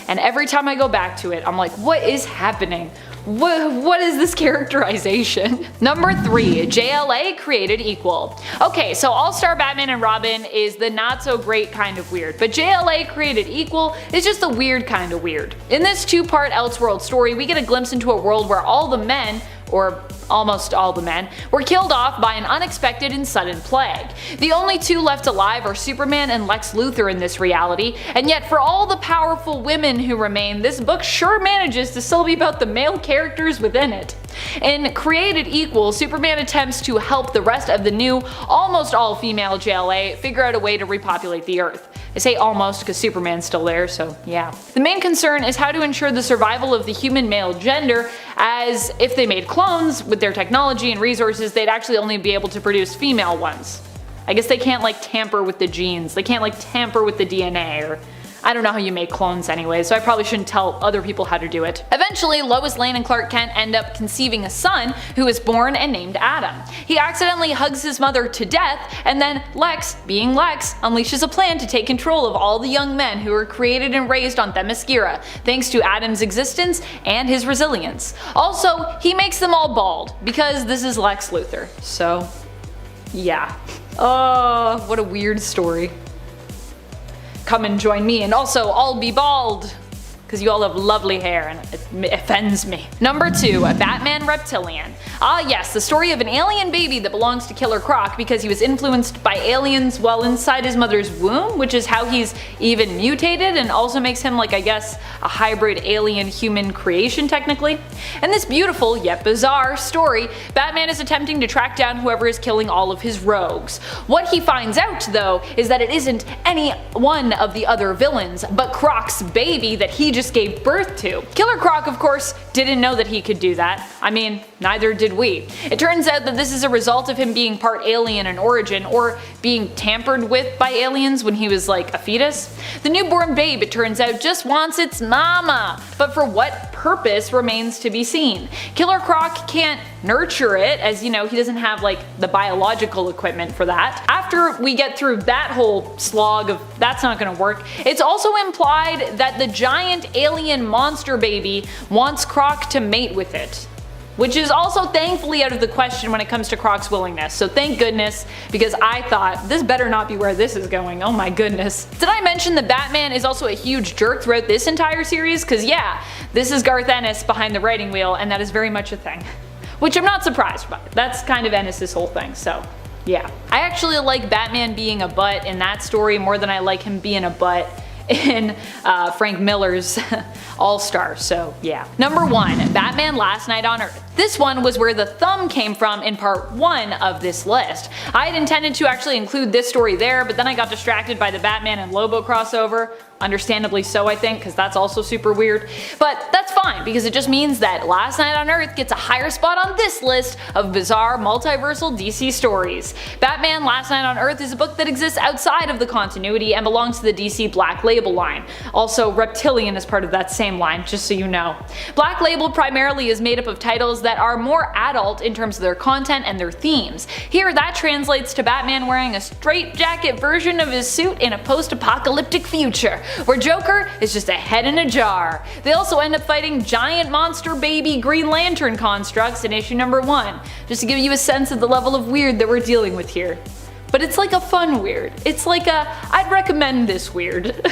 And every time I go back to it, I'm like, what is happening? What is this characterization? Number 3, JLA created equal. Okay, so All-Star Batman and Robin is the not so great kind of weird, but JLA created equal is just the weird kind of weird. In this 2-part Elseworld story, we get a glimpse into a world where all the men, or almost all the men, were killed off by an unexpected and sudden plague. The only 2 left alive are Superman and Lex Luthor in this reality, and yet for all the powerful women who remain, this book sure manages to still be about the male characters within it. In Created Equal, Superman attempts to help the rest of the new, almost all-female JLA figure out a way to repopulate the Earth. I say almost because Superman's still there, so yeah. The main concern is how to ensure the survival of the human male gender, as if they made clones, with their technology and resources, they'd actually only be able to produce female ones. I guess they can't like tamper with the genes, they can't like tamper with the DNA, or I don't know how you make clones anyway, so I probably shouldn't tell other people how to do it. Eventually, Lois Lane and Clark Kent end up conceiving a son who is born and named Adam. He accidentally hugs his mother to death, and then Lex, being Lex, unleashes a plan to take control of all the young men who were created and raised on Themyscira, thanks to Adam's existence and his resilience. Also, he makes them all bald, because this is Lex Luthor, so yeah. Oh, what a weird story. Come and join me, and also I'll be bald, because you all have lovely hair and it offends me. Number 2, Batman Reptilian. Ah yes, the story of an alien baby that belongs to Killer Croc because he was influenced by aliens while inside his mother's womb, which is how he's even mutated and also makes him like, I guess, a hybrid alien-human creation technically. In this beautiful yet bizarre story, Batman is attempting to track down whoever is killing all of his rogues. What he finds out though is that it isn't any one of the other villains, but Croc's baby that he just gave birth to. Killer Croc, of course, didn't know that he could do that. I mean, neither did we. It turns out that this is a result of him being part alien in origin, or being tampered with by aliens when he was like a fetus. The newborn babe, it turns out, just wants its mama, but for what purpose remains to be seen. Killer Croc can't nurture it, as you know, he doesn't have like the biological equipment for that. After we get through that whole slog of that's not gonna work, it's also implied that the giant alien monster baby wants Croc to mate with it, which is also thankfully out of the question when it comes to Croc's willingness, so thank goodness, because I thought this better not be where this is going, oh my goodness. Did I mention that Batman is also a huge jerk throughout this entire series? Cause yeah, this is Garth Ennis behind the writing wheel, and that is very much a thing. Which I'm not surprised by, that's kind of Ennis' whole thing, so yeah. I actually like Batman being a butt in that story more than I like him being a butt in Frank Miller's All-Star, so yeah. Number 1, Batman Last Night on Earth. This one was where the thumb came from in part 1 of this list. I had intended to actually include this story there, but then I got distracted by the Batman and Lobo crossover. Understandably so, I think, because that's also super weird. But that's fine, because it just means that Last Night on Earth gets a higher spot on this list of bizarre multiversal DC stories. Batman Last Night on Earth is a book that exists outside of the continuity and belongs to the DC Black Label line. Also, Reptilian is part of that same line, just so you know. Black Label primarily is made up of titles that are more adult in terms of their content and their themes. Here, that translates to Batman wearing a straitjacket version of his suit in a post-apocalyptic future, where Joker is just a head in a jar. They also end up fighting giant monster baby Green Lantern constructs in issue number 1, just to give you a sense of the level of weird that we're dealing with here. But it's like a fun weird. It's like a, I'd recommend this weird.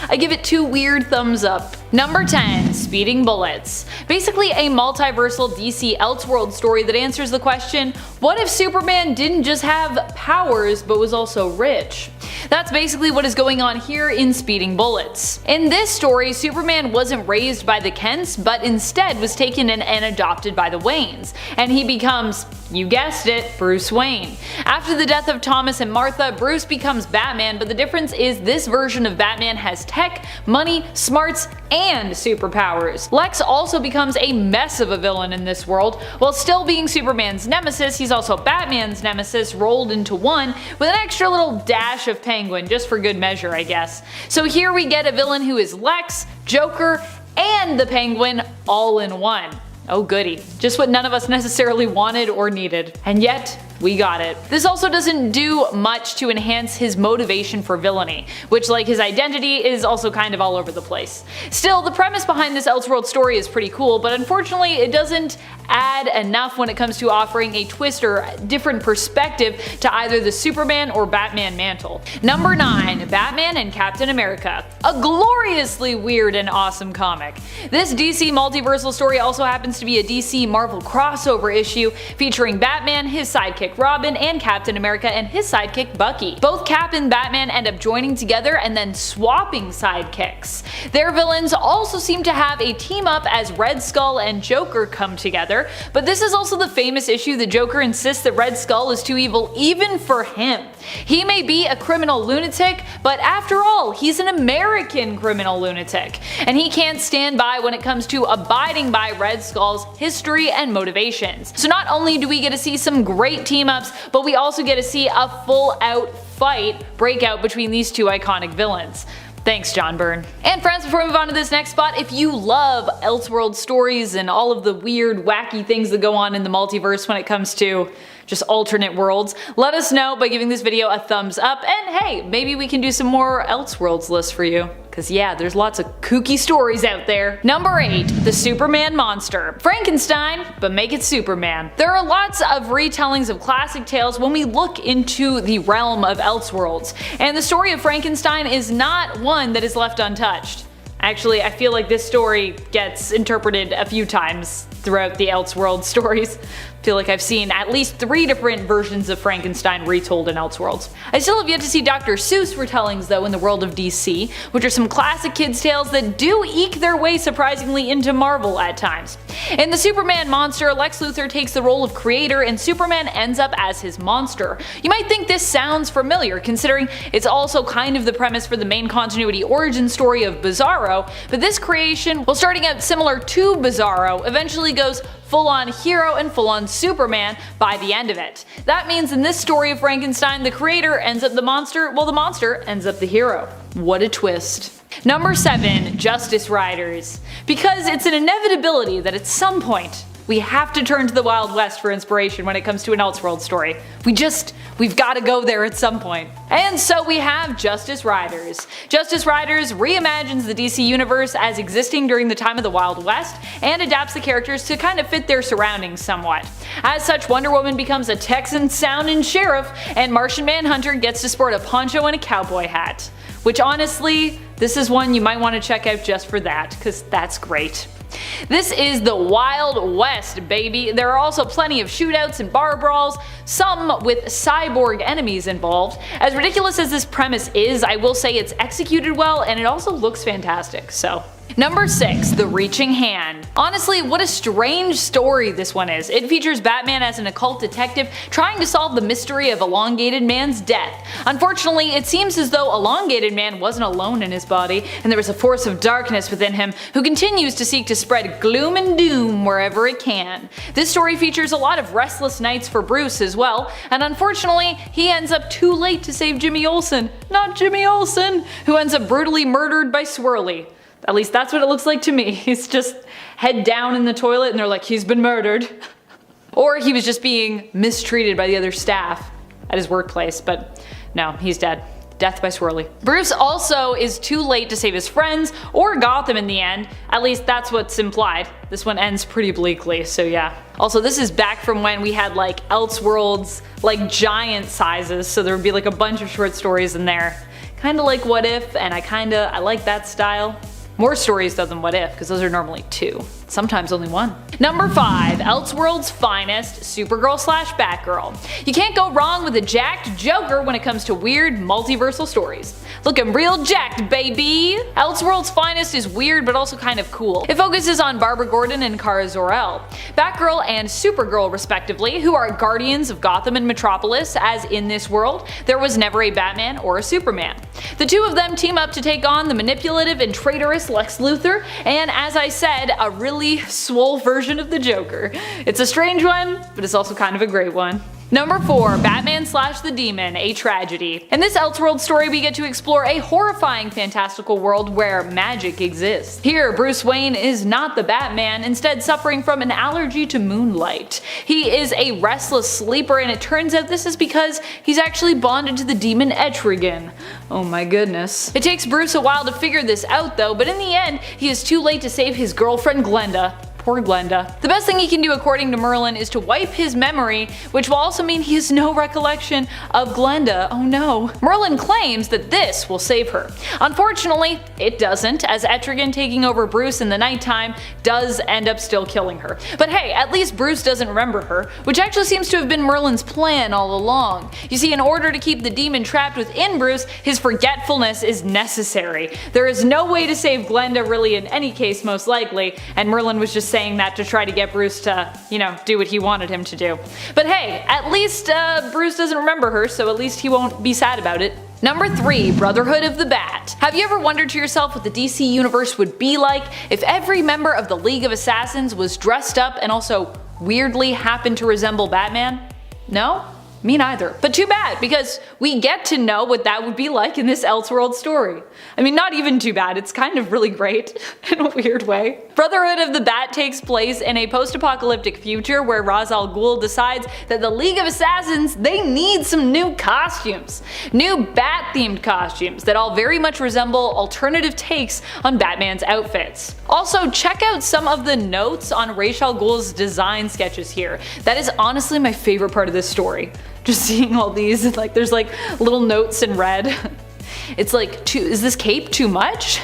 I give it 2 weird thumbs up. Number 10, Speeding Bullets. Basically a multiversal DC Elseworld story that answers the question, what if Superman didn't just have powers but was also rich? That's basically what is going on here in Speeding Bullets. In this story, Superman wasn't raised by the Kents, but instead was taken in and adopted by the Waynes, and he becomes, you guessed it, Bruce Wayne. After the death of Thomas and Martha, Bruce becomes Batman, but the difference is this version of Batman has tech, money, smarts, and superpowers. Lex also becomes a mess of a villain in this world. While still being Superman's nemesis, he's also Batman's nemesis rolled into one, with an extra little dash of Penguin, just for good measure, I guess. So here we get a villain who is Lex, Joker, and the Penguin all in one. Oh goody, just what none of us necessarily wanted or needed. And yet, we got it. This also doesn't do much to enhance his motivation for villainy, which, like his identity, is also kind of all over the place. Still, the premise behind this Elseworld story is pretty cool, but unfortunately it doesn't add enough when it comes to offering a twist or different perspective to either the Superman or Batman mantle. Number 9, Batman and Captain America. A gloriously weird and awesome comic. This DC multiversal story also happens to be a DC Marvel crossover issue featuring Batman, his sidekick Robin, and Captain America and his sidekick Bucky. Both Cap and Batman end up joining together and then swapping sidekicks. Their villains also seem to have a team up as Red Skull and Joker come together, but this is also the famous issue the Joker insists that Red Skull is too evil even for him. He may be a criminal lunatic, but after all, he's an American criminal lunatic, and he can't stand by when it comes to abiding by Red Skull's history and motivations. So not only do we get to see some great team-ups, but we also get to see a full-out fight break out between these two iconic villains. Thanks, John Byrne. And friends, before we move on to this next spot, if you love Elseworld stories and all of the weird, wacky things that go on in the multiverse when it comes to just alternate worlds, let us know by giving this video a thumbs up, and hey, maybe we can do some more Elseworlds lists for you. Cause yeah, there's lots of kooky stories out there. Number 8, the Superman monster. Frankenstein, but make it Superman. There are lots of retellings of classic tales when we look into the realm of Elseworlds, and the story of Frankenstein is not one that is left untouched. Actually, I feel like this story gets interpreted a few times throughout the Elseworld stories. I feel like I've seen at least 3 different versions of Frankenstein retold in Elseworlds. I still have yet to see Dr. Seuss retellings though in the world of DC, which are some classic kids tales that do eke their way surprisingly into Marvel at times. In the Superman monster, Lex Luthor takes the role of creator and Superman ends up as his monster. You might think this sounds familiar considering it's also kind of the premise for the main continuity origin story of Bizarro, but this creation, while starting out similar to Bizarro, eventually goes full-on hero and full-on Superman by the end of it. That means in this story of Frankenstein, the creator ends up the monster, while the monster ends up the hero. What a twist. Number 7, Justice Riders. Because it's an inevitability that at some point, we have to turn to the Wild West for inspiration when it comes to an Elseworld story. We've gotta go there at some point. And so we have Justice Riders. Justice Riders reimagines the DC universe as existing during the time of the Wild West and adapts the characters to kind of fit their surroundings somewhat. As such, Wonder Woman becomes a Texan sounding sheriff, and Martian Manhunter gets to sport a poncho and a cowboy hat. Which honestly, this is one you might want to check out just for that, cause that's great. This is the Wild West, baby. There are also plenty of shootouts and bar brawls, some with cyborg enemies involved. As ridiculous as this premise is, I will say it's executed well and it also looks fantastic, so. Number 6. The Reaching Hand. Honestly, what a strange story this one is. It features Batman as an occult detective trying to solve the mystery of Elongated Man's death. Unfortunately, it seems as though Elongated Man wasn't alone in his body, and there was a force of darkness within him who continues to seek to spread gloom and doom wherever it can. This story features a lot of restless nights for Bruce as well, and unfortunately, he ends up too late to save Jimmy Olsen. Not Jimmy Olsen, who ends up brutally murdered by Swirly. At least that's what it looks like to me. He's just head down in the toilet and they're like, he's been murdered. Or he was just being mistreated by the other staff at his workplace, but no, he's dead. Death by Swirly. Bruce also is too late to save his friends or Gotham in the end. At least that's what's implied. This one ends pretty bleakly, so yeah. Also, this is back from when we had like Elseworlds, like giant sizes, so there would be like a bunch of short stories in there. Kinda like What If, and I like that style. More stories though than What If, because those are normally 2. Sometimes only 1. Number 5. Elseworld's finest, Supergirl/Batgirl. You can't go wrong with a jacked Joker when it comes to weird multiversal stories. Looking real jacked, baby! Elseworld's finest is weird but also kind of cool. It focuses on Barbara Gordon and Kara Zor-El, Batgirl and Supergirl respectively, who are guardians of Gotham and Metropolis, as in this world, there was never a Batman or a Superman. The two of them team up to take on the manipulative and traitorous Lex Luthor, and as I said, a really swole version of the Joker. It's a strange one, but it's also kind of a great one. Number 4. Batman/the Demon, a tragedy. In this Elseworld story, we get to explore a horrifying fantastical world where magic exists. Here, Bruce Wayne is not the Batman, instead suffering from an allergy to moonlight. He is a restless sleeper, and it turns out this is because he's actually bonded to the demon Etrigan. Oh my goodness. It takes Bruce a while to figure this out though, but in the end, he is too late to save his girlfriend Glenda. Poor Glenda. The best thing he can do according to Merlin is to wipe his memory, which will also mean he has no recollection of Glenda. Oh no. Merlin claims that this will save her. Unfortunately, it doesn't, as Etrigan taking over Bruce in the nighttime does end up still killing her. But hey, at least Bruce doesn't remember her, which actually seems to have been Merlin's plan all along. You see, in order to keep the demon trapped within Bruce, his forgetfulness is necessary. There is no way to save Glenda really in any case, most likely, and Merlin was just saying that to try to get Bruce to, do what he wanted him to do. But hey, at least Bruce doesn't remember her, so at least he won't be sad about it. Number 3. Brotherhood of the Bat. Have you ever wondered to yourself what the DC universe would be like if every member of the League of Assassins was dressed up and also weirdly happened to resemble Batman? No? Me neither. But too bad, because we get to know what that would be like in this Elseworld story. I mean, not even too bad, it's kind of really great in a weird way. Brotherhood of the Bat takes place in a post-apocalyptic future where Ra's al Ghul decides that the League of Assassins, they need some new costumes. New Bat-themed costumes that all very much resemble alternative takes on Batman's outfits. Also, check out some of the notes on Ra's al Ghul's design sketches here. That is honestly my favorite part of this story. Just seeing all these, like there's like little notes in red. It's like, is this cape too much?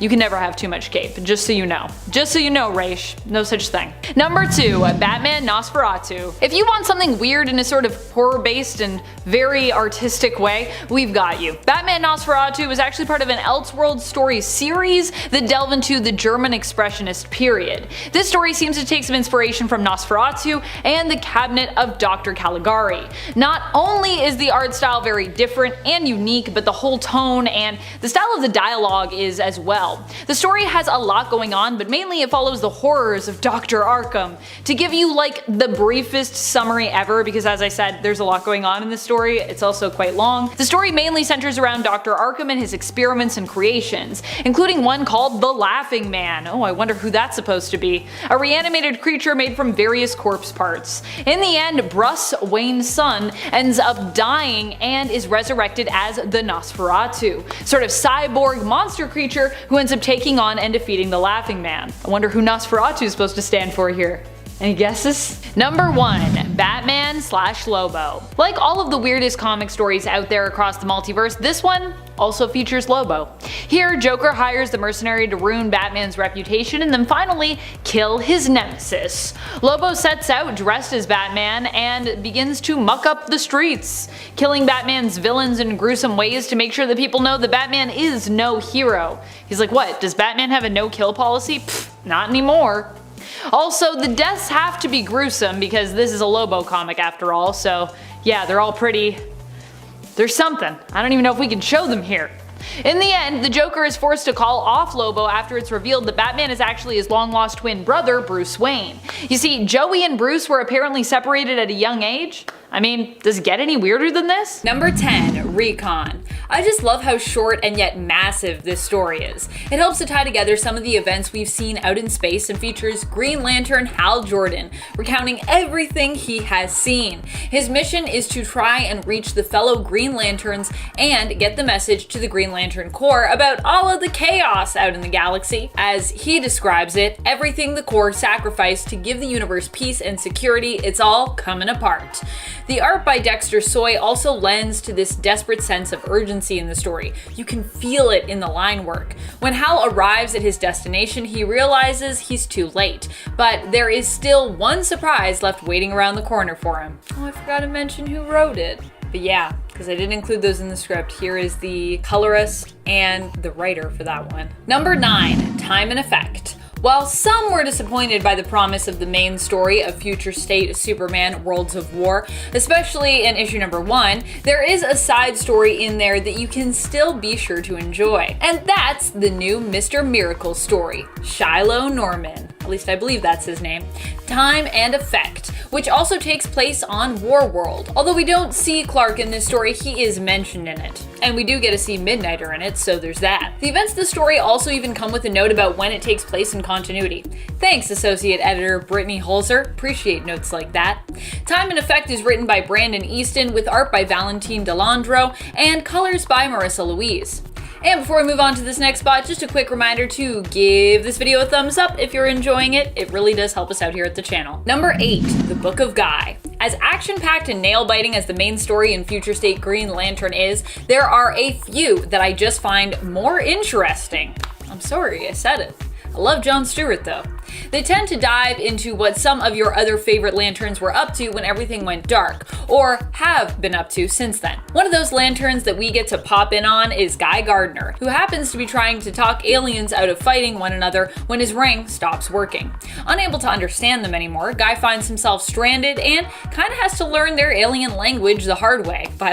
You can never have too much cape, just so you know. Just so you know, Raish, no such thing. Number 2. Batman Nosferatu. If you want something weird in a sort of horror-based and very artistic way, we've got you. Batman Nosferatu is actually part of an Elseworld story series that delve into the German Expressionist period. This story seems to take some inspiration from Nosferatu and the Cabinet of Dr. Caligari. Not only is the art style very different and unique, but the whole tone and the style of the dialogue is as well. The story has a lot going on, but mainly it follows the horrors of Dr. Arkham. To give you like the briefest summary ever, because as I said, there's a lot going on in this story, it's also quite long. The story mainly centers around Dr. Arkham and his experiments and creations, including one called the Laughing Man. Oh, I wonder who that's supposed to be. A reanimated creature made from various corpse parts. In the end, Bruce Wayne's son ends up dying and is resurrected as the Nosferatu, sort of cyborg monster creature who ends up taking on and defeating the Laughing Man. I wonder who Nosferatu is supposed to stand for here. Any guesses? Number 1. Batman/Lobo. Like all of the weirdest comic stories out there across the multiverse, this one also features Lobo. Here, Joker hires the mercenary to ruin Batman's reputation and then finally kill his nemesis. Lobo sets out dressed as Batman and begins to muck up the streets, killing Batman's villains in gruesome ways to make sure that people know that Batman is no hero. He's like, what, does Batman have a no-kill policy? Pfft, not anymore. Also, the deaths have to be gruesome because this is a Lobo comic after all, so yeah, they're all pretty... There's something. I don't even know if we can show them here. In the end, the Joker is forced to call off Lobo after it's revealed that Batman is actually his long-lost twin brother, Bruce Wayne. You see, Joey and Bruce were apparently separated at a young age. I mean, does it get any weirder than this? Number 10. Recon. I just love how short and yet massive this story is. It helps to tie together some of the events we've seen out in space and features Green Lantern Hal Jordan recounting everything he has seen. His mission is to try and reach the fellow Green Lanterns and get the message to the Green Lantern Corps about all of the chaos out in the galaxy. As he describes it, everything the Corps sacrificed to give the universe peace and security, it's all coming apart. The art by Dexter Soy also lends to this desperate sense of urgency in the story. You can feel it in the line work. When Hal arrives at his destination, he realizes he's too late, but there is still one surprise left waiting around the corner for him. Oh, I forgot to mention who wrote it. But yeah, because I didn't include those in the script, here is the colorist and the writer for that one. Number 9. Time and Effect. While some were disappointed by the promise of the main story of Future State Superman Worlds of War, especially in issue number 1, there is a side story in there that you can still be sure to enjoy. And that's the new Mr. Miracle story, Shiloh Norman. At least I believe that's his name. Time and Effect, which also takes place on Warworld. Although we don't see Clark in this story, he is mentioned in it. And we do get to see Midnighter in it, so there's that. The events of the story also even come with a note about when it takes place in continuity. Thanks, Associate Editor Brittany Holzer. Appreciate notes like that. Time and Effect is written by Brandon Easton with art by Valentine Delandro and colors by Marissa Louise. And before we move on to this next spot, just a quick reminder to give this video a thumbs up if you're enjoying it. It really does help us out here at the channel. Number 8, The Book of Guy. As action-packed and nail-biting as the main story in Future State Green Lantern is, there are a few that I just find more interesting. I'm sorry, I said it. I love John Stewart though. They tend to dive into what some of your other favorite lanterns were up to when everything went dark, or have been up to since then. One of those lanterns that we get to pop in on is Guy Gardner, who happens to be trying to talk aliens out of fighting one another when his ring stops working. Unable to understand them anymore, Guy finds himself stranded and kind of has to learn their alien language the hard way by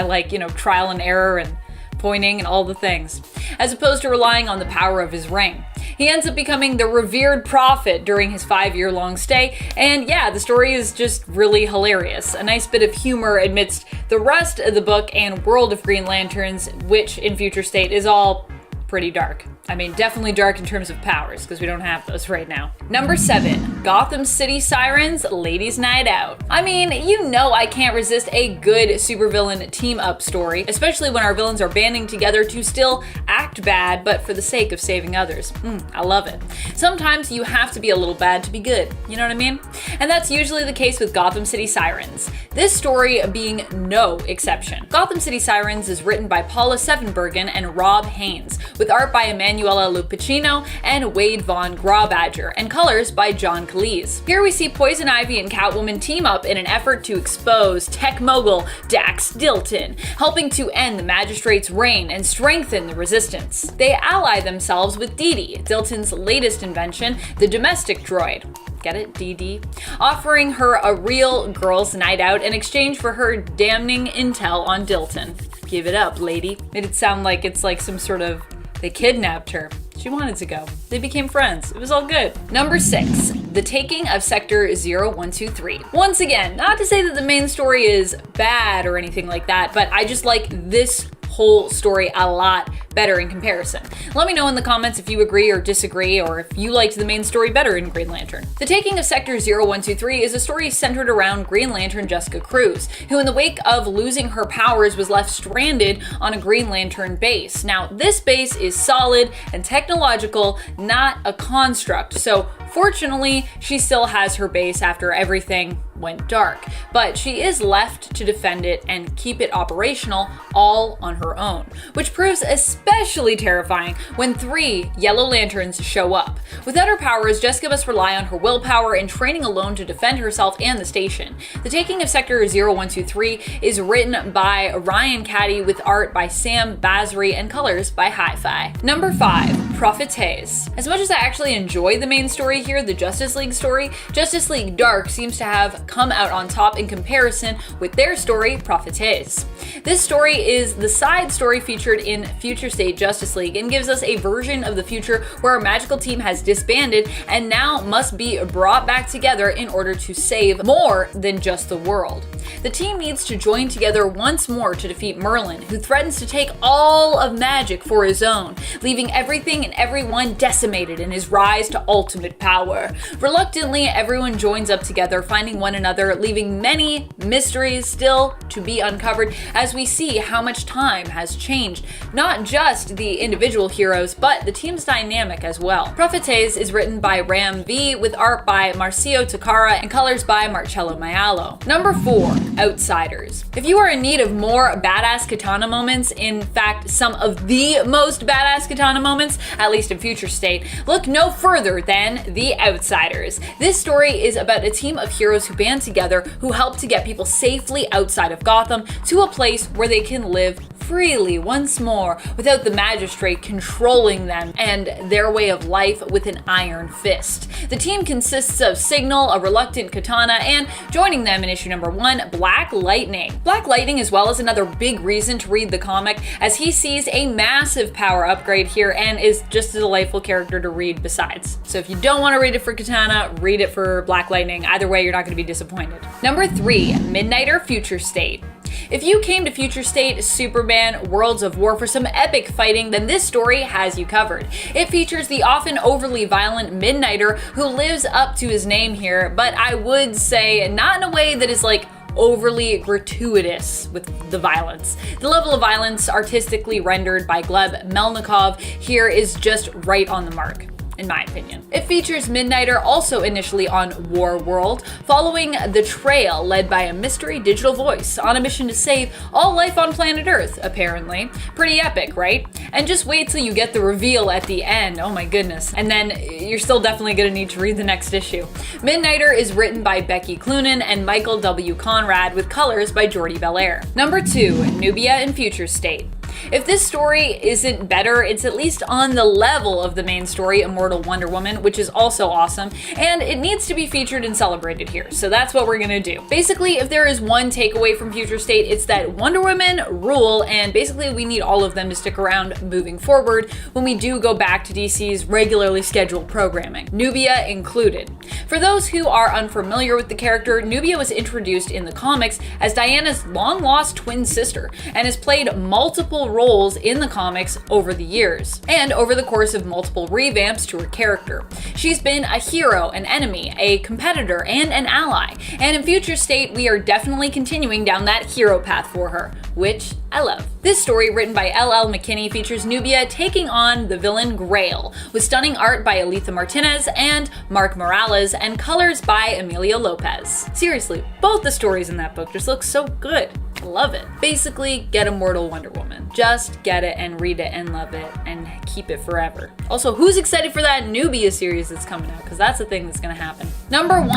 trial and error and pointing and all the things, as opposed to relying on the power of his ring. He ends up becoming the revered prophet during his 5-year-long stay, and yeah, the story is just really hilarious. A nice bit of humor amidst the rest of the book and world of Green Lanterns, which in Future State is all pretty dark. I mean, definitely dark in terms of powers, because we don't have those right now. Number 7, Gotham City Sirens Ladies Night Out. I mean, you know I can't resist a good supervillain team-up story, especially when our villains are banding together to still act bad, but for the sake of saving others. I love it. Sometimes you have to be a little bad to be good, you know what I mean? And that's usually the case with Gotham City Sirens, this story being no exception. Gotham City Sirens is written by Paula Sevenbergen and Rob Haynes, with art by Emanuela Lupacchino and Wade Von Grawbadger, and colors by John Cleese. Here we see Poison Ivy and Catwoman team up in an effort to expose tech mogul Dax Dilton, helping to end the Magistrate's reign and strengthen the resistance. They ally themselves with Dee Dee, Dilton's latest invention, the domestic droid. Get it? DD? Offering her a real girls' night out in exchange for her damning intel on Dilton. Give it up, lady. Made it sound like it's like some sort of they kidnapped her. She wanted to go. They became friends. It was all good. Number 6, The Taking of Sector 0123. Once again, not to say that the main story is bad or anything like that, but I just like this whole story a lot better in comparison. Let me know in the comments if you agree or disagree, or if you liked the main story better in Green Lantern. The Taking of Sector 0123 is a story centered around Green Lantern Jessica Cruz, who in the wake of losing her powers was left stranded on a Green Lantern base. Now, this base is solid and technological, not a construct, so fortunately, she still has her base after everything went dark, but she is left to defend it and keep it operational all on her own, which proves especially terrifying when 3 Yellow Lanterns show up. Without her powers, Jessica must rely on her willpower and training alone to defend herself and the station. The Taking of Sector 0123 is written by Ryan Caddy with art by Sam Basri and colors by Hi-Fi. Number 5, Prophetess. As much as I actually enjoy the main story here, the Justice League story, Justice League Dark seems to have come out on top in comparison with their story, Prophetess. This story is the side story featured in Future State Justice League and gives us a version of the future where our magical team has disbanded and now must be brought back together in order to save more than just the world. The team needs to join together once more to defeat Merlin, who threatens to take all of magic for his own, leaving everything and everyone decimated in his rise to ultimate power. Reluctantly, everyone joins up together, finding one another, leaving many mysteries still to be uncovered as we see how much time has changed, not just the individual heroes, but the team's dynamic as well. Prophetess is written by Ram V with art by Marcio Takara and colors by Marcello Maialo. Number 4, Outsiders. If you are in need of more badass katana moments, in fact, some of the most badass katana moments, at least in Future State, look no further than The Outsiders. This story is about a team of heroes who band together, who help to get people safely outside of Gotham to a place where they can live freely once more without the magistrate controlling them and their way of life with an iron fist. The team consists of Signal, a reluctant katana, and joining them in issue number 1, Black Lightning. Black Lightning as well is another big reason to read the comic, as he sees a massive power upgrade here and is just a delightful character to read besides. So if you don't want to read it for Katana, read it for Black Lightning. Either way, you're not going to be disappointed. Number 3, Midnighter Future State. If you came to Future State, Superman, Worlds of War for some epic fighting, then this story has you covered. It features the often overly violent Midnighter who lives up to his name here, but I would say not in a way that is like overly gratuitous with the violence. The level of violence artistically rendered by Gleb Melnikov here is just right on the mark, in my opinion. It features Midnighter also initially on War World, following the trail led by a mystery digital voice on a mission to save all life on planet Earth, apparently. Pretty epic, right? And just wait till you get the reveal at the end, oh my goodness. And then you're still definitely gonna need to read the next issue. Midnighter is written by Becky Cloonan and Michael W. Conrad with colors by Jordi Belair. Number 2, Nubia in Future State. If this story isn't better, it's at least on the level of the main story, Immortal Wonder Woman, which is also awesome, and it needs to be featured and celebrated here, so that's what we're gonna do. Basically, if there is one takeaway from Future State, it's that Wonder Women rule, and basically we need all of them to stick around moving forward when we do go back to DC's regularly scheduled programming, Nubia included. For those who are unfamiliar with the character, Nubia was introduced in the comics as Diana's long-lost twin sister, and has played multiple roles in the comics over the years, and over the course of multiple revamps to her character. She's been a hero, an enemy, a competitor, and an ally, and in Future State we are definitely continuing down that hero path for her, which I love. This story, written by L.L. McKinney, features Nubia taking on the villain Grail, with stunning art by Aletha Martinez and Mark Morales, and colors by Emilio Lopez. Seriously, both the stories in that book just look so good. I love it. Basically, get Immortal Wonder Woman. Just get it and read it and love it and keep it forever. Also, who's excited for that Nubia series that's coming out? Because that's the thing that's gonna happen. Number 1,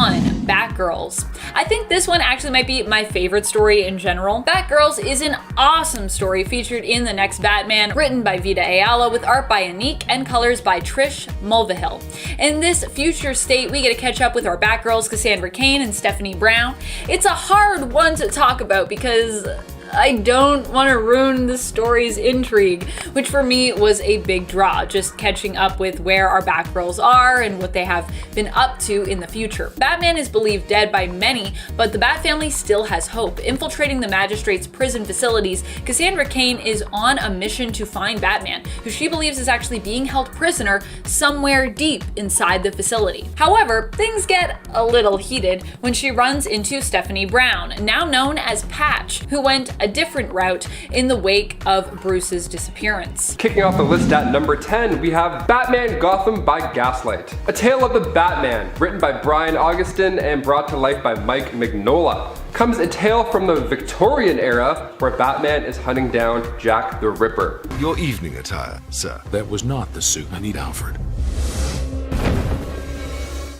Batgirls. I think this one actually might be my favorite story in general. Batgirls is an awesome story featured in the next Batman, written by Vita Ayala with art by Anique and colors by Trish Mulvihill. In this Future State, we get to catch up with our Batgirls, Cassandra Cain and Stephanie Brown. It's a hard one to talk about because I don't want to ruin the story's intrigue, which for me was a big draw, just catching up with where our Batgirls are and what they have been up to in the future. Batman is believed dead by many, but the Bat family still has hope. Infiltrating the Magistrate's prison facilities, Cassandra Cain is on a mission to find Batman, who she believes is actually being held prisoner somewhere deep inside the facility. However, things get a little heated when she runs into Stephanie Brown, now known as Patch, who went a different route in the wake of Bruce's disappearance. Kicking off the list at number 10, we have Batman Gotham by Gaslight. A Tale of the Batman, written by Brian Augustin and brought to life by Mike Mignola. Comes a tale from the Victorian era where Batman is hunting down Jack the Ripper. Your evening attire, sir. That was not the suit. I need Alfred.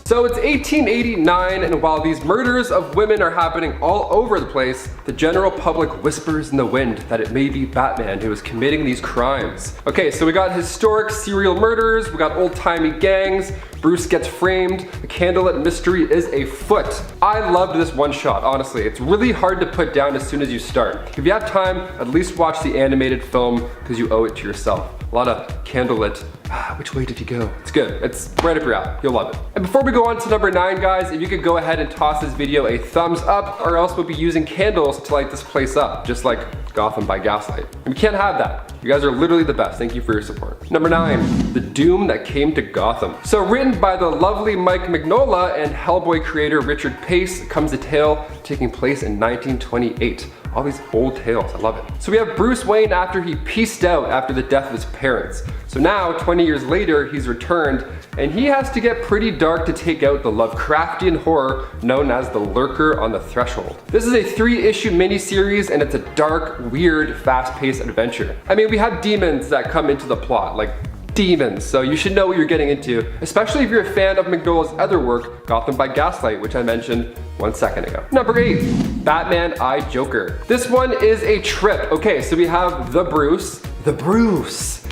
So it's 1889, and while these murders of women are happening all over the place, the general public whispers in the wind that it may be Batman who is committing these crimes. Okay, so we got historic serial murders, we got old-timey gangs, Bruce gets framed, the candlelit mystery is afoot. I loved this one shot, honestly. It's really hard to put down as soon as you start. If you have time, at least watch the animated film because you owe it to yourself. A lot of candlelit. Which way did he go? It's good. It's right up your alley. You'll love it. And before we go on to number 9, guys, if you could go ahead and toss this video a thumbs up, or else we'll be using candles to light this place up, just like Gotham by Gaslight. And we can't have that. You guys are literally the best. Thank you for your support. Number 9, The Doom That Came to Gotham. So written by the lovely Mike Mignola and Hellboy creator Richard Pace, comes a tale taking place in 1928. All these old tales, I love it. So we have Bruce Wayne after he pieced out after the death of his parents. So now, 20 years later, he's returned, and he has to get pretty dark to take out the Lovecraftian horror known as the Lurker on the Threshold. This is a 3-issue miniseries, and it's a dark, weird, fast-paced adventure. I mean, we have demons that come into the plot, like demons, so you should know what you're getting into, especially if you're a fan of Mignola's other work, Gotham by Gaslight, which I mentioned 1 second ago. Number 8, Batman I Joker. This one is a trip. Okay, so we have the Bruce,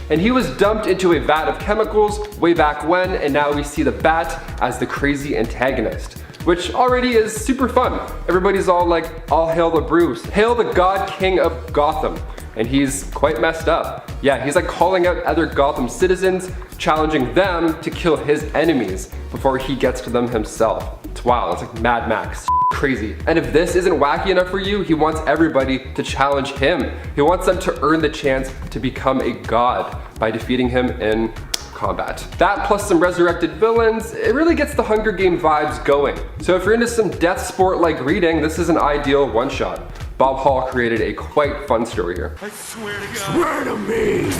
and he was dumped into a vat of chemicals way back when, and now we see the Bat as the crazy antagonist, which already is super fun. Everybody's all like, all hail the Bruce, hail the God King of Gotham. And he's quite messed up. Yeah, he's like calling out other Gotham citizens, challenging them to kill his enemies before he gets to them himself. It's wild, it's like Mad Max, crazy. And if this isn't wacky enough for you, he wants everybody to challenge him. He wants them to earn the chance to become a god by defeating him in combat. That plus some resurrected villains, it really gets the Hunger Game vibes going. So if you're into some death sport like reading, this is an ideal one-shot. Bob Hall created a quite fun story here. I swear to God. Swear to me!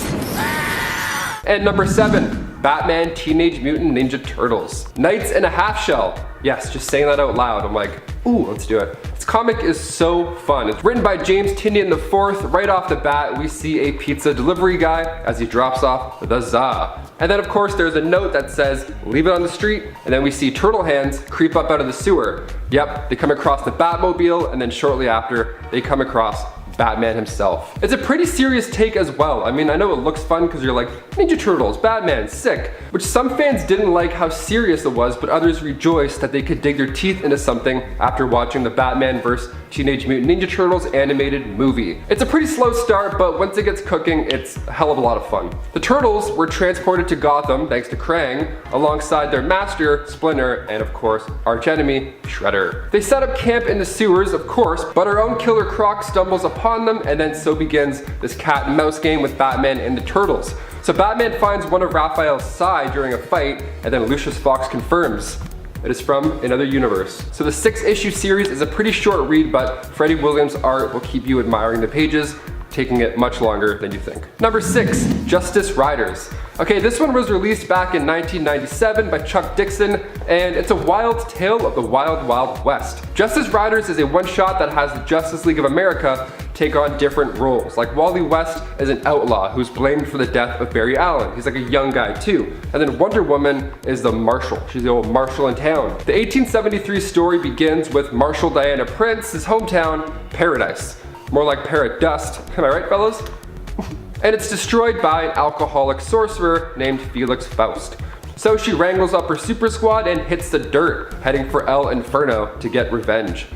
And number 7, Batman Teenage Mutant Ninja Turtles. Knights in a Half Shell. Yes, just saying that out loud, I'm like, ooh, let's do it. This comic is so fun. It's written by James Tynion IV. Right off the bat, we see a pizza delivery guy as he drops off the za. And then of course there's a note that says, leave it on the street, and then we see turtle hands creep up out of the sewer. Yep, they come across the Batmobile, and then shortly after, they come across Batman himself. It's a pretty serious take as well. I mean, I know it looks fun because you're like, Ninja Turtles, Batman, sick. Which some fans didn't like how serious it was, but others rejoiced that they could dig their teeth into something after watching the Batman vs. Teenage Mutant Ninja Turtles animated movie. It's a pretty slow start, but once it gets cooking, it's a hell of a lot of fun. The Turtles were transported to Gotham thanks to Krang, alongside their master, Splinter, and of course, archenemy, Shredder. They set up camp in the sewers, of course, but our own Killer Croc stumbles upon them, and then so begins this cat and mouse game with Batman and the Turtles. So Batman finds one of Raphael's side during a fight, and then Lucius Fox confirms it is from another universe. So the 6-issue series is a pretty short read, but Freddie Williams' art will keep you admiring the pages, taking it much longer than you think. Number 6, Justice Riders. Okay, this one was released back in 1997 by Chuck Dixon, and it's a wild tale of the Wild Wild West. Justice Riders is a one-shot that has the Justice League of America take on different roles. Like Wally West is an outlaw who's blamed for the death of Barry Allen. He's like a young guy too. And then Wonder Woman is the marshal. She's the old marshal in town. The 1873 story begins with Marshal Diana Prince's hometown, Paradise. More like Paradust. Am I right, fellas? And it's destroyed by an alcoholic sorcerer named Felix Faust. So she wrangles up her super squad and hits the dirt, heading for El Inferno to get revenge.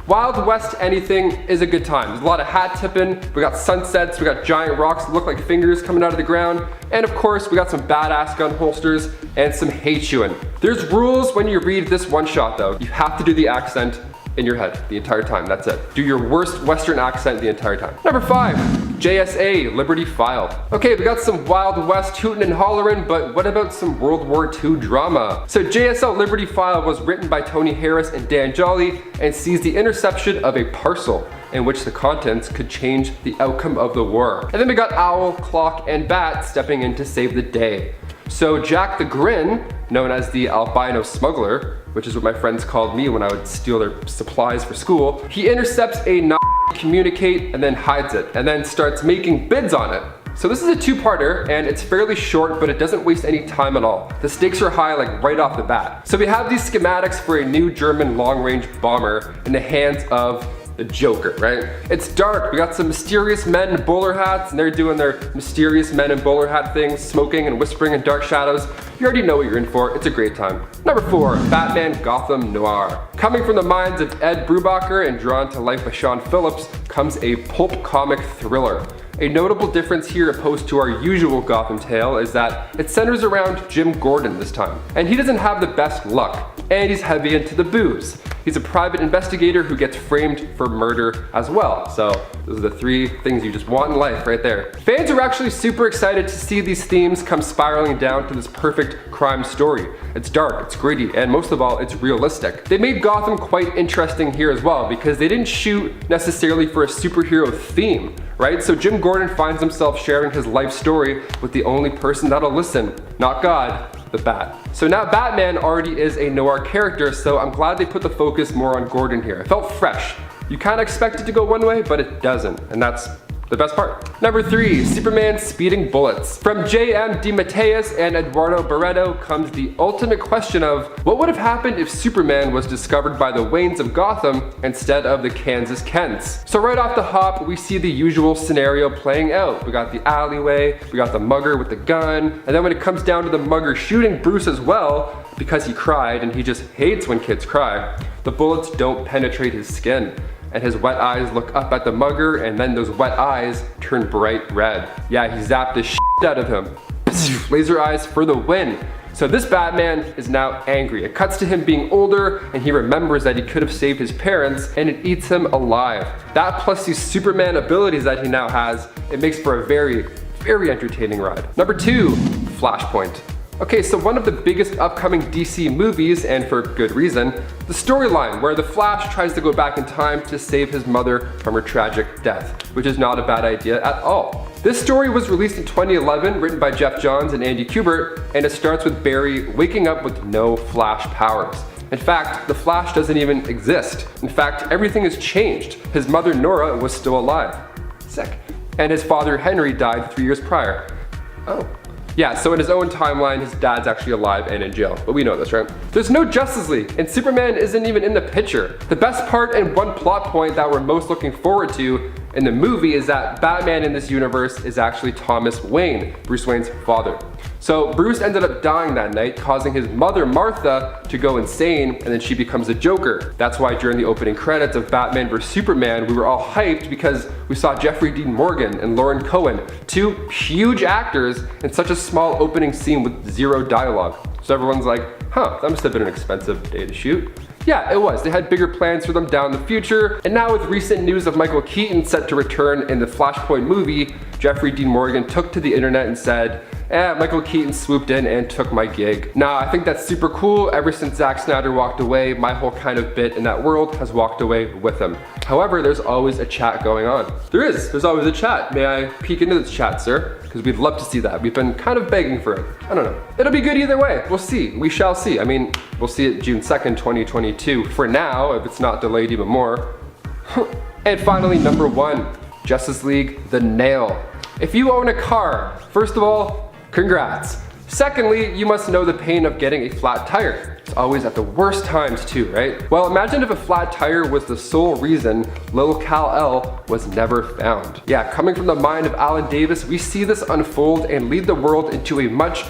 Wild West anything is a good time. There's a lot of hat tipping, we got sunsets, we got giant rocks that look like fingers coming out of the ground, and of course we got some badass gun holsters and some hate chewing. There's rules when you read this one shot though. You have to do the accent in your head the entire time, that's it. Do your worst Western accent the entire time. Number 5, JSA, Liberty Filed. Okay, we got some Wild West hootin' and hollerin', but what about some World War II drama? So JSL Liberty Filed was written by Tony Harris and Dan Jolly and sees the interception of a parcel in which the contents could change the outcome of the war. And then we got Owl, Clock, and Bat stepping in to save the day. So Jack the Grin, known as the albino smuggler, which is what my friends called me when I would steal their supplies for school, he intercepts a communicate and then hides it, and then starts making bids on it. So this is a two-parter, and it's fairly short, but it doesn't waste any time at all. The stakes are high, like right off the bat. So we have these schematics for a new German long-range bomber in the hands of the Joker, right? It's dark, we got some mysterious men in bowler hats, and they're doing their mysterious men in bowler hat things, smoking and whispering in dark shadows. You already know what you're in for, it's a great time. Number 4, Batman Gotham Noir. Coming from the minds of Ed Brubaker and drawn to life by Sean Phillips comes a pulp comic thriller. A notable difference here opposed to our usual Gotham tale is that it centers around Jim Gordon this time. And he doesn't have the best luck, and he's heavy into the booze. He's a private investigator who gets framed for murder as well. So those are the 3 things you just want in life right there. Fans are actually super excited to see these themes come spiraling down to this perfect crime story. It's dark, it's gritty, and most of all, it's realistic. They made Gotham quite interesting here as well because they didn't shoot necessarily for a superhero theme, right? So Jim Gordon finds himself sharing his life story with the only person that'll listen, not God, the Bat. So now Batman already is a noir character, so I'm glad they put the focus more on Gordon here. It felt fresh. You kind of expect it to go one way, but it doesn't, and that's the best part. Number 3, Superman Speeding Bullets. From J.M. DeMatteis and Eduardo Barreto comes the ultimate question of what would have happened if Superman was discovered by the Waynes of Gotham instead of the Kansas Kents. So right off the hop, we see the usual scenario playing out. We got the alleyway, we got the mugger with the gun, and then when it comes down to the mugger shooting Bruce as well, because he cried and he just hates when kids cry, the bullets don't penetrate his skin. And his wet eyes look up at the mugger, and then those wet eyes turn bright red. Yeah, he zapped the shit out of him. Laser eyes for the win. So this Batman is now angry. It cuts to him being older, and he remembers that he could have saved his parents, and it eats him alive. That plus these Superman abilities that he now has, it makes for a very, very entertaining ride. Number 2, Flashpoint. Okay, so one of the biggest upcoming DC movies, and for good reason, the storyline where the Flash tries to go back in time to save his mother from her tragic death, which is not a bad idea at all. This story was released in 2011, written by Jeff Johns and Andy Kubert, and it starts with Barry waking up with no Flash powers. In fact, the Flash doesn't even exist. In fact, everything has changed. His mother Nora was still alive. Sick. And his father Henry died 3 years prior. Oh. Yeah, so in his own timeline, his dad's actually alive and in jail, but we know this, right? There's no Justice League, and Superman isn't even in the picture. The best part and one plot point that we're most looking forward to in the movie is that Batman in this universe is actually Thomas Wayne, Bruce Wayne's father. So Bruce ended up dying that night, causing his mother Martha to go insane, and then she becomes the Joker. That's why during the opening credits of Batman vs Superman, we were all hyped because we saw Jeffrey Dean Morgan and Lauren Cohen, 2 huge actors in such a small opening scene with 0 dialogue. So everyone's like, huh, that must have been an expensive day to shoot. Yeah, it was. They had bigger plans for them down the future, and now with recent news of Michael Keaton set to return in the Flashpoint movie, Jeffrey Dean Morgan took to the internet and said, Michael Keaton swooped in and took my gig. Now, I think that's super cool. Ever since Zack Snyder walked away, my whole kind of bit in that world has walked away with him. However, there's always a chat going on. There's always a chat. May I peek into this chat, sir? Because we'd love to see that. We've been kind of begging for it. I don't know. It'll be good either way. We'll see. We shall see. I mean, we'll see it June 2nd, 2022. For now, if it's not delayed even more. And finally, number 1, Justice League The Nail. If you own a car, first of all, congrats. Secondly, you must know the pain of getting a flat tire. It's always at the worst times too, right? Well, imagine if a flat tire was the sole reason Lil Kal-El was never found. Yeah, coming from the mind of Alan Davis, we see this unfold and lead the world into a much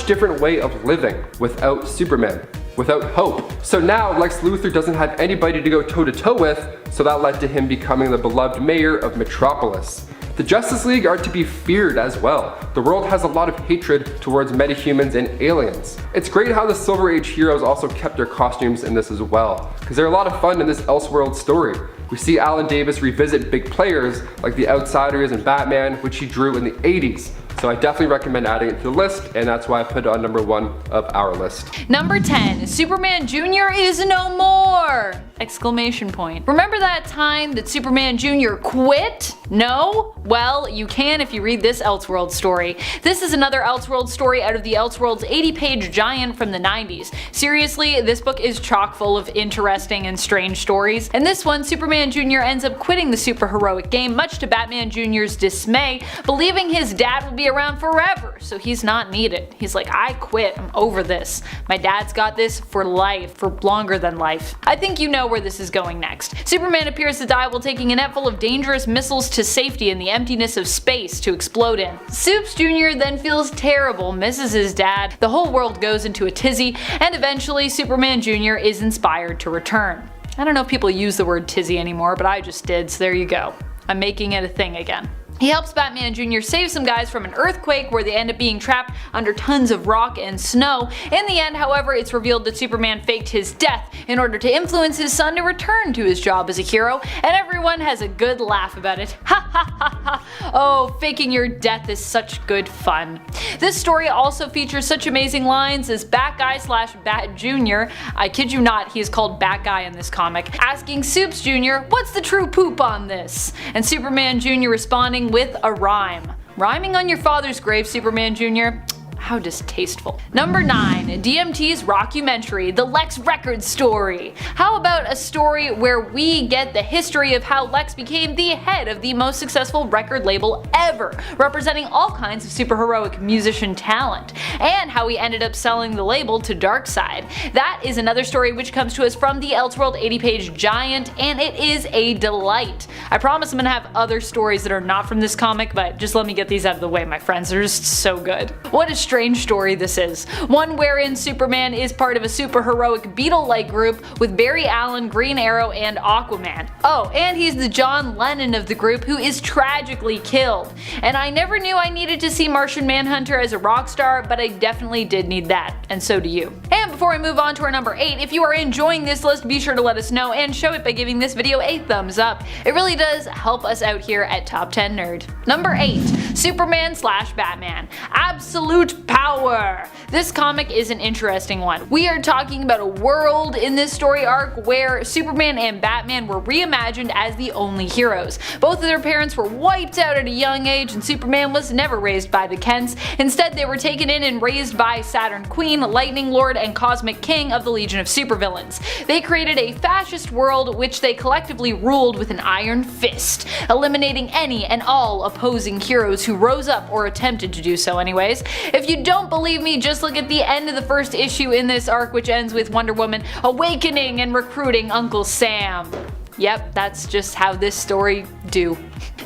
different way of living without Superman. without hope. So now Lex Luthor doesn't have anybody to go toe-to-toe with, so that led to him becoming the beloved mayor of Metropolis. The Justice League are to be feared as well. The world has a lot of hatred towards metahumans and aliens. It's great how the Silver Age heroes also kept their costumes in this as well, because they're a lot of fun in this Elseworld story. We see Alan Davis revisit big players like the Outsiders and Batman, which he drew in the 80s. So I definitely recommend adding it to the list, and that's why I put it on number 1 of our list. Number 10, Superman Jr. is no more! Exclamation point. Remember that time that Superman Jr. quit? No? Well, you can if you read this Elseworld story. This is another Elseworld story out of the Elseworlds 80-page giant from the 90s. Seriously, this book is chock full of interesting and strange stories. In this one, Superman Jr. ends up quitting the superheroic game, much to Batman Jr.'s dismay, believing his dad will be around forever, so he's not needed. He's like, I quit, I'm over this. My dad's got this for life, for longer than life. I think you know where this is going next. Superman appears to die while taking a net full of dangerous missiles to safety in the emptiness of space to explode in. Supes Jr. then feels terrible, misses his dad, the whole world goes into a tizzy, and eventually Superman Jr. is inspired to return. I don't know if people use the word tizzy anymore, but I just did, so there you go. I'm making it a thing again. He helps Batman Jr. save some guys from an earthquake where they end up being trapped under tons of rock and snow. In the end, however, it's revealed that Superman faked his death in order to influence his son to return to his job as a hero, and everyone has a good laugh about it. Ha ha ha ha! Oh, faking your death is such good fun. This story also features such amazing lines as Batguy/Bat Jr. I kid you not, he is called Batguy in this comic, asking Supes Jr. what's the true poop on this? And Superman Jr. responding with a rhyme. Rhyming on your father's grave, Superman Jr.? How distasteful. Number 9, DMT's rockumentary, The Lex Records Story. How about a story where we get the history of how Lex became the head of the most successful record label ever, representing all kinds of superheroic musician talent, and how he ended up selling the label to Darkseid. That is another story which comes to us from the Elseworld 80-page giant, and it is a delight. I promise I'm gonna have other stories that are not from this comic, but just let me get these out of the way, my friends. They're just so good. What a strange story this is. One wherein Superman is part of a superheroic Beetle-like group with Barry Allen, Green Arrow, and Aquaman. Oh, and he's the John Lennon of the group who is tragically killed. And I never knew I needed to see Martian Manhunter as a rock star, but I definitely did need that, and so do you. And before I move on to our number 8, if you are enjoying this list, be sure to let us know and show it by giving this video a thumbs up. It really does help us out here at Top 10 Nerd. Number 8, Superman/Batman. Absolute power! This comic is an interesting one. We are talking about a world in this story arc where Superman and Batman were reimagined as the only heroes. Both of their parents were wiped out at a young age, and Superman was never raised by the Kents. Instead, they were taken in and raised by Saturn Queen, Lightning Lord, and Cosmic King of the Legion of Supervillains. They created a fascist world which they collectively ruled with an iron fist, eliminating any and all opposing heroes who rose up or attempted to do so anyways. If you don't believe me, just look at the end of the first issue in this arc, which ends with Wonder Woman awakening and recruiting Uncle Sam. Yep, that's just how this story do.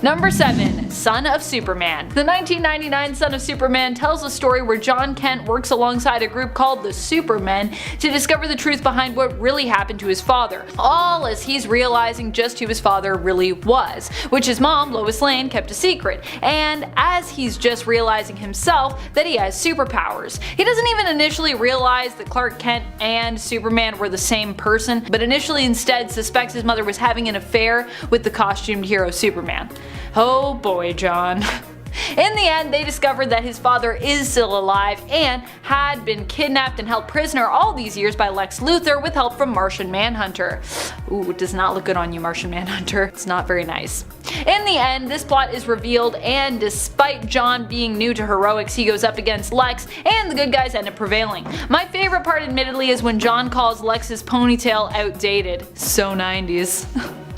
Number 7, Son of Superman. The 1999 Son of Superman tells a story where John Kent works alongside a group called the Supermen to discover the truth behind what really happened to his father, all as he's realizing just who his father really was, which his mom, Lois Lane, kept a secret, and as he's just realizing himself that he has superpowers. He doesn't even initially realize that Clark Kent and Superman were the same person, but initially instead suspects his mother was having an affair with the costumed hero Superman. Oh boy, John. In the end, they discovered that his father is still alive and had been kidnapped and held prisoner all these years by Lex Luthor with help from Martian Manhunter. Ooh, it does not look good on you, Martian Manhunter. It's not very nice. In the end, this plot is revealed, and despite John being new to heroics, he goes up against Lex, and the good guys end up prevailing. My favorite part, admittedly, is when John calls Lex's ponytail outdated. So 90s.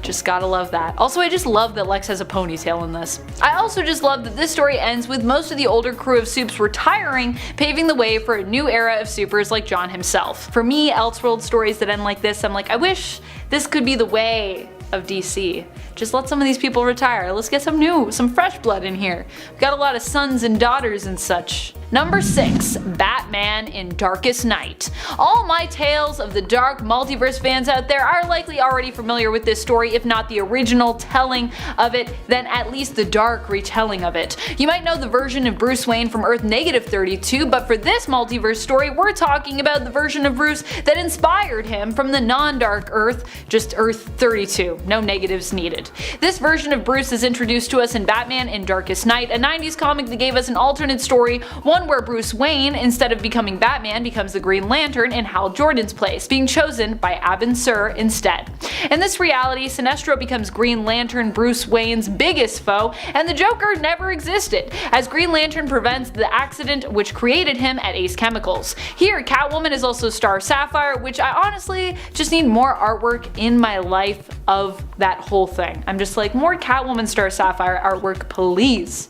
Just gotta love that. Also, I just love that Lex has a ponytail in this. I also just love that this story ends with most of the older crew of Supes retiring, paving the way for a new era of supers like John himself. For me, Elseworld stories that end like this, I'm like, I wish this could be the way of DC. Just let some of these people retire. Let's get some fresh blood in here. We've got a lot of sons and daughters and such. Number 6. Batman in Darkest Night. All my Tales of the Dark Multiverse fans out there are likely already familiar with this story, if not the original telling of it, then at least the dark retelling of it. You might know the version of Bruce Wayne from Earth -32, but for this multiverse story, we're talking about the version of Bruce that inspired him from the non-dark Earth, just Earth 32, no negatives needed. This version of Bruce is introduced to us in Batman in Darkest Night, a 90s comic that gave us an alternate story, one where Bruce Wayne, instead of becoming Batman, becomes the Green Lantern in Hal Jordan's place, being chosen by Abin Sur instead. In this reality, Sinestro becomes Green Lantern, Bruce Wayne's biggest foe, and the Joker never existed, as Green Lantern prevents the accident which created him at Ace Chemicals. Here, Catwoman is also Star Sapphire, which I honestly just need more artwork in my life of that whole thing. I'm just like, more Catwoman Star Sapphire artwork, please.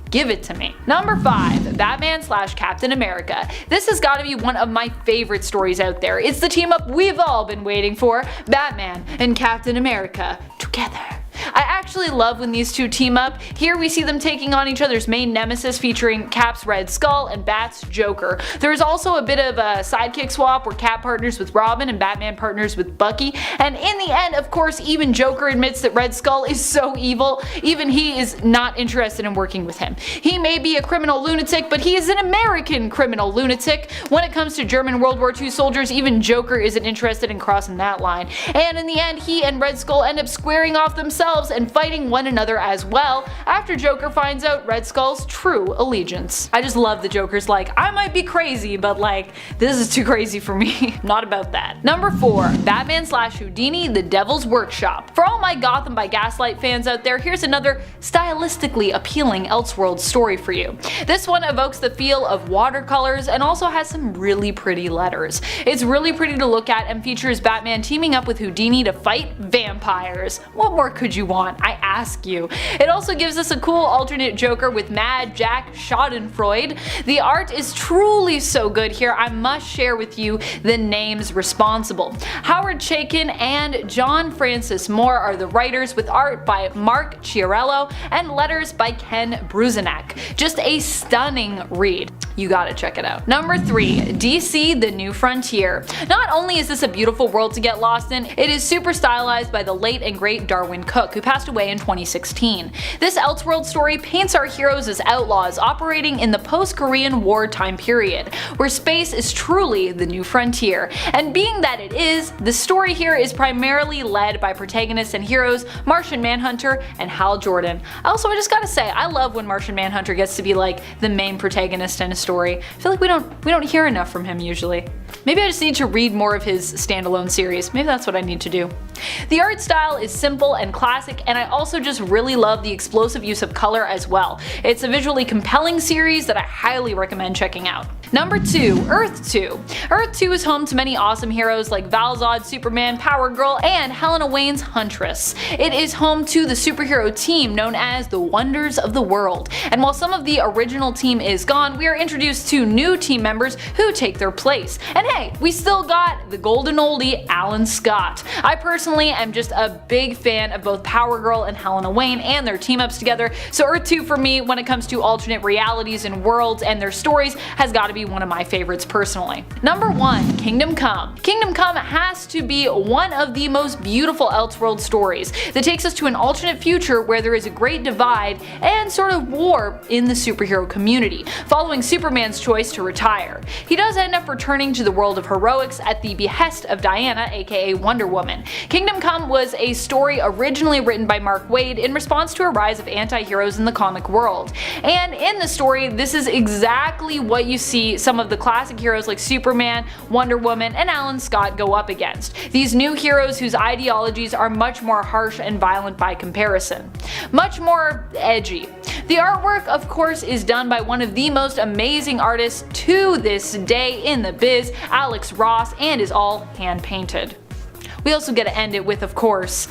Give it to me. Number 5. Batman / Captain America. This has got to be one of my favorite stories out there. It's the team up we've all been waiting for, Batman and Captain America together. I actually love when these two team up. Here we see them taking on each other's main nemesis, featuring Cap's Red Skull and Bat's Joker. There is also a bit of a sidekick swap where Cap partners with Robin and Batman partners with Bucky, and in the end, of course, even Joker admits that Red Skull is so evil, even he is not interested in working with him. He may be a criminal lunatic, but he is an American criminal lunatic. When it comes to German World War II soldiers, even Joker isn't interested in crossing that line. And in the end, he and Red Skull end up squaring off themselves and fighting one another as well, after Joker finds out Red Skull's true allegiance. I just love the Joker's like, I might be crazy, but like, this is too crazy for me. Not about that. Number 4. Batman / Houdini, The Devil's Workshop. For all my Gotham by Gaslight fans out there, here's another stylistically appealing Elseworlds story for you. This one evokes the feel of watercolors and also has some really pretty letters. It's really pretty to look at and features Batman teaming up with Houdini to fight vampires. What more could you want, I ask you? It also gives us a cool alternate Joker with Mad Jack Schadenfreude. The art is truly so good here, I must share with you the names responsible. Howard Chaykin and John Francis Moore are the writers, with art by Mark Chiarello and letters by Ken Bruzenak. Just a stunning read. You gotta check it out. Number 3. DC The New Frontier. Not only is this a beautiful world to get lost in, it is super stylized by the late and great Darwin Cook, who passed away in 2016. This Elseworld story paints our heroes as outlaws operating in the post-Korean War time period, where space is truly the new frontier. And being that it is, the story here is primarily led by protagonists and heroes Martian Manhunter and Hal Jordan. Also, I just gotta say, I love when Martian Manhunter gets to be like the main protagonist in a story. I feel like we don't hear enough from him usually. Maybe I just need to read more of his standalone series. Maybe that's what I need to do. The art style is simple and classic, and I also just really love the explosive use of color as well. It's a visually compelling series that I highly recommend checking out. Number 2. Earth 2. Earth 2 is home to many awesome heroes like Val-Zod, Superman, Power Girl, and Helena Wayne's Huntress. It is home to the superhero team known as the Wonders of the World, and while some of the original team is gone, we are introduced to new team members who take their place. And hey, we still got the golden oldie Alan Scott. I personally am just a big fan of both Power Girl and Helena Wayne and their team ups together, so Earth 2 for me, when it comes to alternate realities and worlds and their stories, has got to be one of my favorites personally. Number 1. Kingdom Come. Kingdom Come has to be one of the most beautiful Elseworld stories that takes us to an alternate future where there is a great divide and sort of war in the superhero community, following Superman's choice to retire. He does end up returning to the world of heroics at the behest of Diana, aka Wonder Woman. Kingdom Come was a story originally written by Mark Waid in response to a rise of anti-heroes in the comic world. And in the story, this is exactly what you see some of the classic heroes like Superman, Wonder Woman, and Alan Scott go up against. These new heroes whose ideologies are much more harsh and violent by comparison. Much more edgy. The artwork, of course, is done by one of the most amazing artists to this day in the biz, Alex Ross, and is all hand painted. We also get to end it with, of course,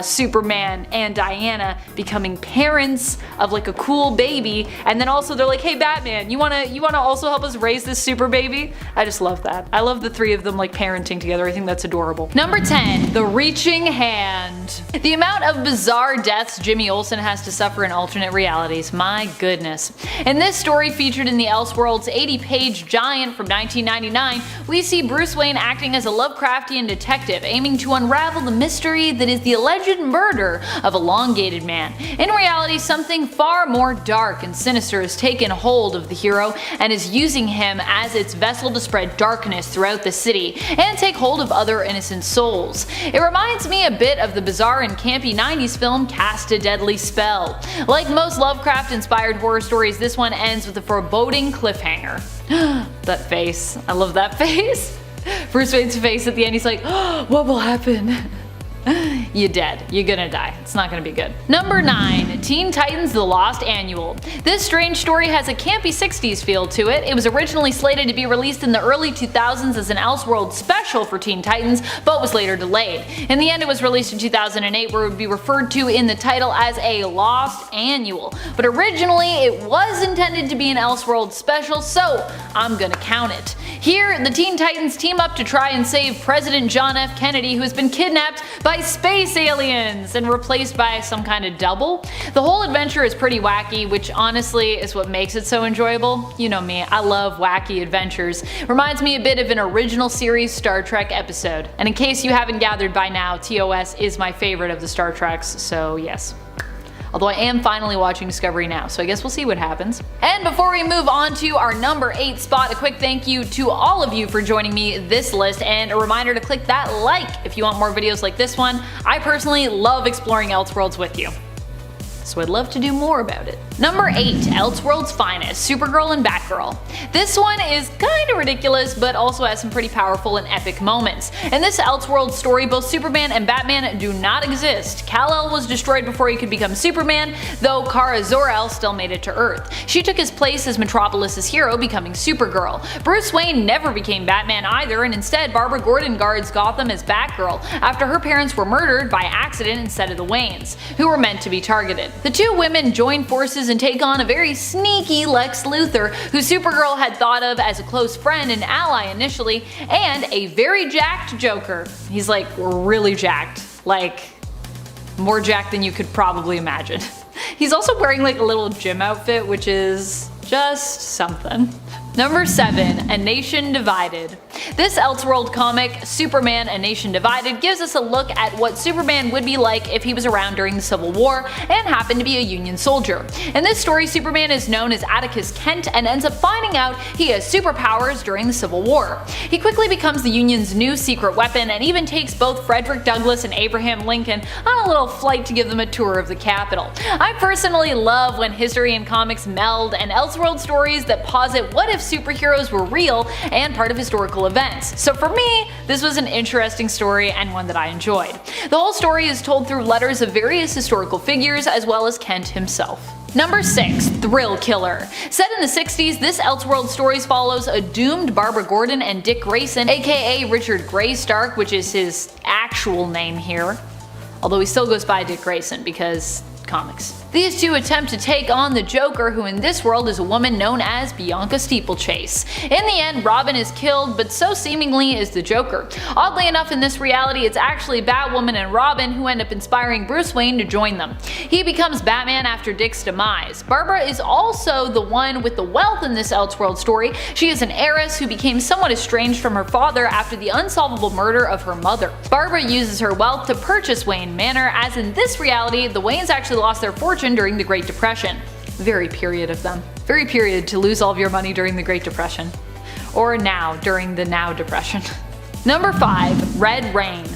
Superman and Diana becoming parents of like a cool baby, and then also they're like, hey Batman, you wanna also help us raise this super baby? I just love that. I love the three of them like parenting together. I think that's adorable. Number 10, The Reaching Hand. The amount of bizarre deaths Jimmy Olsen has to suffer in alternate realities, my goodness. In this story featured in the Elseworlds 80-page giant from 1999, we see Bruce Wayne acting as a Lovecraftian detective aiming to unravel the mystery that is the alleged murder of Elongated Man. In reality, something far more dark and sinister has taken hold of the hero and is using him as its vessel to spread darkness throughout the city and take hold of other innocent souls. It reminds me a bit of the bizarre and campy 90s film Cast a Deadly Spell. Like most Lovecraft-inspired horror stories, this one ends with a foreboding cliffhanger. That face. I love that face. Bruce Wayne's face at the end, he's like, oh, what will happen? You're dead. You're gonna die. It's not gonna be good. Number 9, Teen Titans The Lost Annual. This strange story has a campy 60s feel to it. It was originally slated to be released in the early 2000s as an Elseworlds special for Teen Titans, but was later delayed. In the end, it was released in 2008, where it would be referred to in the title as a Lost Annual. But originally, it was intended to be an Elseworlds special, so I'm gonna count it. Here, the Teen Titans team up to try and save President John F. Kennedy, who has been kidnapped by space aliens and replaced by some kind of double. The whole adventure is pretty wacky, which honestly is what makes it so enjoyable. You know me, I love wacky adventures. Reminds me a bit of an original series Star Trek episode. And in case you haven't gathered by now, TOS is my favorite of the Star Treks, so yes. Although I am finally watching Discovery now, so I guess we'll see what happens. And before we move on to our number 8 spot, a quick thank you to all of you for joining me this list, and a reminder to click that like if you want more videos like this one. I personally love exploring Elseworlds with you, so I'd love to do more about it. Number 8, Elseworlds Finest, Supergirl and Batgirl. This one is kinda ridiculous, but also has some pretty powerful and epic moments. In this Elseworlds story, both Superman and Batman do not exist. Kal-El was destroyed before he could become Superman, though Kara Zor-El still made it to Earth. She took his place as Metropolis's hero, becoming Supergirl. Bruce Wayne never became Batman either, and instead Barbara Gordon guards Gotham as Batgirl, after her parents were murdered by accident instead of the Waynes, who were meant to be targeted. The two women join forces and take on a very sneaky Lex Luthor, who Supergirl had thought of as a close friend and ally initially, and a very jacked Joker. He's like really jacked, like more jacked than you could probably imagine. He's also wearing like a little gym outfit, which is just something. Number 7, A Nation Divided. This Elseworld comic, Superman: A Nation Divided, gives us a look at what Superman would be like if he was around during the Civil War and happened to be a Union soldier. In this story, Superman is known as Atticus Kent and ends up finding out he has superpowers during the Civil War. He quickly becomes the Union's new secret weapon and even takes both Frederick Douglass and Abraham Lincoln on a little flight to give them a tour of the Capitol. I personally love when history and comics meld, and Elseworld stories that posit what if superheroes were real and part of historical events. So for me, this was an interesting story and one that I enjoyed. The whole story is told through letters of various historical figures as well as Kent himself. Number 6, Thrill Killer. Set in the 60s, this Elseworld story follows a doomed Barbara Gordon and Dick Grayson, aka Richard Graystark, which is his actual name here, although he still goes by Dick Grayson because comics. These two attempt to take on the Joker, who in this world is a woman known as Bianca Steeplechase. In the end, Robin is killed, but so seemingly is the Joker. Oddly enough, in this reality, it's actually Batwoman and Robin who end up inspiring Bruce Wayne to join them. He becomes Batman after Dick's demise. Barbara is also the one with the wealth in this Elseworld story. She is an heiress who became somewhat estranged from her father after the unsolvable murder of her mother. Barbara uses her wealth to purchase Wayne Manor, as in this reality, the Waynes actually lost their fortune during the Great Depression. Very period of them. Very period to lose all of your money during the Great Depression. Or now, during the Now Depression. Number 5, Red Rain.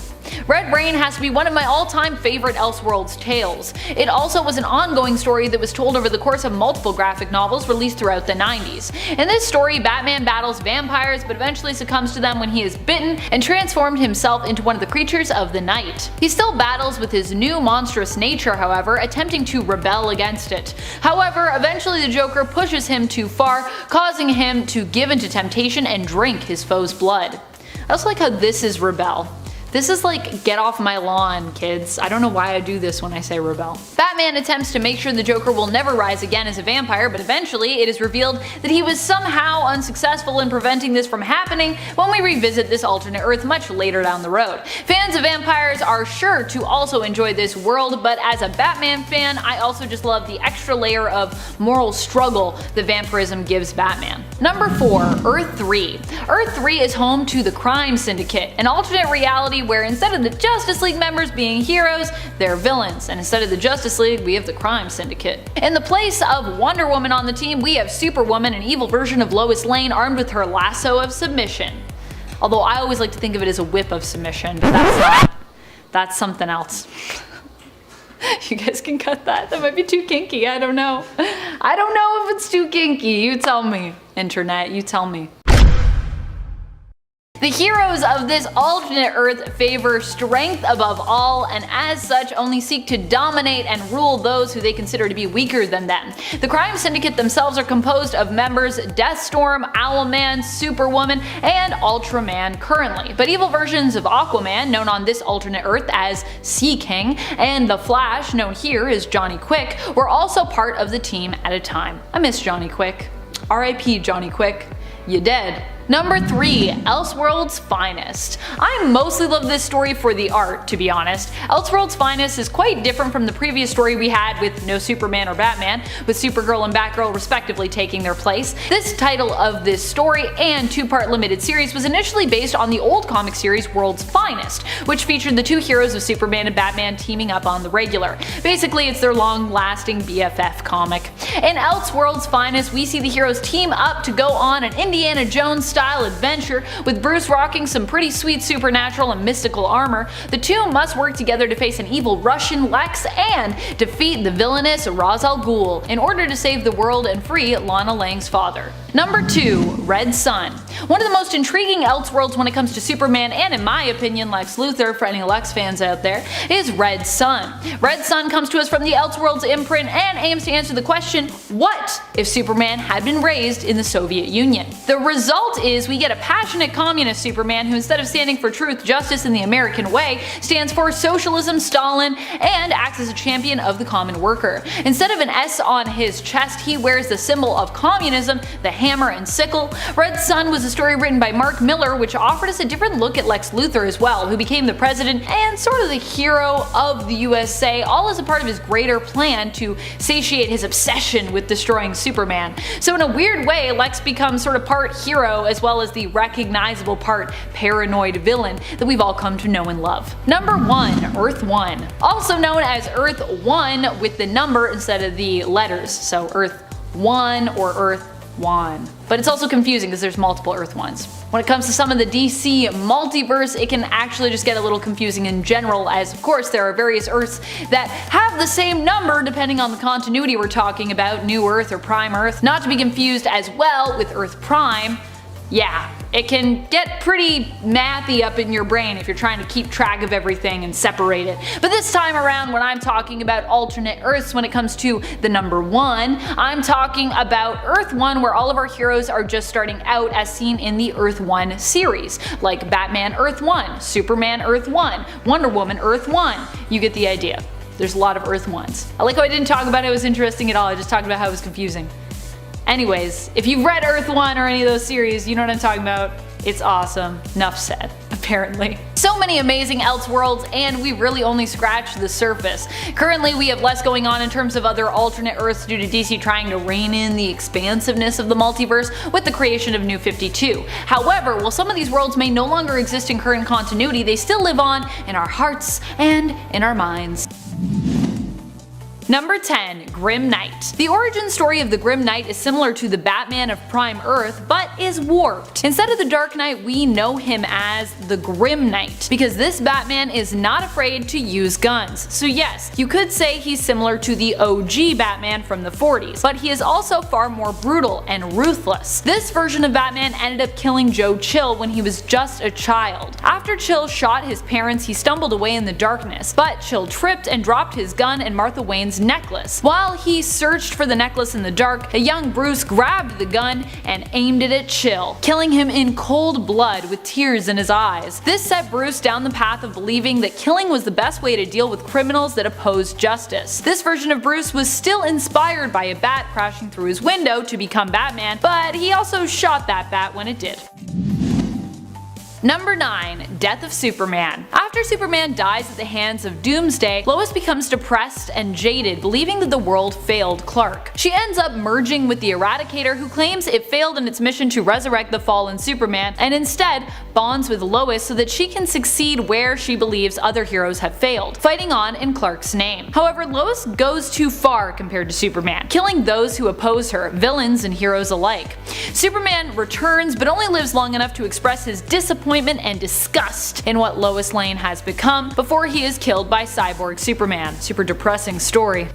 Red Rain has to be one of my all-time favorite Elseworlds tales. It also was an ongoing story that was told over the course of multiple graphic novels released throughout the 90s. In this story, Batman battles vampires but eventually succumbs to them when he is bitten and transformed himself into one of the creatures of the night. He still battles with his new monstrous nature, however, attempting to rebel against it. However, eventually the Joker pushes him too far, causing him to give into temptation and drink his foe's blood. I also like how this is rebel. This is like get off my lawn, kids. I don't know why I do this when I say rebel. Batman attempts to make sure the Joker will never rise again as a vampire, but eventually it is revealed that he was somehow unsuccessful in preventing this from happening when we revisit this alternate Earth much later down the road. Fans of vampires are sure to also enjoy this world, but as a Batman fan, I also just love the extra layer of moral struggle that vampirism gives Batman. Number 4. Earth 3. Earth 3 is home to the Crime Syndicate, an alternate reality where instead of the Justice League members being heroes, they're villains, and instead of the Justice League, we have the Crime Syndicate. In the place of Wonder Woman on the team, we have Superwoman, an evil version of Lois Lane armed with her lasso of submission. Although I always like to think of it as a whip of submission, but that's something else. You guys can cut that. That might be too kinky. I don't know. I don't know if it's too kinky. You tell me, internet. You tell me. The heroes of this alternate Earth favor strength above all, and as such only seek to dominate and rule those who they consider to be weaker than them. The Crime Syndicate themselves are composed of members Deathstorm, Owlman, Superwoman, and Ultraman currently, but evil versions of Aquaman, known on this alternate Earth as Sea King, and The Flash, known here as Johnny Quick, were also part of the team at a time. I miss Johnny Quick. R.I.P. Johnny Quick. You dead. Number 3. Elseworld's Finest. I mostly love this story for the art, to be honest. Elseworld's Finest is quite different from the previous story we had with no Superman or Batman, with Supergirl and Batgirl respectively taking their place. This title of this story and 2-part limited series was initially based on the old comic series World's Finest, which featured the 2 heroes of Superman and Batman teaming up on the regular. Basically, it's their long-lasting BFF comic. In Elseworld's Finest, we see the heroes team up to go on an Indiana Jones style adventure, with Bruce rocking some pretty sweet supernatural and mystical armor. The two must work together to face an evil Russian Lex and defeat the villainous Ra's al Ghul in order to save the world and free Lana Lang's father. Number 2. Red Sun. One of the most intriguing Elseworlds when it comes to Superman, and in my opinion Lex Luthor for any Lex fans out there, is Red Sun. Red Sun comes to us from the Elseworlds imprint and aims to answer the question, what if Superman had been raised in the Soviet Union? The result is we get a passionate communist Superman who, instead of standing for truth, justice, and the American way, stands for socialism, Stalin, and acts as a champion of the common worker. Instead of an S on his chest, he wears the symbol of communism, the hammer and sickle. Red Sun was a story written by Mark Miller, which offered us a different look at Lex Luthor as well, who became the president and sort of the hero of the USA, all as a part of his greater plan to satiate his obsession with destroying Superman. So in a weird way, Lex becomes sort of part hero as well as the recognizable part paranoid villain that we've all come to know and love. Number 1. Earth 1. Also known as Earth 1 with the number instead of the letters, so Earth 1 or Earth 1. But it's also confusing because there's multiple Earth 1s. When it comes to some of the DC multiverse, it can actually just get a little confusing in general, as of course there are various Earths that have the same number depending on the continuity we're talking about, New Earth or Prime Earth, not to be confused as well with Earth Prime. Yeah, it can get pretty mathy up in your brain if you're trying to keep track of everything and separate it. But this time around, when I'm talking about alternate Earths when it comes to the number 1, I'm talking about Earth 1, where all of our heroes are just starting out as seen in the Earth 1 series, like Batman Earth 1, Superman Earth 1, Wonder Woman Earth 1. You get the idea. There's a lot of Earth 1s. I like how I didn't talk about it was interesting at all, I just talked about how it was confusing. Anyways, if you've read Earth 1 or any of those series, you know what I'm talking about. It's awesome. Enough said, apparently. So many amazing Elseworlds, and we really only scratched the surface. Currently, we have less going on in terms of other alternate Earths due to DC trying to rein in the expansiveness of the multiverse with the creation of New 52. However, while some of these worlds may no longer exist in current continuity, they still live on in our hearts and in our minds. Number 10. Grim Knight. The origin story of the Grim Knight is similar to the Batman of Prime Earth, but is warped. Instead of the Dark Knight, we know him as the Grim Knight, because this Batman is not afraid to use guns. So yes, you could say he's similar to the OG Batman from the 40s, but he is also far more brutal and ruthless. This version of Batman ended up killing Joe Chill when he was just a child. After Chill shot his parents, he stumbled away in the darkness, but Chill tripped and dropped his gun, and Martha Wayne's necklace. While he searched for the necklace in the dark, a young Bruce grabbed the gun and aimed it at Chill, killing him in cold blood with tears in his eyes. This set Bruce down the path of believing that killing was the best way to deal with criminals that opposed justice. This version of Bruce was still inspired by a bat crashing through his window to become Batman, but he also shot that bat when it did. Number 9. Death of Superman. After Superman dies at the hands of Doomsday, Lois becomes depressed and jaded, believing that the world failed Clark. She ends up merging with the Eradicator, who claims it failed in its mission to resurrect the fallen Superman, and instead bonds with Lois so that she can succeed where she believes other heroes have failed, fighting on in Clark's name. However, Lois goes too far compared to Superman, killing those who oppose her, villains and heroes alike. Superman returns, but only lives long enough to express his disappointment and disgust in what Lois Lane has become before he is killed by Cyborg Superman. Super depressing story.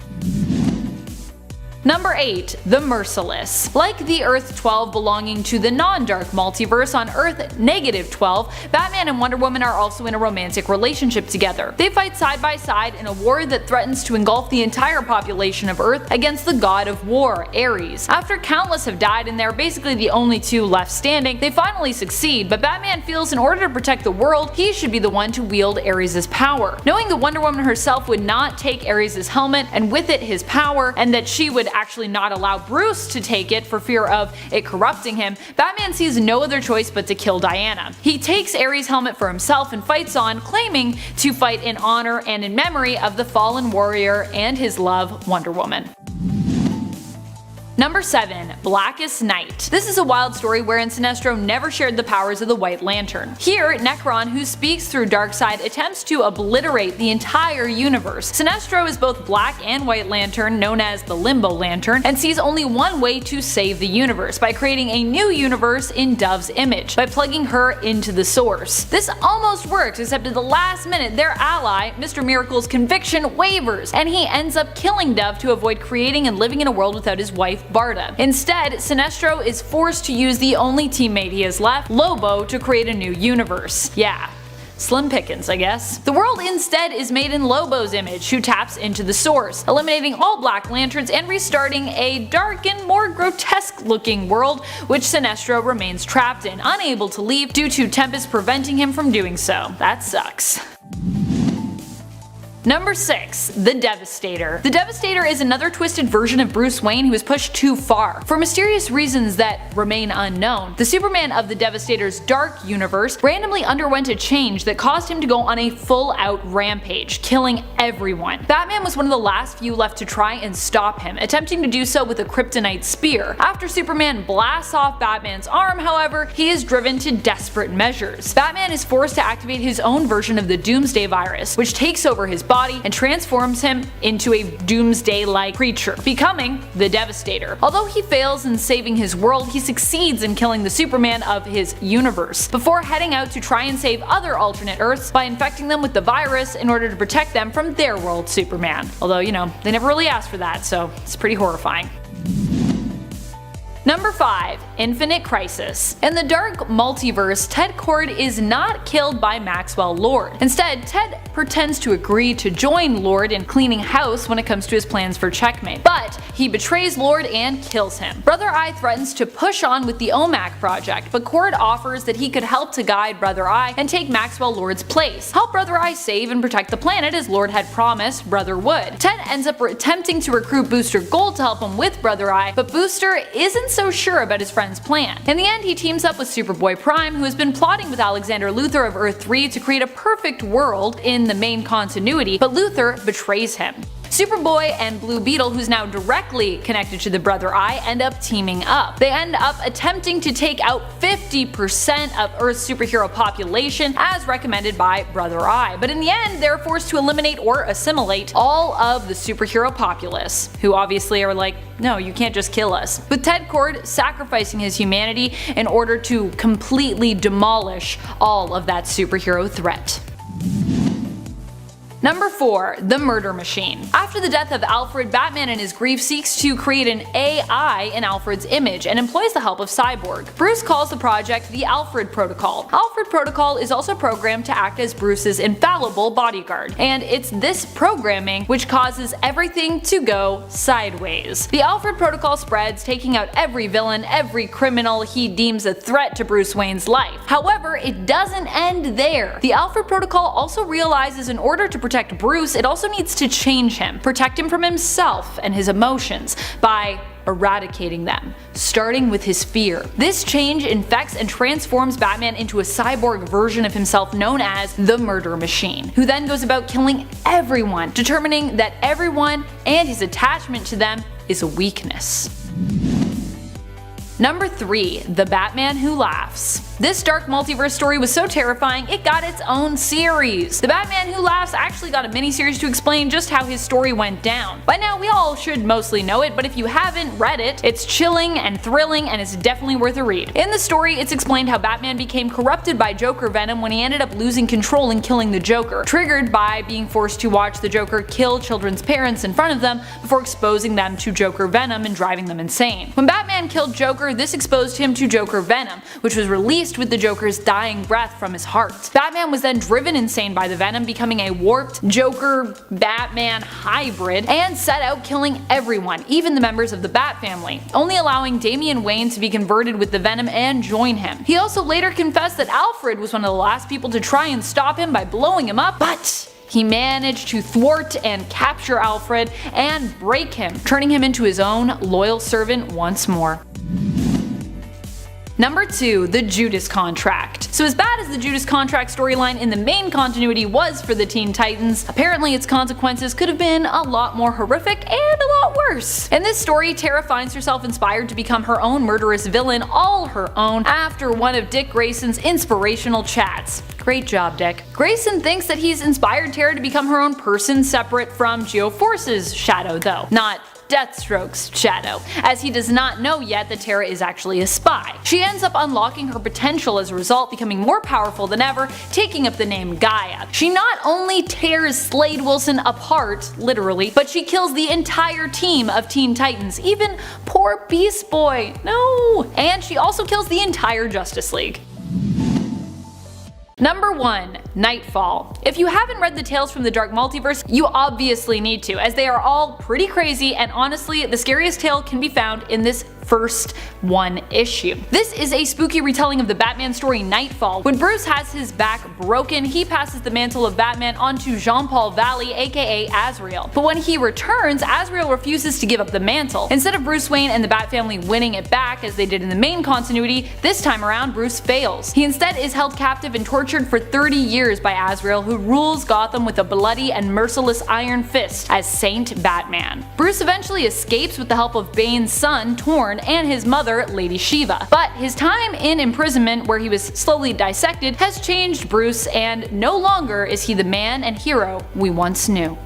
Number 8. The Merciless. Like the Earth-12 belonging to the non-dark multiverse, on Earth-12, Batman and Wonder Woman are also in a romantic relationship together. They fight side by side in a war that threatens to engulf the entire population of Earth against the god of war, Ares. After countless have died and they're basically the only two left standing, they finally succeed, but Batman feels in order to protect the world, he should be the one to wield Ares' power. Knowing that Wonder Woman herself would not take Ares' helmet and with it his power, and that she would actually not allow Bruce to take it for fear of it corrupting him, Batman sees no other choice but to kill Diana. He takes Ares' helmet for himself and fights on, claiming to fight in honor and in memory of the fallen warrior and his love, Wonder Woman. Number 7. Blackest Night. This is a wild story wherein Sinestro never shared the powers of the White Lantern. Here, Necron, who speaks through Darkseid, attempts to obliterate the entire universe. Sinestro is both Black and White Lantern, known as the Limbo Lantern, and sees only one way to save the universe, by creating a new universe in Dove's image, by plugging her into the source. This almost works, except at the last minute their ally, Mr. Miracle's conviction wavers, and he ends up killing Dove to avoid creating and living in a world without his wife Barda. Instead, Sinestro is forced to use the only teammate he has left, Lobo, to create a new universe. Yeah. Slim pickings, I guess. The world instead is made in Lobo's image, who taps into the source, eliminating all Black Lanterns and restarting a dark and more grotesque looking world which Sinestro remains trapped in, unable to leave due to Tempest preventing him from doing so. That sucks. Number 6. The Devastator. The Devastator is another twisted version of Bruce Wayne who was pushed too far. For mysterious reasons that remain unknown, the Superman of the Devastator's dark universe randomly underwent a change that caused him to go on a full-out rampage, killing everyone. Batman was one of the last few left to try and stop him, attempting to do so with a kryptonite spear. After Superman blasts off Batman's arm, however, he is driven to desperate measures. Batman is forced to activate his own version of the Doomsday virus, which takes over his body and transforms him into a Doomsday-like creature, becoming the Devastator. Although he fails in saving his world, he succeeds in killing the Superman of his universe, before heading out to try and save other alternate Earths by infecting them with the virus in order to protect them from their world Superman. Although, you know, they never really asked for that, so it's pretty horrifying. Number 5. Infinite Crisis. In the dark multiverse, Ted Kord is not killed by Maxwell Lord. Instead, Ted pretends to agree to join Lord in cleaning house when it comes to his plans for Checkmate, but he betrays Lord and kills him. Brother Eye threatens to push on with the OMAC project, but Kord offers that he could help to guide Brother Eye and take Maxwell Lord's place, help Brother Eye save and protect the planet as Lord had promised Brother would. Ted ends up attempting to recruit Booster Gold to help him with Brother Eye, but Booster isn't so sure about his friend's plan. In the end, he teams up with Superboy Prime, who has been plotting with Alexander Luthor of Earth 3 to create a perfect world in the main continuity, but Luthor betrays him. Superboy and Blue Beetle, who's now directly connected to the Brother Eye, end up teaming up. They end up attempting to take out 50% of Earth's superhero population as recommended by Brother Eye, but in the end they're forced to eliminate or assimilate all of the superhero populace, who obviously are like, no, you can't just kill us, with Ted Kord sacrificing his humanity in order to completely demolish all of that superhero threat. Number 4. The Murder Machine. After the death of Alfred, Batman in his grief seeks to create an AI in Alfred's image and employs the help of Cyborg. Bruce calls the project the Alfred Protocol. Alfred Protocol is also programmed to act as Bruce's infallible bodyguard, and it's this programming which causes everything to go sideways. The Alfred Protocol spreads, taking out every villain, every criminal he deems a threat to Bruce Wayne's life. However, it doesn't end there. The Alfred Protocol also realizes in order to protect Bruce, it also needs to change him, protect him from himself and his emotions by eradicating them, starting with his fear. This change infects and transforms Batman into a cyborg version of himself known as the Murder Machine, who then goes about killing everyone, determining that everyone and his attachment to them is a weakness. Number 3. The Batman Who Laughs. This dark multiverse story was so terrifying it got its own series. The Batman Who Laughs actually got a miniseries to explain just how his story went down. By now we all should mostly know it, but if you haven't read it, it's chilling and thrilling and it's definitely worth a read. In the story, it's explained how Batman became corrupted by Joker venom when he ended up losing control and killing the Joker, triggered by being forced to watch the Joker kill children's parents in front of them before exposing them to Joker venom and driving them insane. When Batman killed Joker, this exposed him to Joker venom, which was released with the Joker's dying breath from his heart. Batman was then driven insane by the venom, becoming a warped Joker-Batman hybrid, and set out killing everyone, even the members of the Bat family, only allowing Damian Wayne to be converted with the venom and join him. He also later confessed that Alfred was one of the last people to try and stop him by blowing him up, but he managed to thwart and capture Alfred and break him, turning him into his own loyal servant once more. Number 2. The Judas Contract. So as bad as the Judas Contract storyline in the main continuity was for the Teen Titans, apparently its consequences could have been a lot more horrific and a lot worse. In this story, Tara finds herself inspired to become her own murderous villain all her own after one of Dick Grayson's inspirational chats. Great job, Dick. Grayson thinks that he's inspired Tara to become her own person separate from Geoforce's shadow though, not Deathstroke's shadow, as he does not know yet that Tara is actually a spy. She ends up unlocking her potential as a result, becoming more powerful than ever, taking up the name Gaia. She not only tears Slade Wilson apart, literally, but she kills the entire team of Teen Titans, even poor Beast Boy, no! And she also kills the entire Justice League. Number 1. Nightfall. If you haven't read the Tales from the Dark Multiverse, you obviously need to, as they are all pretty crazy, and honestly, the scariest tale can be found in this first one issue. This is a spooky retelling of the Batman story Nightfall. When Bruce has his back broken, he passes the mantle of Batman onto Jean-Paul Valley, aka Azrael. But when he returns, Azrael refuses to give up the mantle. Instead of Bruce Wayne and the Bat family winning it back as they did in the main continuity, this time around Bruce fails. He instead is held captive and tortured for 30 years by Azrael, who rules Gotham with a bloody and merciless iron fist as Saint Batman. Bruce eventually escapes with the help of Bane's son, Torn, and his mother, Lady Shiva. But his time in imprisonment, where he was slowly dissected, has changed Bruce, and no longer is he the man and hero we once knew.